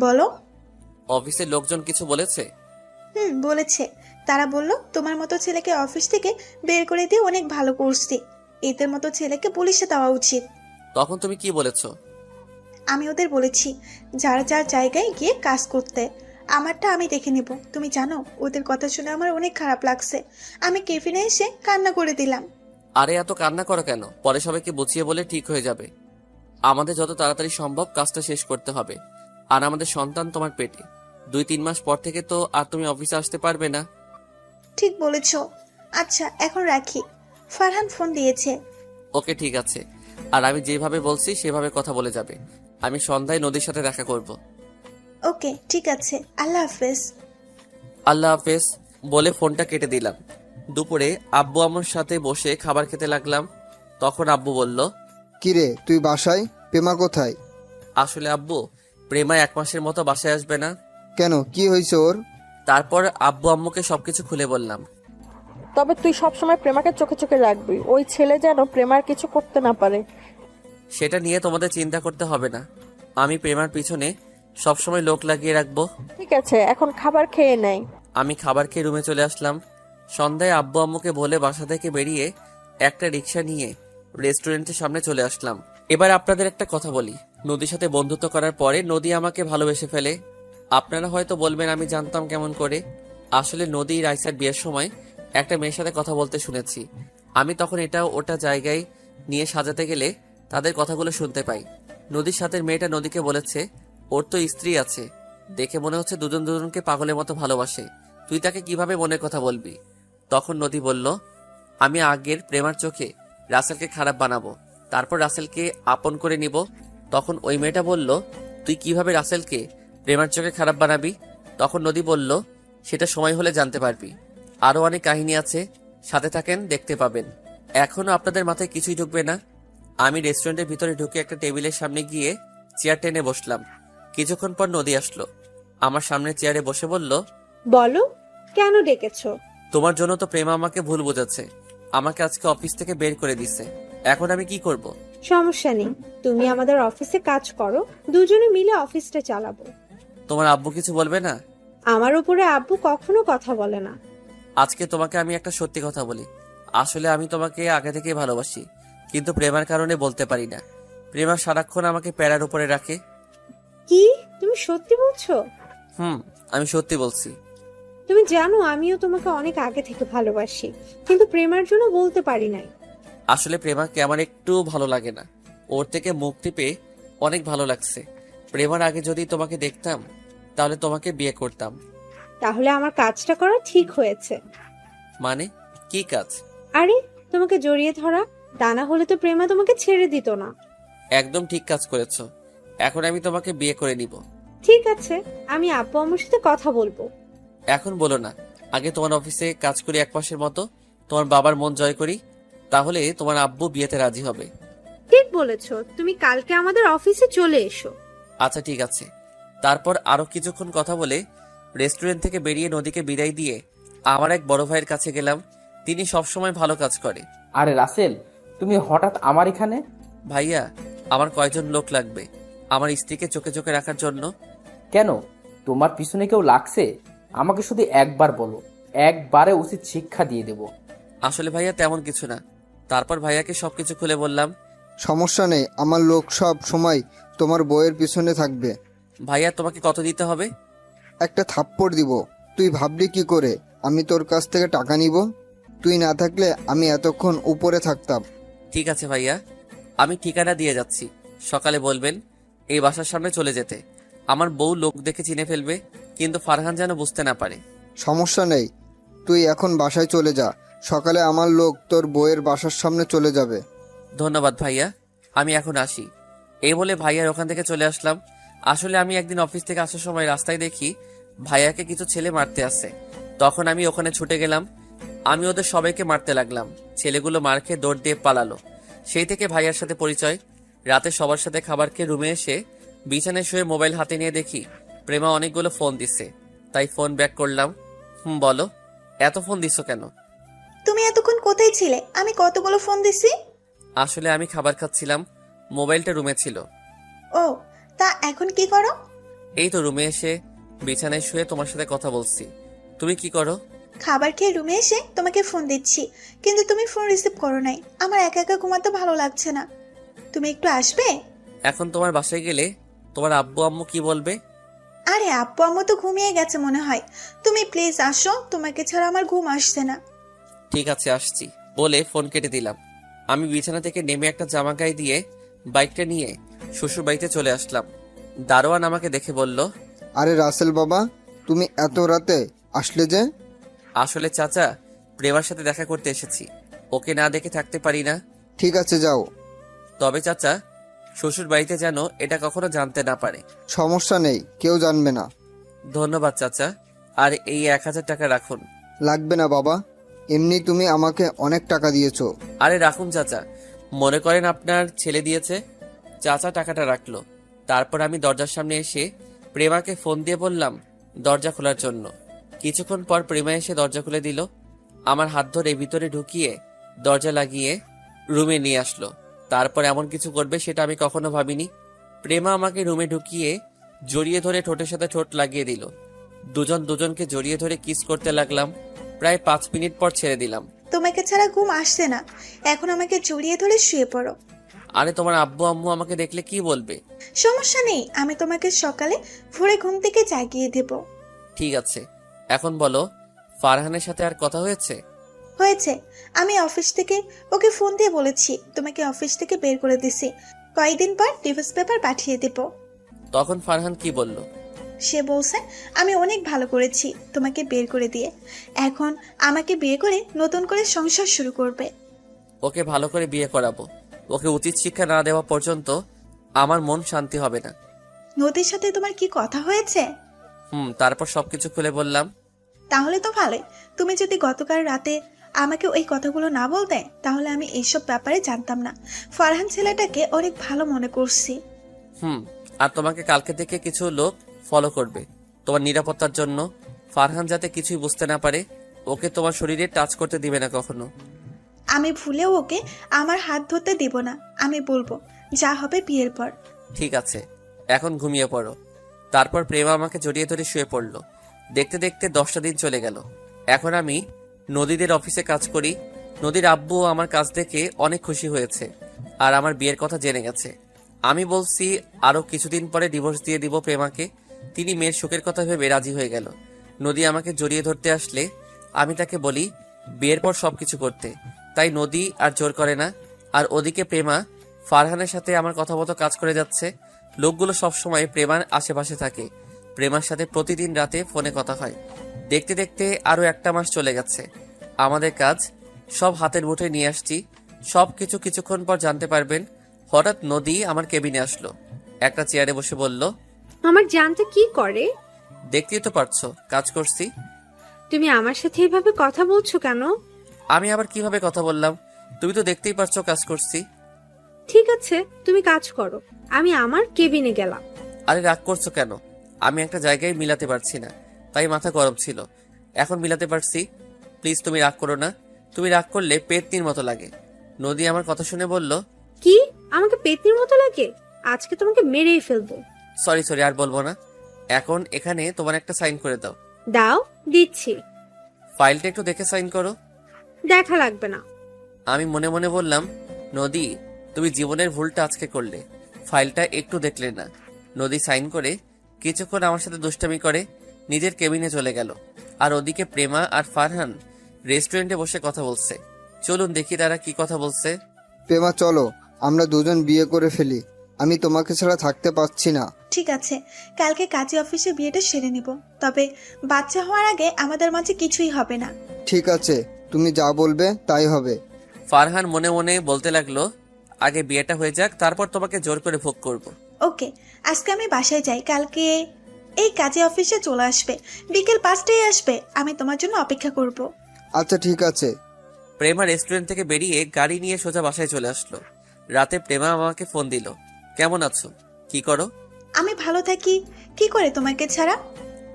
বলো। অফিসের লোকজন কিছু বলেছে? বলেছে। তারা বলল তোমার মতো ছেলেকে অফিস থেকে বের করে দিয়ে অনেক ভালো করছি। এদের মতো ছেলেকে পুলিশে দেওয়া উচিত। তখন তুমি কি বলেছো? আমি ওদের বলেছি যার যার জায়গায় গিয়ে কাজ করতে। আমারটা আমি দেখে নেব। তুমি জানো, ওদের কথা শুনে আমার অনেক খারাপ লাগছে। আমি কেবিনে এসে কান্না করে দিলাম। আরে এত কান্না করো কেন? পরে সবাইকে বুঝিয়ে বলে ঠিক হয়ে যাবে। আমাদের যত তাড়াতাড়ি সম্ভব কাজটা শেষ করতে হবে। আর আমাদের সন্তান তোমার পেটে। 2-3 মাস পর থেকে তো আর তুমি অফিসে আসতে পারবে না। ঠিক বলেছ। আচ্ছা, এখন রাখি। ফারহান ফোন দিয়েছে। ওকে, ঠিক আছে। আর আমি যেভাবে বলছি সেভাবে কথা বলে যাবে। আমি সন্ধ্যায় নদীর সাথে দেখা করব। ওকে, ঠিক আছে। আল্লাহ হাফেজ। আল্লাহ হাফেজ বলে ফোনটা কেটে দিলাম। দুপুরে আব্বু আম্মুর সাথে বসে খাবার খেতে লাগলাম। তখন আব্বু বলল, কিরে তুই বাসায়? প্রেমা কোথায়? আসলে আব্বু, প্রেমা 1 মাসের মতো বাসায় আসবে না। কেন, কি হয়েছে ওর? তারপর আব্বু আম্মুকে সবকিছু খুলে বললাম। তবে তুই সবসময় প্রেমাকে চোখে চোখে রাখবি। ওই ছেলে যেন প্রেমার কিছু করতে না পারে। সেটা নিয়ে তোমাদের চিন্তা করতে হবে না। আমি প্রেমার পিছনে সবসময় লোক লাগিয়ে রাখবো। ঠিক আছে, এখন খাবার খেয়ে নেয়। আমি খাবার খেয়ে রুমে চলে আসলাম। সন্ধ্যায় আব্বু আম্মুকে বলে বাসা থেকে বেরিয়ে একটা রিক্সা নিয়ে রেস্টুরেন্টের সামনে চলে আসলাম। এবার আপনাদের একটা কথা বলি। নদীর সাথে বন্ধুত্ব করার পরে নদী আমাকে ভালোবেসে ফেলে। আপনারা হয়তো বলবেন আমি জানতাম কেমন করে। আসলে নদী রাইসার বিয়ের সময় একটা মেয়ের সাথে কথা বলতে শুনেছি। আমি তখন এটা ওটা জায়গায় নিয়ে সাজাতে গেলে তাদের কথাগুলো শুনতে পাই। নদীর সাথে মেয়েটা নদীকে বলেছে ওর তো স্ত্রী আছে, দেখে মনে হচ্ছে দুজন দুজনকে পাগলের মতো ভালোবাসে, তুই তাকে কিভাবে মনের কথা বলবি? তখন নদী বলল, আমি আগের প্রেমার চোখে রাসেলকে খারাপ বানাবো, তারপর রাসেলকে আপন করে নিব। তখন ওই মেয়েটা বলল, তুই কিভাবে রাসেলকে প্রেমার চোখে খারাপ বানাবি? তখন নদী বলল, সেটা সময় হলে জানতে পারবি। আরো অনেক কাহিনী আছে, সাথে থাকেন, দেখতে পাবেন। এখনো আপনাদের মাথায় কিছুই ঢুকবে না। আমি রেস্টুরেন্টের ভিতরে ঢুকে একটা টেবিলের সামনে গিয়ে চেয়ার টেনে বসলাম। কিছুক্ষণ পর নদী আসলো, আমার সামনে চেয়ারে বসে বলল, বলো, কেন ডেকেছো? তোমার জন্য তো প্রেমা আমাকে ভুল বোঝাচ্ছে, আমাকে আজকে অফিস থেকে বের করে দিছে। এখন আমি কি করব? সমস্যা নেই, তুমি আমাদের অফিসে কাজ করো, দুজনে মিলে অফিসটা চালাবো। তোমার আব্বু কিছু বলবে না? আমার উপরে আব্বু কখনো কথা বলে না। আজকে তোমাকে আমি একটা সত্যি কথা বলি। আসলে আমি তোমাকে আগে থেকেই ভালোবাসি, কিন্তু প্রেমার কারণে বলতে পারি না। প্রেমা সারাক্ষণ আমাকে প্যারার উপরে রাখে। কি, তুমি সত্যি বলছো? আমি সত্যি বলছি। তুমি জানো আমিও তোমাকে অনেক আগে থেকে ভালোবাসি, কিন্তু প্রেমার জন্য বলতে পারি নাই। আসলে প্রেমাকে আমার একটু ভালো লাগে না, ওর থেকে মুক্তি পেয়ে অনেক ভালো লাগছে। প্রেমার আগে যদি তোমাকে দেখতাম তাহলে তোমাকে বিয়ে করতাম। তাহলে আমার কাজটা করা ঠিক হয়েছে। মানে কি কাজ? আরে, তোমাকে জড়িয়ে ধরা, তা না হলে তো প্রেমা তোমাকে ছেড়ে দিত না। একদম ঠিক কাজ করেছো। এখন আমি তোমাকে বিয়ে করে নিব। ঠিক আছে, আমি আব্বু আম্মুর সাথে কথা বলবো। এখন বলো না, আগে তোমার অফিসে কাজ করি 1 মাসের মতো, তোমার বাবার মন জয় করি, তাহলে তোমার আব্বু বিয়েতে রাজি হবে। ঠিক বলেছো, তুমি কালকে আমাদের অফিসে চলে এসো। আচ্ছা ঠিক আছে। তারপর আরো কিছুক্ষণ কথা বলে রেস্টুরেন্ট থেকে বেরিয়ে নদীকে বিদায় দিয়ে আমার এক বড় ভাইয়ের কাছে গেলাম। তিনি সবসময় ভালো কাজ করে। আরে রাসেল, তুমি হঠাৎ আমার এখানে? ভাইয়া, আমার কয়জন লোক লাগবে আমার স্ত্রীকে চোখে চোখে রাখার জন্য। কেন, তোমার পিছনে কেউ লাগছে? আমাকে শুধু একবার বলো, একবারে উচিত শিক্ষা দিয়ে দেব। আসলে ভাইয়া তেমন কিছু না। তারপর ভাইয়াকে সবকিছু খুলে বললাম। সমস্যা নেই, আমার লোক সব সময় তোমার বইয়ের পিছনে থাকবে। ভাইয়া, তোমাকে কত দিতে হবে? একটা থাপ্পড় দিব। তুই ভাবলি কি করে আমি তোর কাছ থেকে টাকা নিব? তুই না থাকলে আমি এতক্ষণ উপরে থাকতাম। ঠিক আছে ভাইয়া, আমি ঠিকানা দিয়ে যাচ্ছি, সকালে বলবেন এই বাসার সামনে চলে যেতে। আমার বউ লোক দেখে চিনে ফেলবে, কিন্তু ফারহান যেন বুঝতে না পারে। সমস্যা নেই, তুই এখন বাসায় চলে যা, সকালে আমার লোক তোর বউয়ের বাসার সামনে চলে যাবে। ধন্যবাদ ভাইয়া, আমি এখন আসি। এই বলে ভাইয়ার ওখান থেকে চলে আসলাম। আসলে আমি একদিন অফিস থেকে আসার সময় রাস্তায় দেখি ভাইয়াকে কিছু ছেলে মারতে আসছে। তখন আমি ওখানে ছুটে গেলাম। আমি ওদের সবাইকে মারতে লাগলাম। ছেলেগুলো মার খেয়ে দৌড় দিয়ে পালালো। সেই থেকে ভাইয়ার সাথে পরিচয়। রাতে সবার সাথে খাবার খেয়ে রুমে এসে বিছানায় শুয়ে মোবাইল হাতে নিয়ে দেখি প্রেমা অনেকগুলো ফোন দিচ্ছে। তাই ফোন ব্যাক করলাম। বলো, এত ফোন দিছো কেন? তুমি এতক্ষণ কোথায় ছিলে? আমি কতগুলো ফোন দিছি। আসলে আমি খাবার খাচ্ছিলাম, মোবাইলটা রুমে ছিল। ও, তা এখন কি করো? এই তো রুমে এসে বিছানায় শুয়ে তোমার সাথে কথা বলছি। তুমি কি করো? খাবার খেয়ে রুমে এসে তোমাকে ফোন দিচ্ছি, কিন্তু তুমি ফোন রিসিভ করো নাই। আমার একা একা ঘুমাতে ভালো লাগছে না, তুমি একটু আসবে? এখন তোমার বাসায় গেলে তোমার আব্বু আম্মু কি বলবে? আরে আব্বু আম্মু তো ঘুমিয়ে গেছে মনে হয়। তুমি প্লিজ আসো, তোমাকে ছাড়া আমার ঘুম আসছে না। ঠিক আছে, আসছি বলে ফোন কেটে দিলাম। আমি বিছানা থেকে নেমে একটা জামা গায়ে দিয়ে বাইকটা নিয়ে শ্বশুর বাড়িতে চলে আসলাম। দারোয়ান আমাকে দেখে বলল, আরে রাসেল বাবা, তুমি এত রাতে আসলে যে? আসলে চাচা, প্রেমার সাথে দেখা করতে এসেছি। ওকে না দেখে থাকতে পারি না। ঠিক আছে, যাও। তবে চাচা, শ্বশুর বাড়িতে যেন এটা কখনো জানতে না পারে। সমস্যা নেই, কেউ জানবে না। ধন্যবাদ চাচা, আর এই 1000 টাকা রাখুন। লাগবে না বাবা, এমনি তুমি আমাকে অনেক টাকা দিয়েছো। আরে রাখুন চাচা, মনে করেন আপনার ছেলে দিয়েছে। চাচা টাকাটা রাখলো। তারপর আমি দরজার সামনে এসে প্রেমাকে ফোন দিয়ে বললাম দরজা খোলার জন্য। কিছুক্ষণ পর প্রেমা এসে দরজা খুলে দিল। আমার হাত ধরে ভিতরে ঢুকিয়ে দরজা লাগিয়ে রুমে নিয়ে আসলো। তারপর এমন কিছু করবে সেটা আমি কখনো ভাবিনি। প্রেমা আমাকে রুমে ঢুকিয়ে জড়িয়ে ধরে ঠোঁটের সাথে ঠোঁট লাগিয়ে দিল। দুজন দুজনকে জড়িয়ে ধরে কিস করতে লাগলাম। প্রায় 5 মিনিট পর ছেড়ে দিলাম। তোমাকে ছাড়া ঘুম আসছে না, এখন আমাকে জড়িয়ে ধরে শুয়ে পড়ো। আরে তোমার আব্বু আম্মু আমাকে দেখলে কি বলবে? সমস্যা নেই, আমি তোমাকে সকালে ভোরে ঘুম থেকে জাগিয়ে দেব। ঠিক আছে, এখন বলো, ফারহানের সাথে আর কথা হয়েছে? হয়েছে, আমি অফিস থেকে ওকে ফোন দিয়ে বলেছি তোমাকে অফিস থেকে বের করে দিছি, কয়েকদিন পর ডিভোর্স পেপার পাঠিয়ে দেব। তখন ফারহান কি বলল? সে বলছে আমি অনেক ভালো করেছি তোমাকে বের করে দিয়ে, এখন আমাকে বিয়ে করে নতুন করে সংসার শুরু করবে। ওকে ভালো করে বিয়ে করাবো। ওকে উচিত শিক্ষা না দেওয়া পর্যন্ত আমার মন শান্তি হবে না। নদীর সাথে তোমার কি কথা হয়েছে? তারপর সবকিছু খুলে বললাম। তাহলে তো ভালোই। তুমি যদি গতকাল রাতে আমাকে ওই কথাগুলো না বলতে, তাহলে আমি এইসব ব্যাপারে জানতাম না। ফারহান ছেলেটাকে অনেক ভালো মনে করছি। আর তোমাকে কালকে থেকে কিছু লোক ফলো করবে তোমার নিরাপত্তার জন্য। ফারহান যাতে কিছুই বুঝতে না পারে। ওকে তোমার শরীরে টাচ করতে দিবে না কখনো। আমি ভুলেও ওকে আমার হাত ধরতে দিব না। আমি বলবো যা হবে বিয়ের পর। ঠিক আছে, এখন ঘুমিয়ে পড়ো। তারপর প্রেমা আমাকে জড়িয়ে ধরে শুয়ে পড়লো। দেখতে দেখতে 10টা দিন চলে গেল। এখন আমি নদীদের অফিসে কাজ করি। নদীর আব্বু আমার কাজ দেখে অনেক খুশি হয়েছে আর আমার বিয়ের কথা জেনে গেছে। আমি বলছি আরো কিছুদিন পরে ডিভোর্স দিয়ে দিব প্রেমাকে। তিনি মেয়ের সুখের কথা ভেবে রাজি হয়ে গেল। নদী আমাকে জড়িয়ে ধরতে আসলে আমি তাকে বলি বিয়ের পর সবকিছু করতে। তাই নদী আর জোর করে না। আর ওদিকে প্রেমা ফারহানের সাথে আমার কথা মতো কাজ করে যাচ্ছে। লোকগুলো সবসময় প্রেমার আশেপাশে থাকে। প্রেমার সাথে প্রতিদিন রাতে ফোনে কথা হয়। দেখতে দেখতে আরো 1 মাস চলে গেছে। আমাদের কাজ সব হাতের মুঠোয় নিয়ে আসছি। সবকিছু কিছুক্ষণ পর জানতে পারবেন। হঠাৎ নদী আমার কেবিনে আসলো। একটা চেয়ারে বসে বলল, আমার জানতে কি করে? দেখতেই তো পারছো কাজ করছি। তুমি আমার সাথে এভাবে কথা বলছো কেন? আমি আবার কিভাবে কথা বললাম? তুমি তো দেখতেই পারছো কাজ করছি। ঠিক আছে, তুমি কাজ করো, আমি আমার কেবিনে গেলাম। আরে রাগ করছো কেন? আমি একটা জায়গায় মিলাতে পারছি না, তাই মাথা গরম ছিল। এখন মিলাতে পারছি। প্লিজ তুমি রাগ করো না। তুমি রাগ করলে পেতনির মতো লাগে। নদী আমার কথা শুনে বলল, কি আমাকে পেতনির মতো লাগে? আজকে তোমাকে মেরেই ফেলবো। সরি সরি, আর বলবো না। এখন এখানে তোমার একটা সাইন করে দাও। দাও, দিচ্ছি। ফাইলটা একটু দেখে সাইন করো। দেখা লাগবে না। আমি মনে মনে বললাম, নদী তুমি জীবনের ভুলটা আজকে করলে, ফাইলটা একটু দেখলে না। নদী সাইন করে কিছুক্ষণ আমার সাথে দুষ্টামি করে নিজের কেবিনে চলে গেল। আর ওদিকে প্রেমা আর ফারহান রেস্টুরেন্টে বসে কথা বলছে। চলুন দেখি তারা কি কথা বলছে। প্রেমা চলো, আমরা দুজন বিয়ে করে ফেলি। আমি তোমাকে ছাড়া থাকতে পারছি না। ঠিক আছে, কালকে কাজী অফিসে বিয়েটা সেরে নিব। তবে বাচ্চা হওয়ার আগে আমাদের মাঝে কিছুই হবে না। ঠিক আছে, তুমি যা বলবে তাই হবে। ফারহান মনে মনে বলতে লাগলো, আগে বিয়েটা হয়ে যাক, তারপর তোমাকে জোর করে ভোগ করব। ওকে, আজকে আমি বাসায় যাই, কালকে এই কাজে অফিসে চলে আসবে, বিকেল 5টায় আসবে, আমি তোমার জন্য অপেক্ষা করব। আচ্ছা ঠিক আছে। প্রেমা রেস্টুরেন্ট থেকে বেরিয়ে গাড়ি নিয়ে সোজা বাসায় চলে আসলো। রাতে প্রেমা আমাকে ফোন দিল, কেমন আছো, কি করো? আমি ভালো থাকি, কি করে তোমাকে ছাড়া?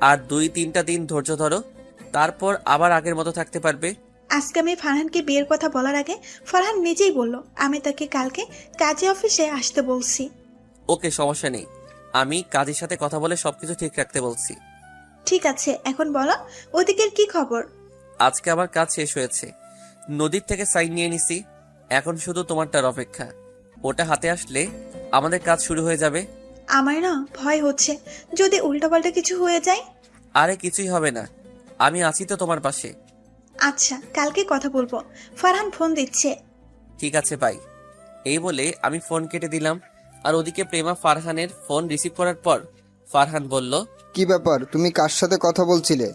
আর 2-3টা দিন ধৈর্য ধরো, তারপর আবার আগের মতো থাকতে পারবে। আজকে আমি ফারহানকে বিয়ের কথা বলার আগে ফারহান নিজেই বলল আমি তাকে কালকে কাজে অফিসে আসতে বলছি। ওকে, সমস্যা নেই, আমি কাজের সাথে কথা বলে সবকিছু ঠিক রাখতে বলছি। ঠিক আছে, এখন বলো ওদিকের কি খবর? আজকে আমার কাজ শেষ হয়েছে, নদীর থেকে সাইন নিয়ে নিছি, এখন শুধু তোমারটার অপেক্ষা। ওটা হাতে আসলে আমাদের কাজ শুরু হয়ে যাবে। আমার না ভয় হচ্ছে, যদি উল্টাপাল্টা কিছু হয়ে যায়। আরে কিছুই হবে না, আমি আছি তো তোমার পাশে। আচ্ছা, কালকে কথা বলবো। ফারহান ফোন দিচ্ছে। ঠিক আছে, বাই। এই বলে আমি ফোন কেটে দিলাম। আর ওদিকে প্রেমা ফারহানের ফোন রিসিভ করার পর ফারহান বলল, কি ব্যাপার, তুমি কার সাথে কথা বলছিলে?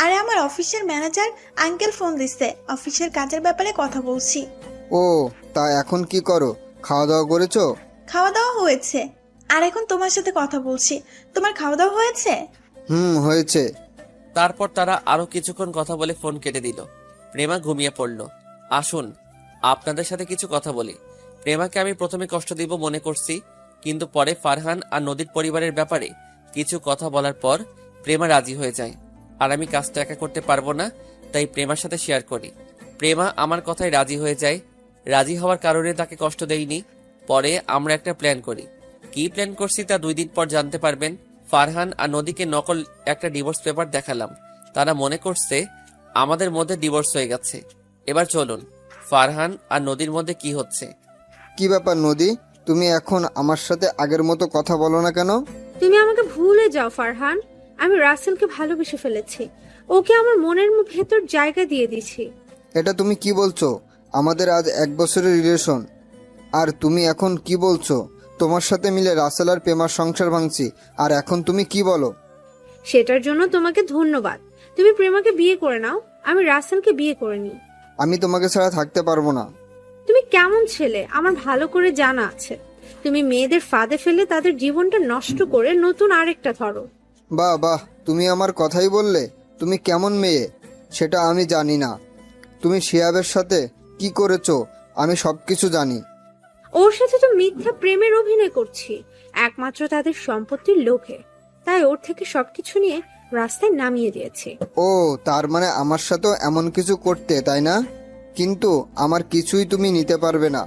আরে আমার অফিসের ম্যানেজার আঙ্কেল ফোন দিচ্ছে, অফিসের কাজের ব্যাপারে কথা বলছি। ও, তা এখন কি করো, খাওয়া দাওয়া করেছো? খাওয়া দাওয়া হয়েছে, আর এখন তোমার সাথে কথা বলছি। তোমার খাওয়া দাওয়া হয়েছে? হয়েছে। তারপর তারা আরো কিছুক্ষণ কথা বলে ফোন কেটে দিল। প্রেমা ঘুমিয়ে পড়ল। আসুন আপনাদের সাথে কিছু কথা বলি। প্রেমাকে আমি প্রথমে কষ্ট দিব মনে করছি, কিন্তু পরে ফারহান আর নদীর পরিবারের ব্যাপারে কিছু কথা বলার পর প্রেমা রাজি হয়ে যায়। আর আমি কাজটা একা করতে পারবো না, তাই প্রেমার সাথে শেয়ার করি। প্রেমা আমার কথায় রাজি হয়ে যায়। রাজি হওয়ার কারণে তাকে কষ্ট দেইনি। পরে আমরা একটা প্ল্যান করি। কি প্ল্যান করছি তা 2 দিন পর জানতে পারবেন। ফারহান আর নদীকে নকল একটা ডিভোর্স পেপার দেখালাম। তারা মনে করছে আমাদের মধ্যে ডিভোর্স হয়ে গেছে। এবার চলুন ফারহান আর নদীর মধ্যে কি হচ্ছে। কি ব্যাপার নদী, তুমি এখন আমার সাথে আগের মতো কথা বলো না কেন? তুমি আমাকে ভুলে যাও ফারহান, আমি রাসেলকে ভালোবেসে ফেলেছি, ওকে আমার মনের ভেতর জায়গা দিয়ে দিছি। এটা তুমি কি বলছো? আমাদের আজ 1 বছরের রিলেশন, আর তুমি এখন কি বলছো? তোমার সাথে মিলে রাসেল আর প্রেমার সংসার ভাঙছি, আর এখন তুমি কি বলো? সেটার জন্য তোমাকে ধন্যবাদ। তুমি প্রেমাকে বিয়ে করে নাও, আমি রাসেলকে বিয়ে করে নিই। আমি তোমাকে ছাড়া থাকতে পারবো না। তুমি কেমন ছেলে আমার ভালো করে জানা আছে। তুমি মেয়েদের ফাঁদে ফেলে তাদের জীবনটা নষ্ট করে নতুন আরেকটা ধরো। বাহ বাহ, তুমি আমার কথাই বললে। তুমি কেমন মেয়ে সেটা আমি জানি না। তুমি শিহাবের সাথে কি করেছো আমি সবকিছু জানি। ওর সাথে তো মিথ্যা প্রেমের অভিনয় করছি, একমাত্র তাদের সম্পত্তির লোভে। তাই ওর থেকে সবকিছু নিয়ে রাস্তায় নামিয়ে দিয়েছি। ও, তার মানে আমার সাথেও এমন কিছু করতে, তাই না? কিন্তু আমার কিছুই তুমি নিতে পারবে না।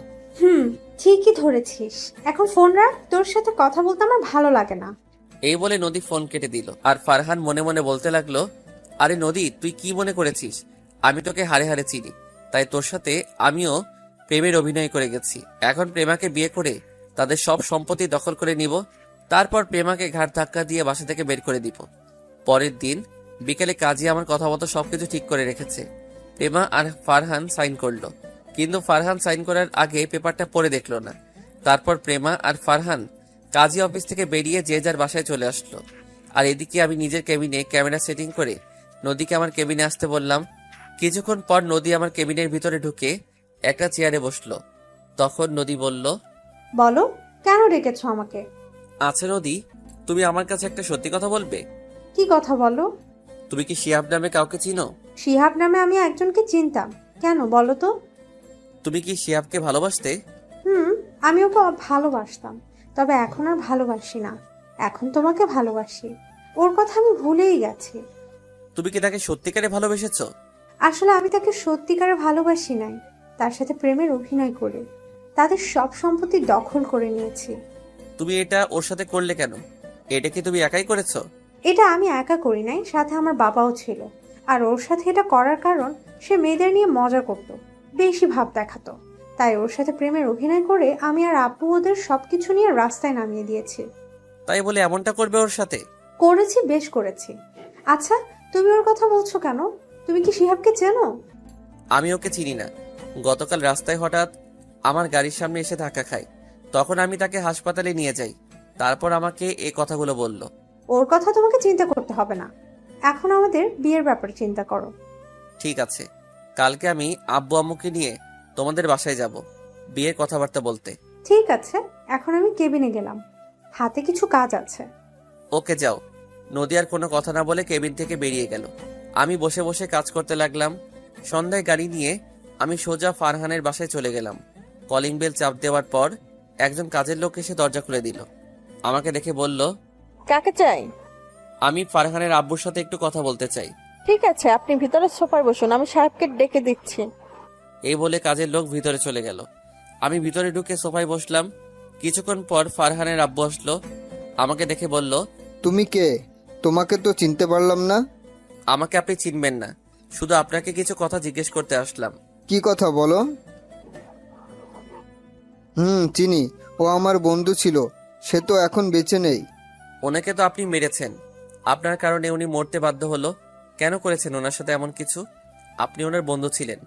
ঠিকই ধরেছিস, এখন ফোন রাখ, তোর সাথে কথা বলতে আমার ভালো লাগে না। এই বলে নদী ফোন কেটে দিল। আর ফারহান মনে মনে বলতে লাগলো, আরে নদী, তুই কি মনে করেছিস আমি তোকে হারে হারে চিনি? তাই তোর সাথে আমিও প্রেমের অভিনয় করে গেছি। এখন প্রেমাকে বিয়ে করে তাদের সব সম্পত্তি দখল করে নিব, তারপর প্রেমাকে ঘাট ধাক্কা দিয়ে বাসা থেকে বের করে দিব। পরের দিন বিকেলে কাজী আমার কথা মতো সবকিছু ঠিক করে রেখেছে। প্রেমা আর ফারহান সাইন করলো, কিন্তু ফারহান সাইন করার আগে পেপারটা পড়ে দেখলো না। তারপর প্রেমা আর ফারহান কাজী অফিস থেকে বেরিয়ে যে যার বাসায় চলে আসলো। আর এদিকে আমি নিজের কেবিনে ক্যামেরা সেটিং করে নদীকে আমার কেবিনে আসতে বললাম। কিছুক্ষণ পর নদী আমার কেবিনের ভিতরে ঢুকে একটা চেয়ারে বসলো। তখন নদী বলল, বলো, কেন ডেকেছো আমাকে? আচ্ছা নদী, তুমি আমার কাছে একটা সত্যি কথা বলবে? কি কথা বলো? তুমি কি শিহাব নামে কাউকে চিনো? শিহাব নামে আমি একজনকে চিনতাম, কেন বলো তো? তুমি কি শিহাবকে ভালোবাসতে? আমি ওকে ভালোবাসতাম, তবে এখন আর ভালোবাসি না, এখন তোমাকে ভালোবাসি। ওর কথা আমি ভুলেই গেছি। তুমি কি তাকে সত্যিকারে ভালোবেসেছো? আসলে আমি তাকে সত্যিকারে ভালোবাসি নাই, তার সাথে প্রেমের অভিনয় করে তাদের সব সম্পত্তি দখল করে নিয়েছি। তুমি এটা ওর সাথে করলে কেন? এটা কি তুমি একাই করেছো? এটা আমি একা করি নাই, সাথে আমার বাবাও ছিল। আর ওর সাথে এটা করার কারণ, সে মেয়েদের নিয়ে মজা করত, বেশি ভাব দেখাতো। তাই ওর সাথে প্রেমের অভিনয় করে আমি আর আব্বু ওদের সবকিছু নিয়ে রাস্তায় নামিয়ে দিয়েছি। তাই বলে এমনটা করবে ওর সাথে? করেছি, বেশ করেছি। আচ্ছা, তুমি ওর কথা বলছো কেন? তুমি কি শিহাবকে চেনো? আমি ওকে চিনি না। গতকাল রাস্তায় হঠাৎ আমার গাড়ির সামনে এসে ধাক্কা খায়, তখন আমি তাকে হাসপাতালে নিয়ে যাই। তারপর আমাকে এই কথাগুলো বলল। ওর কথা তোমাকে চিন্তা করতে হবে না, এখন আমাদের বিয়ের ব্যাপারে চিন্তা করো। ঠিক আছে, কালকে আমি আব্বু আম্মুকে নিয়ে তোমাদের বাসায় যাব বিয়ের কথাবার্তা বলতে। ঠিক আছে, এখন আমি কেবিনে গেলাম, হাতে কিছু কাজ আছে। ওকে যাও। নদী আর কোনো কথা না বলে কেবিন থেকে বেরিয়ে গেল। আমি বসে বসে কাজ করতে লাগলাম। সন্ধ্যায় গাড়ি নিয়ে আমি সোজা ফারহানের বাসায় চলে গেলাম। কলিং বেল চাপ দেওয়ার পর একজন কাজের লোক এসে দরজা খুলে দিল। আমাকে দেখে বলল, কাকে চাই? আমি ফারহানের আব্বুর সাথে একটু কথা বলতে চাই। ঠিক আছে, আপনি ভিতরে সোফায় বসুন, আমি সাহেবকে ডেকে দিচ্ছি। এই বলে কাজের লোক ভিতরে চলে গেল। আমি ভিতরে ঢুকে সোফায় বসলাম। কিছুক্ষণ পর ফারহানের আব্বু আসলো। আমাকে দেখে বলল, তুমি কে? তোমাকে তো চিনতে পারলাম না। আমাকে আপনি চিনবেন না, শুধু আপনাকে কিছু কথা জিজ্ঞেস করতে আসলাম। কি কথা বলো? চিনি, ও আমার বন্ধু ছিল, সে তো এখন বেঁচে নেই। ওনাকে তো আপনি মেরেছেন, আপনার কারণে উনি মরতে বাধ্য হলো। কেন করেছেন ওনার সাথে এমন কিছু? আপনি ওনার বন্ধু ছিলেন,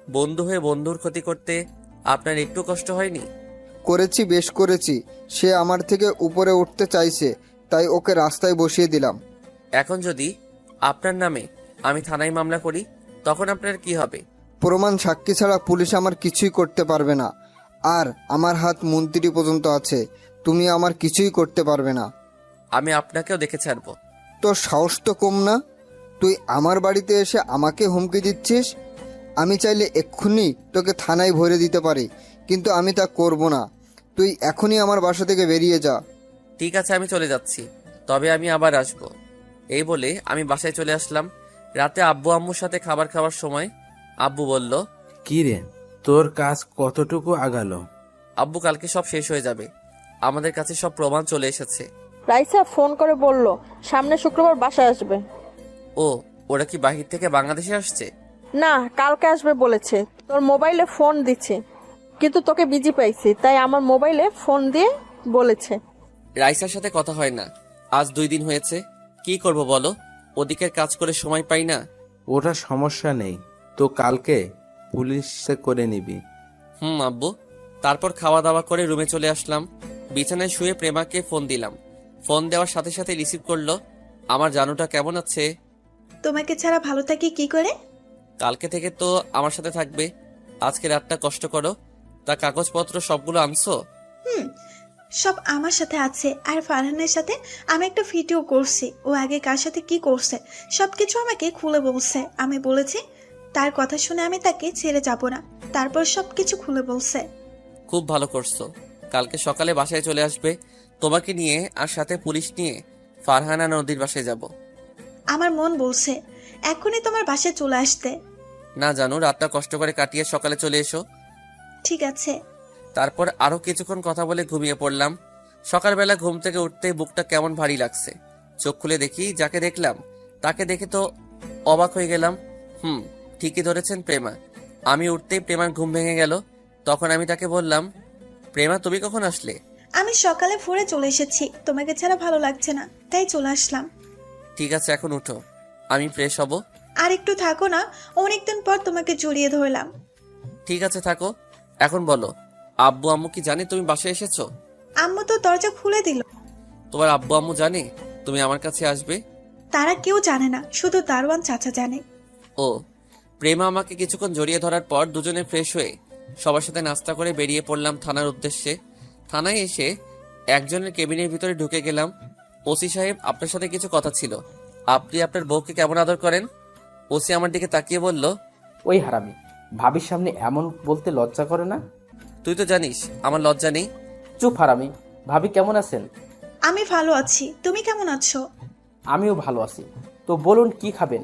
বন্ধু হয়ে বন্ধুর ক্ষতি করতে আপনার একটু কষ্ট হয়নি? করেছি, বেশ করেছি। সে আমার থেকে উপরে উঠতে চাইছে, তাই ওকে রাস্তায় বসিয়ে দিলাম। এখন যদি আপনার নামে আমি থানায় মামলা করি, তখন আপনার কি হবে? প্রমাণ সাক্ষী ছাড়া পুলিশ আমার কিছুই করতে পারবে না। আর আমার হাত মন্ত্রী পর্যন্ত আছে, তুমি আমার কিছুই করতে পারবে না। আমি আপনাকেও দেখে ছাড়বো। তোর সাহস তো কম না, তুই আমার বাড়িতে এসে আমাকে হুমকি দিচ্ছিস। আমি চাইলে এক্ষুনি তোকে থানায় ভরে দিতে পারি, কিন্তু আমি তা করব না। তুই এখনই আমার বাসা থেকে বেরিয়ে যা। ঠিক আছে, আমি চলে যাচ্ছি, তবে আমি আবার আসবো। এই বলে আমি বাসায় চলে আসলাম। রাতে আব্বু আম্মুর সাথে খাবার খাওয়ার সময় আব্বু বলল, কি রে, তোর কাজ কতটুকু আগালো? আব্বু কালকে সব শেষ হয়ে যাবে, আমাদের কাছে সব প্রমাণ চলে এসেছে। রাইসা ফোন করে বলল সামনে শুক্রবার বাসায় আসবে। ও, ওরা কি বাহির থেকে বাংলাদেশে আসছে? না, কালকে আসবে বলেছে। তোর মোবাইলে ফোন দিচ্ছে, কিন্তু তোকে বিজি পাইছি, তাই আমার মোবাইলে ফোন দিয়ে বলেছে। রাইসার সাথে কথা হয় না আজ 2 দিন হয়েছে। কি করব বলো, ওদিকের কাজ করে সময় পাই না। ওটা সমস্যা নেই, তো কালকে পুলিশে করে নিবি। আব্বু। তারপর খাওয়া দাওয়া করে রুমে চলে আসলাম। বিছানায় শুয়ে প্রেমাকে ফোন দিলাম। ফোন দেওয়ার সাথে সাথে রিসিভ করলো। আমার জানুটা কেমন আছে? তোমাকে ছাড়া ভালো থাকি কি করে? কালকে থেকে তো আমার সাথে থাকবে, আজকে রাতটা কষ্ট করো। তা কাগজপত্র সবগুলো আনছো? সব আমার সাথে আছে, আর ফারহানের সাথে আমি একটা ভিডিও করছি। ও আগে কার সাথে কি করছে সবকিছু আমাকে খুলে বলছে। আমি বলেছি তার কথা শুনে আমি তাকে ছেড়ে যাব না, তারপর সবকিছু খুলে বলছে। খুব ভালো করছো। কালকে সকালে বাসায় চলে আসবে তোমাকে নিয়ে, আর সাথে পুলিশ নিয়ে ফারহানা নদীর বাসায় যাব। আমার মন বলছে এখনই তোমার বাসায় চলে আসতে। না জানো, রাতটা কষ্ট করে কাটিয়ে সকালে চলে এসো। ঠিক আছে। তারপর আরো কিছুক্ষণ কথা বলে ঘুমিয়ে পড়লাম। সকালবেলা ঘুম থেকে উঠতেই বুকটা কেমন ভারী লাগছে। চোখ খুলে দেখি যাকে দেখলাম তাকে দেখে তো অবাক হয়ে গেলাম। ঠিকই ধরেছেন, প্রেমা। আমি উঠতেই প্রেমার ঘুম ভেঙে গেল। তখন আমি তাকে বললাম, প্রেমা তুমি কখন আসলে? আমি সকালে ভোরে চলে এসেছি, তোমাকে ছাড়া ভালো লাগছে না তাই চলে আসলাম। ঠিক আছে, এখন উঠো, আমি ফ্রেশ হব। আর একটু থাকো না, অনেকদিন পর তোমাকে জড়িয়ে ধরলাম। ঠিক আছে থাকো। এখন বলো, আব্বু আম্মু কি জানে তুমি বাসায় এসেছো? আম্মু তো দরজা খুলে দিল। তোমার আব্বু আম্মু জানে তুমি আমার কাছে আসবে? তারা কেউ জানে না, শুধু দারোয়ান চাচা জানে। ও। প্রেমা আমাকে কিছুক্ষণ জড়িয়ে ধরার পর দুজনে ফ্রেশ হয়ে সবার সাথে নাস্তা করে বেরিয়ে পড়লাম থানার উদ্দেশ্যে। থানায় এসে একজনের কেবিনের ভিতরে ঢুকে গেলাম। ওসি সাহেব, আপনার সাথে কিছু কথা ছিল। আপনি আপনার বউকে কেমন আদর করেন? ওসি আমার দিকে তাকিয়ে বলল, ওই হারামি, ভাবির সামনে এমন বলতে লজ্জা করে না? তুই তো জানিস আমার লজ্জা নেই। চুপ হারামি। ভাবি কেমন আছেন? আমি ভালো আছি, তুমি কেমন আছো? আমিও ভালো আছি। তো বলুন কি খাবেন?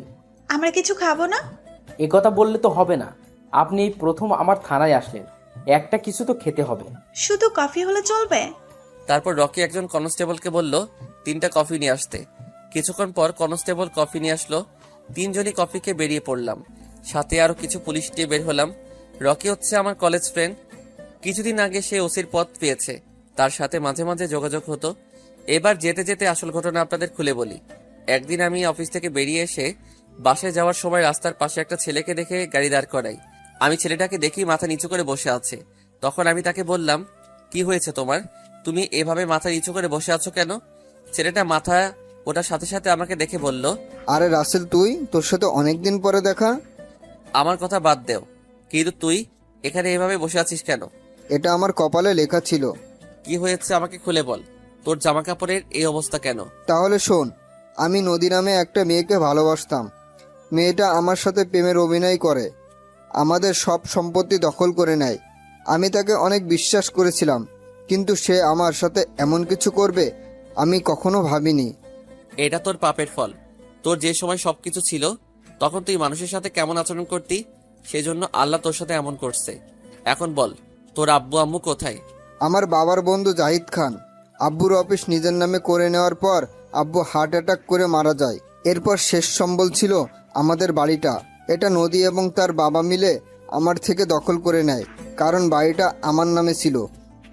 আমরা কিছু খাবো না? এ কথা বললে তো হবে না। আপনি এই প্রথম আমার থানায় আসলেন, একটা কিছু তো খেতে হবে। শুধু কফি হলে চলবে? তারপর রকি একজন কনস্টেবলকে বলল 3টা কফি নিয়ে আসতে। কিছুক্ষণ পর কনস্টেবল কফি নিয়ে আসলো। 3জনই কফি খেয়ে বেরিয়ে পড়লাম। সাথে আরো কিছু পুলিশ নিয়ে বের হলাম। রকি হচ্ছে আমার কলেজ ফ্রেন্ড। কিছুদিন আগে সে ওসির পদ পেয়েছে, তার সাথে মাঝে মাঝে যোগাযোগ হতো। এবার যেতে যেতে আসল ঘটনা আপনাদের খুলে বলি। একদিন আমি অফিস থেকে বেরিয়ে এসে বাসায় যাওয়ার সময় রাস্তার পাশে একটা ছেলেকে দেখে গাড়ি দাঁড় করাই। আমি ছেলেটাকে দেখি মাথা নিচু করে বসে আছে। তখন আমি তাকে বললাম, কি হয়েছে তোমার? তুমি এভাবে মাথা নিচু করে বসে আছো কেন? ছেলেটা মাথা ওটার সাথে সাথে আমাকে দেখে বলল, আরে রাসেল, তুই? তোর সাথে অনেকদিন পরে দেখা। আমার কথা বাদ দেও, কিন্তু তুই এখানে এভাবে বসে আছিস কেন? এটা আমার কপালে লেখা ছিল। কি হয়েছে আমাকে খুলে বল। তোর জামা কাপড়ের এই অবস্থা কেন? তাহলে শোন, আমি নদী নামে একটা মেয়েকে ভালোবাসতাম। মেয়েটা আমার সাথে প্রেমের অভিনয় করে, আমাদের সব সম্পত্তি দখল করে নেয়। আমি তাকে অনেক বিশ্বাস করেছিলাম, কিন্তু সে আমার সাথে এমন কিছু করবে আমি কখনো ভাবিনি। এটা তোর পাপের ফল। তোর যে সময় সবকিছু ছিল তখন তুই মানুষের সাথে কেমন আচরণ করতি, সেজন্য আল্লাহ তোর সাথে এমন করছে। এখন বল, তোর আব্বু আম্মু কোথায়? আমার বাবার বন্ধু জাহিদ খান আব্বুর অফিস নিজের নামে করে নেওয়ার পর আব্বু হার্ট অ্যাটাক করে মারা যায়। এরপর শেষ সম্বল ছিল আমাদের বাড়িটা। এটা নদী এবং তার বাবা মিলে আমার থেকে দখল করে নেয়, কারণ বাড়িটা আমার নামে ছিল।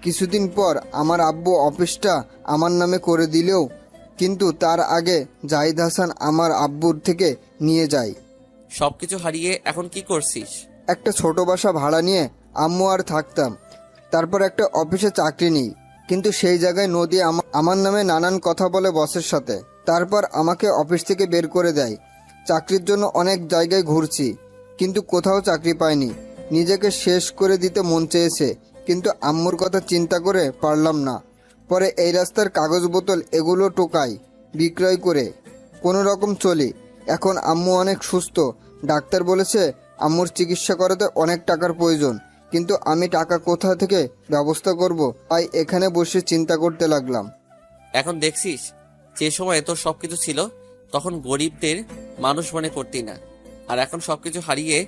কিছুদিন পর আমার আব্বু অফিসটা আমার নামে করে দিলেও কিন্তু তার আগে জাহিদ হাসান আমার আব্বুর থেকে নিয়ে যায়। সবকিছু হারিয়ে এখন কি করছিস? একটা ছোট বাসা ভাড়া নিয়ে আম্মু আর থাকতাম। তারপর একটা অফিসে চাকরি নিই, কিন্তু সেই জায়গায় নদী আমার নামে নানান কথা বলে বসের সাথে। তারপর আমাকে অফিস থেকে বের করে দেয়। চাকরির জন্য অনেক জায়গায় ঘুরছি, কিন্তু কোথাও চাকরি পাইনি। নিজেকে শেষ করে দিতে মন চেয়েছে, কিন্তু আম্মুর কথা চিন্তা করে পারলাম না। পরে এই রাস্তার কাগজ বোতল এগুলো টোকাই বিক্রয় করে কোনো রকম চলি। এখন আম্মু অনেক সুস্থ। ডাক্তার বলেছে আম্মুর চিকিৎসা করাতে অনেক টাকার প্রয়োজন, কিন্তু আমি টাকা কোথা থেকে ব্যবস্থা করব, তাই এখানে বসে চিন্তা করতে লাগলাম। এখন দেখছিস, যে সময় তোর সবকিছু ছিল তখন গরিবদের মানুষ মনে করতি না, আর এখন সবকিছু হারিয়ে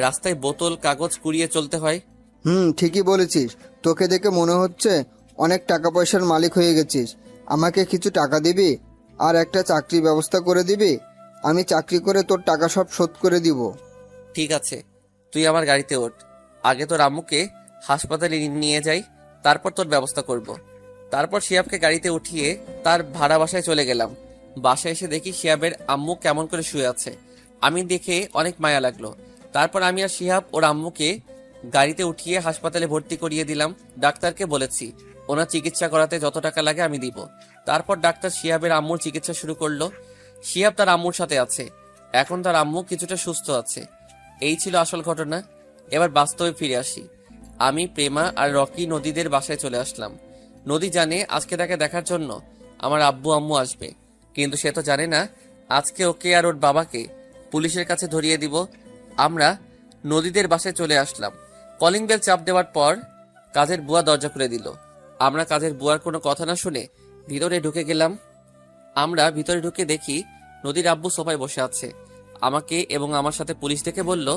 রাস্তায় বোতল কাগজ কুড়িয়ে চলতে হয়। ঠিকই বলেছিস। তোকে দেখে মনে হচ্ছে অনেক টাকা পয়সার মালিক হয়ে গেছিস। আমাকে কিছু টাকা দিবি আর একটা চাকরির ব্যবস্থা করে দিবি। আমি চাকরি করে তোর টাকা সব শোধ করে দিব। ঠিক আছে, তুই আমার গাড়িতে ওঠ। আগে তোর আম্মুকে হাসপাতালে নিয়ে যাই, তারপর তোর ব্যবস্থা করব। তারপর শিয়াবকে গাড়িতে উঠিয়ে তার ভাড়া বাসায় চলে গেলাম। বাসায় এসে দেখি শিয়াবের আম্মু কেমন করে শুয়ে আছে। আমি দেখে অনেক মায়া লাগলো। তারপর আমি আর শিহাব ওর আম্মুকে গাড়িতে উঠিয়ে হাসপাতালে ভর্তি করিয়ে দিলাম। ডাক্তারকে বলেছি ওনার চিকিৎসা করাতে যত টাকা লাগে আমি দিব। তারপর ডাক্তার শিহাবের আম্মুর চিকিৎসা শুরু করলো। শিহাব তার আম্মুর সাথে আছে। এখন তার আম্মু কিছুটা সুস্থ আছে। এই ছিল আসল ঘটনা। এবার বাস্তবে ফিরে আসি। আমি, প্রেমা আর রকি নদীদের বাসায় চলে আসলাম। নদী জানে আজকে তাকে দেখার জন্য আমার আব্বু আম্মু আসবে, কিন্তু সে তো জানে না আজকে ওকে আর ওর বাবাকে পুলিশের কাছে ধরিয়ে দিব। আমরা নদীদের বাসায় চলে আসলাম। কলিং বেল চাপ দেওয়ার পর কাজের বুয়া দরজা খুলে দিল। আমরা কাজের বুয়ার কোনো কথা না শুনে ভিতরে ঢুকে গেলাম। আমরা ভিতরে ঢুকে দেখি নদীর আব্বু সোফায় বসে আছে। আমাকে এবং আমার সাথে পুলিশ ডেকে বলল,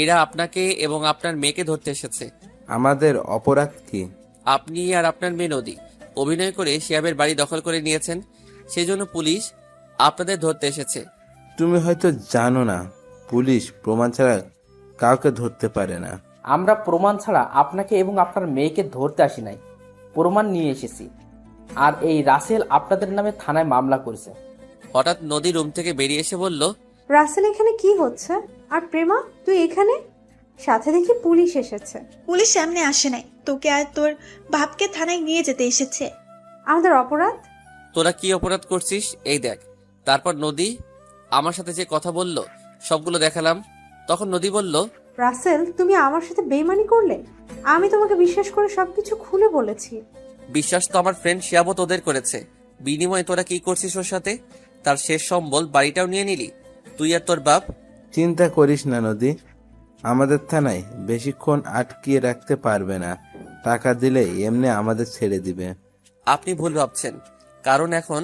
এরা আপনাকে এবং আপনার মেয়েকে ধরতে এসেছে। আমাদের অপরাধ কি? আপনি আর আপনার মেয়ে নদী অভিনয় করে শিয়াবের বাড়ি দখল করে নিয়েছেন, সেজন্য পুলিশ আপনাদের ধরতে এসেছে। তুমি হয়তো জানো না, পুলিশ প্রমাণ ছাড়া কাউকে ধরতে পারে না। আমরা প্রমাণ ছাড়া আপনাকে এবং আপনার মেয়েকে ধরতে আসি নাই, প্রমাণ নিয়ে এসেছি। আর এই রাসেল আপনাদের নামে থানায় মামলা করেছে। হঠাৎ নদী রুম থেকে বেরিয়ে এসে বলল, রাসেল এখানে কি হচ্ছে? আর প্রেমা তুই এখানে? সাথে দেখি পুলিশ এসেছে। পুলিশ সামনে আসে নাই, তোকে আর তোর বাপকে থানায় নিয়ে যেতে এসেছে। আমাদের অপরাধ? তোরা কি অপরাধ করছিস এই দেখ। তারপর নদী আমার সাথে যে কথা বলল সবগুলো দেখালাম। তখন নদী বলল, রাসেল তুমি আমার সাথে বেইমানি করলে। আমি তোমাকে বিশ্বাস করে সবকিছু খুলে বলেছি। বিশ্বাস তো আমার ফ্রেন্ড শিয়াবও তোদের করেছে। বিনিময়ে তোরা কি করছিস ওর সাথে? তার শেষ সম্বল বাড়িটাও নিয়ে নিলি, তুই আর তোর বাপ। চিন্তা করিস না নদী, আমাদের থানায় বেশিক্ষণ আটকিয়ে রাখতে পারবে না। টাকা দিলে এমনি আমাদের ছেড়ে দিবে। আপনি ভুল ভাবছেন, কারণ এখন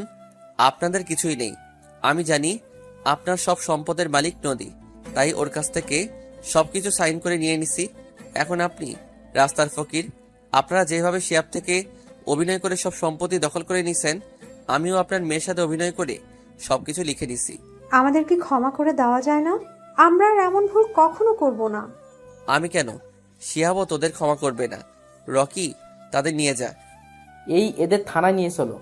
আপনাদের কিছুই নেই। আমি জানি আপনার সব সম্পদের মালিক নদী, তাই ওর কাছ থেকে সবকিছু সাইন করে নিয়ে নিছি। এখন আপনি রাস্তার ফকির। আপনারা যেভাবে শিয়াব থেকে অভিনয় করে সব সম্পত্তি দখল করে নিছেন, আমিও আপনার মেয়ের সাথে অভিনয় করে সবকিছু লিখে নিছি। আমাদের কি ক্ষমা করে দেওয়া যায় না? আমরা আর এমন ভুল কখনো করব না। আমি কেন? শিয়াবও তোদের ক্ষমা করবে না। রকি, তাদের নিয়ে যা। এই এদের থানায় নিয়ে চলো।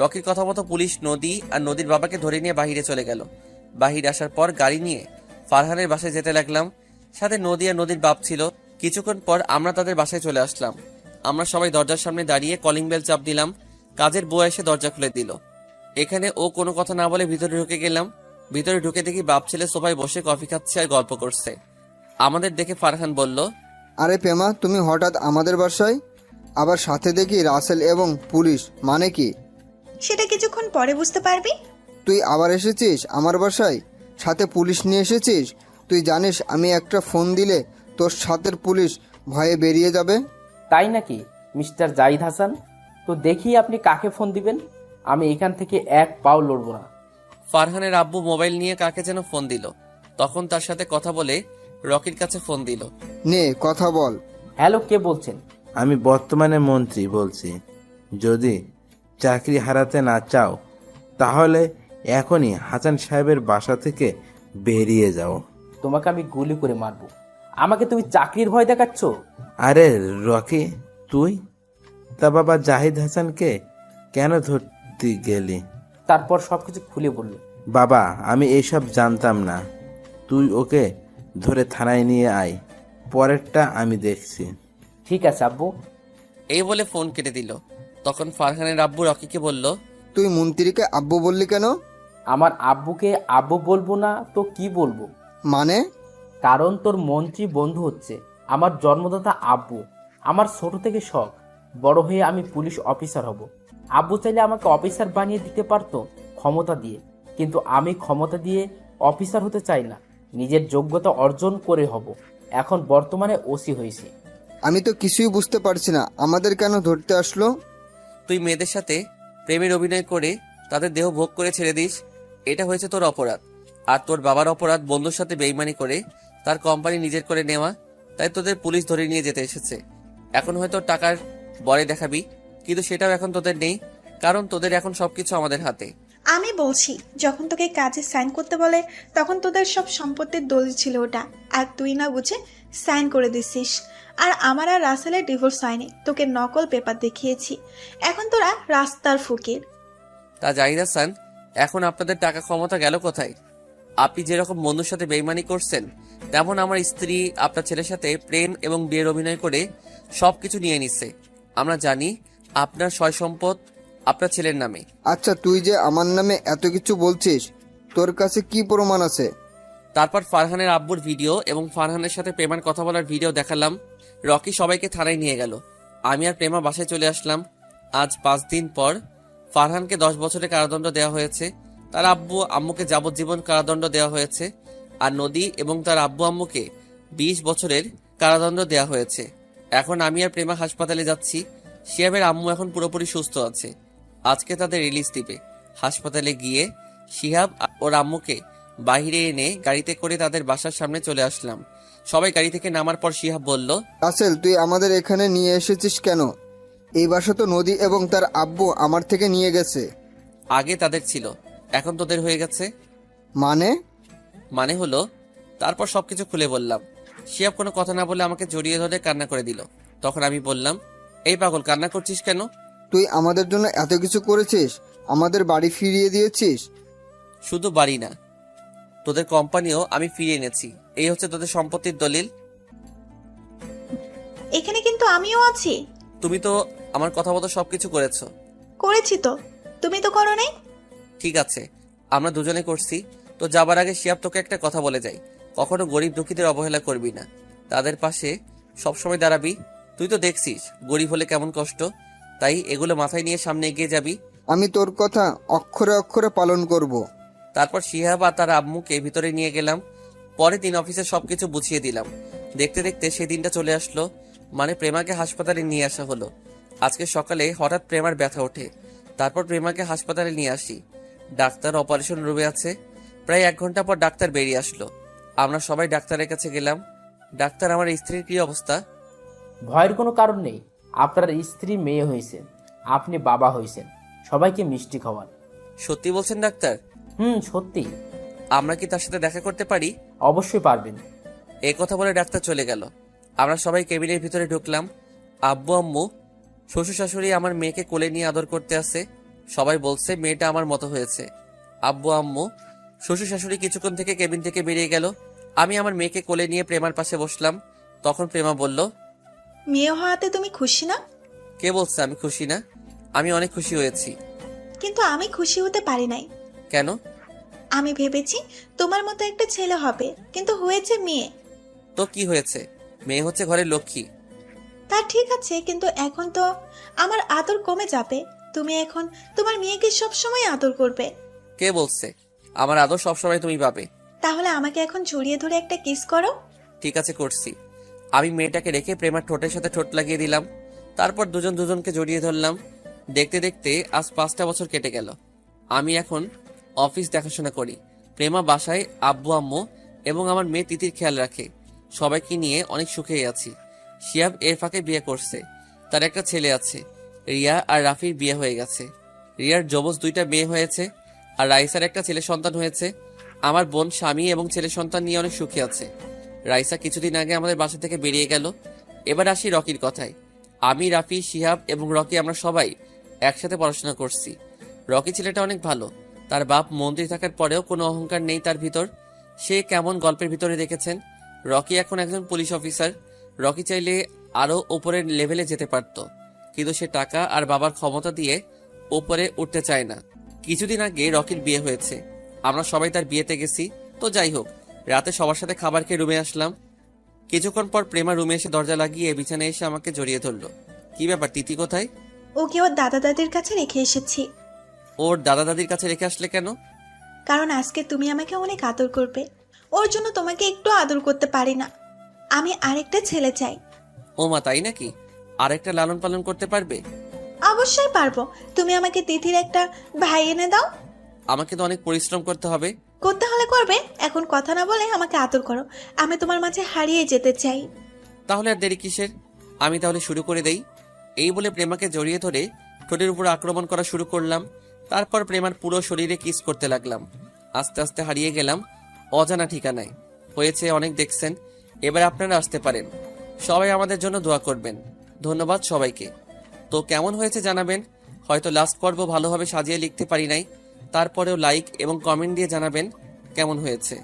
রকির কথা মতো পুলিশ নদী আর নদীর বাবাকে ধরে নিয়ে বাহিরে চলে গেল। বাহিরে আসার পর গাড়ি নিয়ে ফারহানের বাসায় যেতে লাগলাম। সাথে নদী আর নদীর বাপ ছিল। কিছুক্ষণ পর আমরা তাদের বাসায় চলে আসলাম। আমরা সবাই দরজার সামনে দাঁড়িয়ে কলিং বেল চাপ দিলাম। কাজের বুয়া এসে দরজা খুলে দিল। এখানে ও কোনো কথা না বলে ভিতরে ঢুকে গেলাম। ভিতরে ঢুকে দেখি বাপ ছেলে সোফায় বসে কফি খাচ্ছে আর গল্প করছে। আমাদের দেখে ফারহান বলল, আরে প্রেমা, তুমি হঠাৎ আমাদের বাসায়? আবার সাথে দেখি রাসেল এবং পুলিশ, মানে কি? সেটা কিছুক্ষণ পরে বুঝতে পারবি। তুই আবার এসেছিস আমার বাসায়, সাথে পুলিশ নিয়ে এসেছিস? তুই জানিস আমি একটা ফোন দিলে তোর সাথের পুলিশ ভয়ে বেরিয়ে যাবে। তাই নাকি মিস্টার জাহিদ হাসান? তো দেখি আপনি কাকে ফোন দিবেন। আমি এখান থেকে এক পাও লড়বো না। ফারহানের আব্বু মোবাইল নিয়ে কাকে যেন ফোন দিল। তখন তার সাথে কথা বলে রকির কাছে ফোন দিল। নে কথা বল। হ্যালো, কে বলছেন? আমি বর্তমানে মন্ত্রী বলছি। যদি চাকরি হারাতে না চাও তাহলে এখনই হাসান সাহেবের বাসা থেকে বেরিয়ে যাও। তোমাকে আমি গুলি করে মারবো। আমাকে তুমি চাকরির ভয় দেখাচ্ছ? আরে রকি, তুই? তা বাবা জাহিদ হাসানকে কেন ধরতে গেলি? তারপর সবকিছু খুলে বলল। বাবা, আমি এইসব জানতাম না। তুই ওকে ধরে থানায় নিয়ে আয়, পরেরটা আমি দেখছি। ঠিক আছে আব্বু। এই বলে ফোন কেটে দিল। তখন ফারহানের আব্বু রকিকে বলল, তুই মন্ত্রীকে আব্বু বললি কেন? আমার আব্বুকে আব্বু বলবো না তো কি বলবো? মানে? কারণ তোর মন্ত্রী বন্ধু হচ্ছে আমার জন্মদাতা আব্বু। আমার ছোট থেকে শখ বড় হয়ে আমি পুলিশ অফিসার হব। আব্বু চাইলে আমাকে অফিসার বানিয়ে দিতে পারতো ক্ষমতা দিয়ে, কিন্তু আমি ক্ষমতা দিয়ে অফিসার হতে চাই না, নিজের যোগ্যতা অর্জন করে হব। এখন বর্তমানে ওসি হয়েছি। আমি তো কিছুই বুঝতে পারছি না, আমাদের কেন ধরতে আসলো? তুই মেয়েদের সাথে প্রেমের অভিনয় করে তাদের দেহ ভোগ করে ছেড়ে দিস, এটা হয়েছে তোর অপরাধ। আর তোর বাবার অপরাধ বন্ধুর সাথে বেইমানি করে তার কোম্পানি নিজের করে নেওয়া। তাই তোদের পুলিশ ধরে নিয়ে যেতে এসেছে। এখন হয়তো টাকার বরে দেখাবি, কিন্তু সেটাও এখন তোদের নেই, কারণ তোদের এখন সবকিছু আমাদের হাতে। আমি বলছি, যখন তোকে কাজে সাইন করতে বলে তখন তোদের সব সম্পত্তির দলিল ছিল ওটা, আর তুই না বুঝে সাইন করে দিছিস। আর আমার আর রাসেলের ডিভোর্স হয়নি, তোকে নকল পেপার দেখিয়েছি। এখন তোরা রাস্তার ফকির। তা জাহিদ হাসান, এখন আপনাদের টাকা ক্ষমতা গেল কোথায়? আপনি যেরকম বন্ধুর সাথে বেইমানি করছেন, তেমন আমার স্ত্রী আপনার ছেলের সাথে প্রেম এবং বিয়ের অভিনয় করে সবকিছু নিয়ে নিচ্ছে। আমরা জানি আপনার সয় সম্পদ আপনার ছেলের নামে। আচ্ছা, তুই যে আমার নামে এত কিছু বলছিস, তোর কাছে কি প্রমাণ আছে? তারপর ফারহানের আব্বুর ভিডিও এবং ফারহানের সাথে প্রেমার কথা বলার ভিডিও দেখালাম। রকি সবাইকে থানায় নিয়ে গেল। আমি আর প্রেমা বাসায় চলে আসলাম। আজ 5 দিন পর ফারহানকে 10 বছরের কারাদণ্ড দেওয়া হয়েছে। তার আব্বু আম্মুকে যাবজ্জীবন কারাদণ্ড দেওয়া হয়েছে। আর নদী এবং তার আব্বু আম্মুকে 20 বছরের কারাদণ্ড দেওয়া হয়েছে। এখন আমি আর প্রেমা হাসপাতালে যাচ্ছি। শিহাবের আম্মু এখন পুরোপুরি সুস্থ আছে। আজকে তাদের রিলিজ দিবে। হাসপাতালে গিয়ে শিহাব ওর আম্মুকে বাইরে এনে গাড়িতে করে তাদের বাসার সামনে চলে আসলাম। সবাই গাড়ি থেকে নামার পর শিহাব বলল, রাসেল, তুই আমাদের এখানে নিয়ে এসেছিস কেন? এই বাসা তো নদী এবং তার আব্বু আমার থেকে নিয়ে গেছে। আগে তাদের ছিল, এখন তোদের হয়ে গেছে। মানে? হলো, তারপর সবকিছু খুলে বললাম। শিহাব কোনো কথা না বলে আমাকে জড়িয়ে ধরে কান্না করে দিল। তখন আমি বললাম, এই পাগল, কান্না করছিস কেন? তুই আমাদের জন্য এত কিছু করেছিস, আমাদের বাড়ি ফিরিয়ে দিয়েছিস। শুধু বাড়ি না, তোদের কোম্পানিও আমি ফিরিয়ে এনেছি। এই হচ্ছে তোদের সম্পত্তির দলিল। এখানে কিন্তু আমিও আছি। তুমি তো আমার কথা মতো সবকিছু করেছো। করেছি তো, তুমি তো করো নাই। ঠিক আছে, আমরা দুজনে করছি। তো যাবার আগে শিয়াব তোকে একটা কথা বলে যাই, কখনো গরিব দুঃখীদের অবহেলা করবি না, তাদের পাশে সবসময় দাঁড়াবি। তুই তো দেখছিস গরিব হলে কেমন কষ্ট, তাই এগুলো মাথায় নিয়ে সামনে এগিয়ে যাবি। আমি তোর কথা অক্ষরে অক্ষরে পালন করব। তারপর শিহাব আর তার আম্মুকে ভিতরে নিয়ে গেলাম। পরের দিন অফিসে সবকিছু বুঝিয়ে দিলাম। দেখতে দেখতে সেই দিনটা চলে আসলো, মানে প্রেমাকে হাসপাতালে নিয়ে আসা হলো। আজকে সকালে হঠাৎ প্রেমার ব্যথা ওঠে। তারপর প্রেমাকে হাসপাতালে নিয়ে আসি। ডাক্তার অপারেশন রুমে আছে। প্রায় 1 ঘন্টা পর ডাক্তার বেরিয়ে আসলো। আমরা সবাই ডাক্তারের কাছে গেলাম। ডাক্তার, আমার স্ত্রীর কি অবস্থা? ভয়ের কোনো কারণ নেই। আপনার স্ত্রী মেয়ে হয়েছে, আপনি বাবা হয়েছেন। সবাইকে মিষ্টি খাওয়ান। সত্যি বলছেন ডাক্তার? সত্যি। আমরা কি তার সাথে দেখা করতে পারি? অবশ্যই পারবেন। এই কথা বলে ডাক্তার চলে গেল। আমরা সবাই কেবিনের ভিতরে ঢুকলাম। আব্বু আম্মু শ্বশুর শাশুড়ি আমার মেয়েকে কোলে নিয়ে আদর করতে আসে। সবাই বলছে মেয়েটা আমার মতো হয়েছে। আব্বু আম্মু শ্বশুর শাশুড়ি কিছুক্ষণ থেকে কেবিন থেকে বেরিয়ে গেল। আমি আমার মেয়েকে কোলে নিয়ে প্রেমার পাশে বসলাম। তখন প্রেমা বলল, মেয়ে হওয়াতে তুমি খুশি না? কে বলছে আমি খুশি না? আমি অনেক খুশি হয়েছি। কিন্তু আমি খুশি হতে পারি নাই। কেন? আমি ভেবেছি তোমার মতো একটা ছেলে হবে, কিন্তু হয়েছে মেয়ে। তো কি হয়েছে? মেয়ে হচ্ছে ঘরের লক্ষ্মী। তা ঠিক আছে, কিন্তু এখন তো আমার আদর কমে যাবে। তুমি এখন তোমার মেয়েকে সবসময় আদর করবে। কে বলছে? আমার আদর সবসময় তুমি পাবে। তাহলে আমাকে এখন জড়িয়ে ধরে একটা কিস করো। ঠিক আছে, করছি। আমি মেয়েটাকে রেখে প্রেমার ঠোঁটের সাথে ঠোঁট লাগিয়ে দিলাম। তারপর দুজন দুজনকে জড়িয়ে ধরলাম। দেখতে দেখতে আজ 5টা বছর কেটে গেল। আমি এখন অফিস দেখাশোনা করি। প্রেমা বাসায় আব্বু আম্মু এবং আমার মেয়ে তিতির খেয়াল রাখে। সবাইকে নিয়ে অনেক সুখেই আছি। শিয়াব এর ফাঁকে বিয়ে করছে। তার একটা ছেলে আছে। রিয়া আর রাফির বিয়ে হয়ে গেছে। রিয়ার জবজ 2টা মেয়ে হয়েছে আর রাইসার একটা ছেলে সন্তান হয়েছে। আমার বোন স্বামী এবং ছেলে সন্তান নিয়ে অনেক সুখী আছে। রাইসা কিছুদিন আগে আমাদের বাসা থেকে বেরিয়ে গেল। এবার আসি রকির কথায়। আমি, রাফি, শিহাব এবং রকি আমরা সবাই একসাথে পড়াশোনা করছি। রকি ছেলেটা অনেক ভালো। তার বাপ মন্ত্রী থাকার পরেও কোনো অহংকার নেই তার ভিতর। সে কেমন গল্পের ভিতরে দেখেছেন। রকি এখন একজন পুলিশ অফিসার। রকি চাইলে আরো উপরের লেভেলে যেতে পারত, কিন্তু সে টাকা আর বাবার ক্ষমতা দিয়ে উপরে উঠতে চায় না। কিছুদিন আগে রকির বিয়ে হয়েছে। আমরা সবাই তার বিয়েতে গেছি। তো যাই হোক, রাতে সবার সাথে খাবার খেয়ে রুমে আসলাম। কিছুক্ষণ পর প্রেমা রুমে এসে দরজা লাগিয়ে বিছানায় এসে আমাকে জড়িয়ে ধরলো। কি ব্যাপার, তিথি কোথায়? ওকে ওর দাদা দাদির কাছে রেখে এসেছি। ওর দাদা দাদির কাছে রেখে আসলে কেন? কারণ আজকে তুমি আমাকে অনেক আদর করবে। ওর জন্য তোমাকে একটু আদর করতে পারি না। আমি আরেকটা ছেলে চাই। ও মা, তাই নাকি? আরেকটা লালন পালন করতে পারবে? অবশ্যই পারবো। তুমি আমাকে তিথির একটা ভাই এনে দাও। আমাকে তো অনেক পরিশ্রম করতে হবে। করতে হলে করবে, এখন কথা না বলে আমাকে আদর করো। আমি তোমার মাঝে হারিয়ে যেতে চাই। তাহলে আর দেরি কিসের? আমি তাহলে শুরু করে দেই। এই বলে প্রেমাকে জড়িয়ে ধরে ঠোঁটের উপর আক্রমণ করা শুরু করলাম। তারপর প্রেমার পুরো শরীরে কিস করতে লাগলাম। আস্তে আস্তে হারিয়ে গেলাম অজানা ঠিকানায়। হয়েছে অনেক দেখছেন, এবার আপনারা আসতে পারেন। সবাই আমাদের জন্য দোয়া করবেন। ধন্যবাদ সবাইকে। তো কেমন হয়েছে জানাবেন। হয়তো লাস্ট পর্ব ভালোভাবে সাজিয়ে লিখতে পারি নাই, তারপরেও লাইক এবং কমেন্ট দিয়ে জানাবেন কেমন হয়েছে।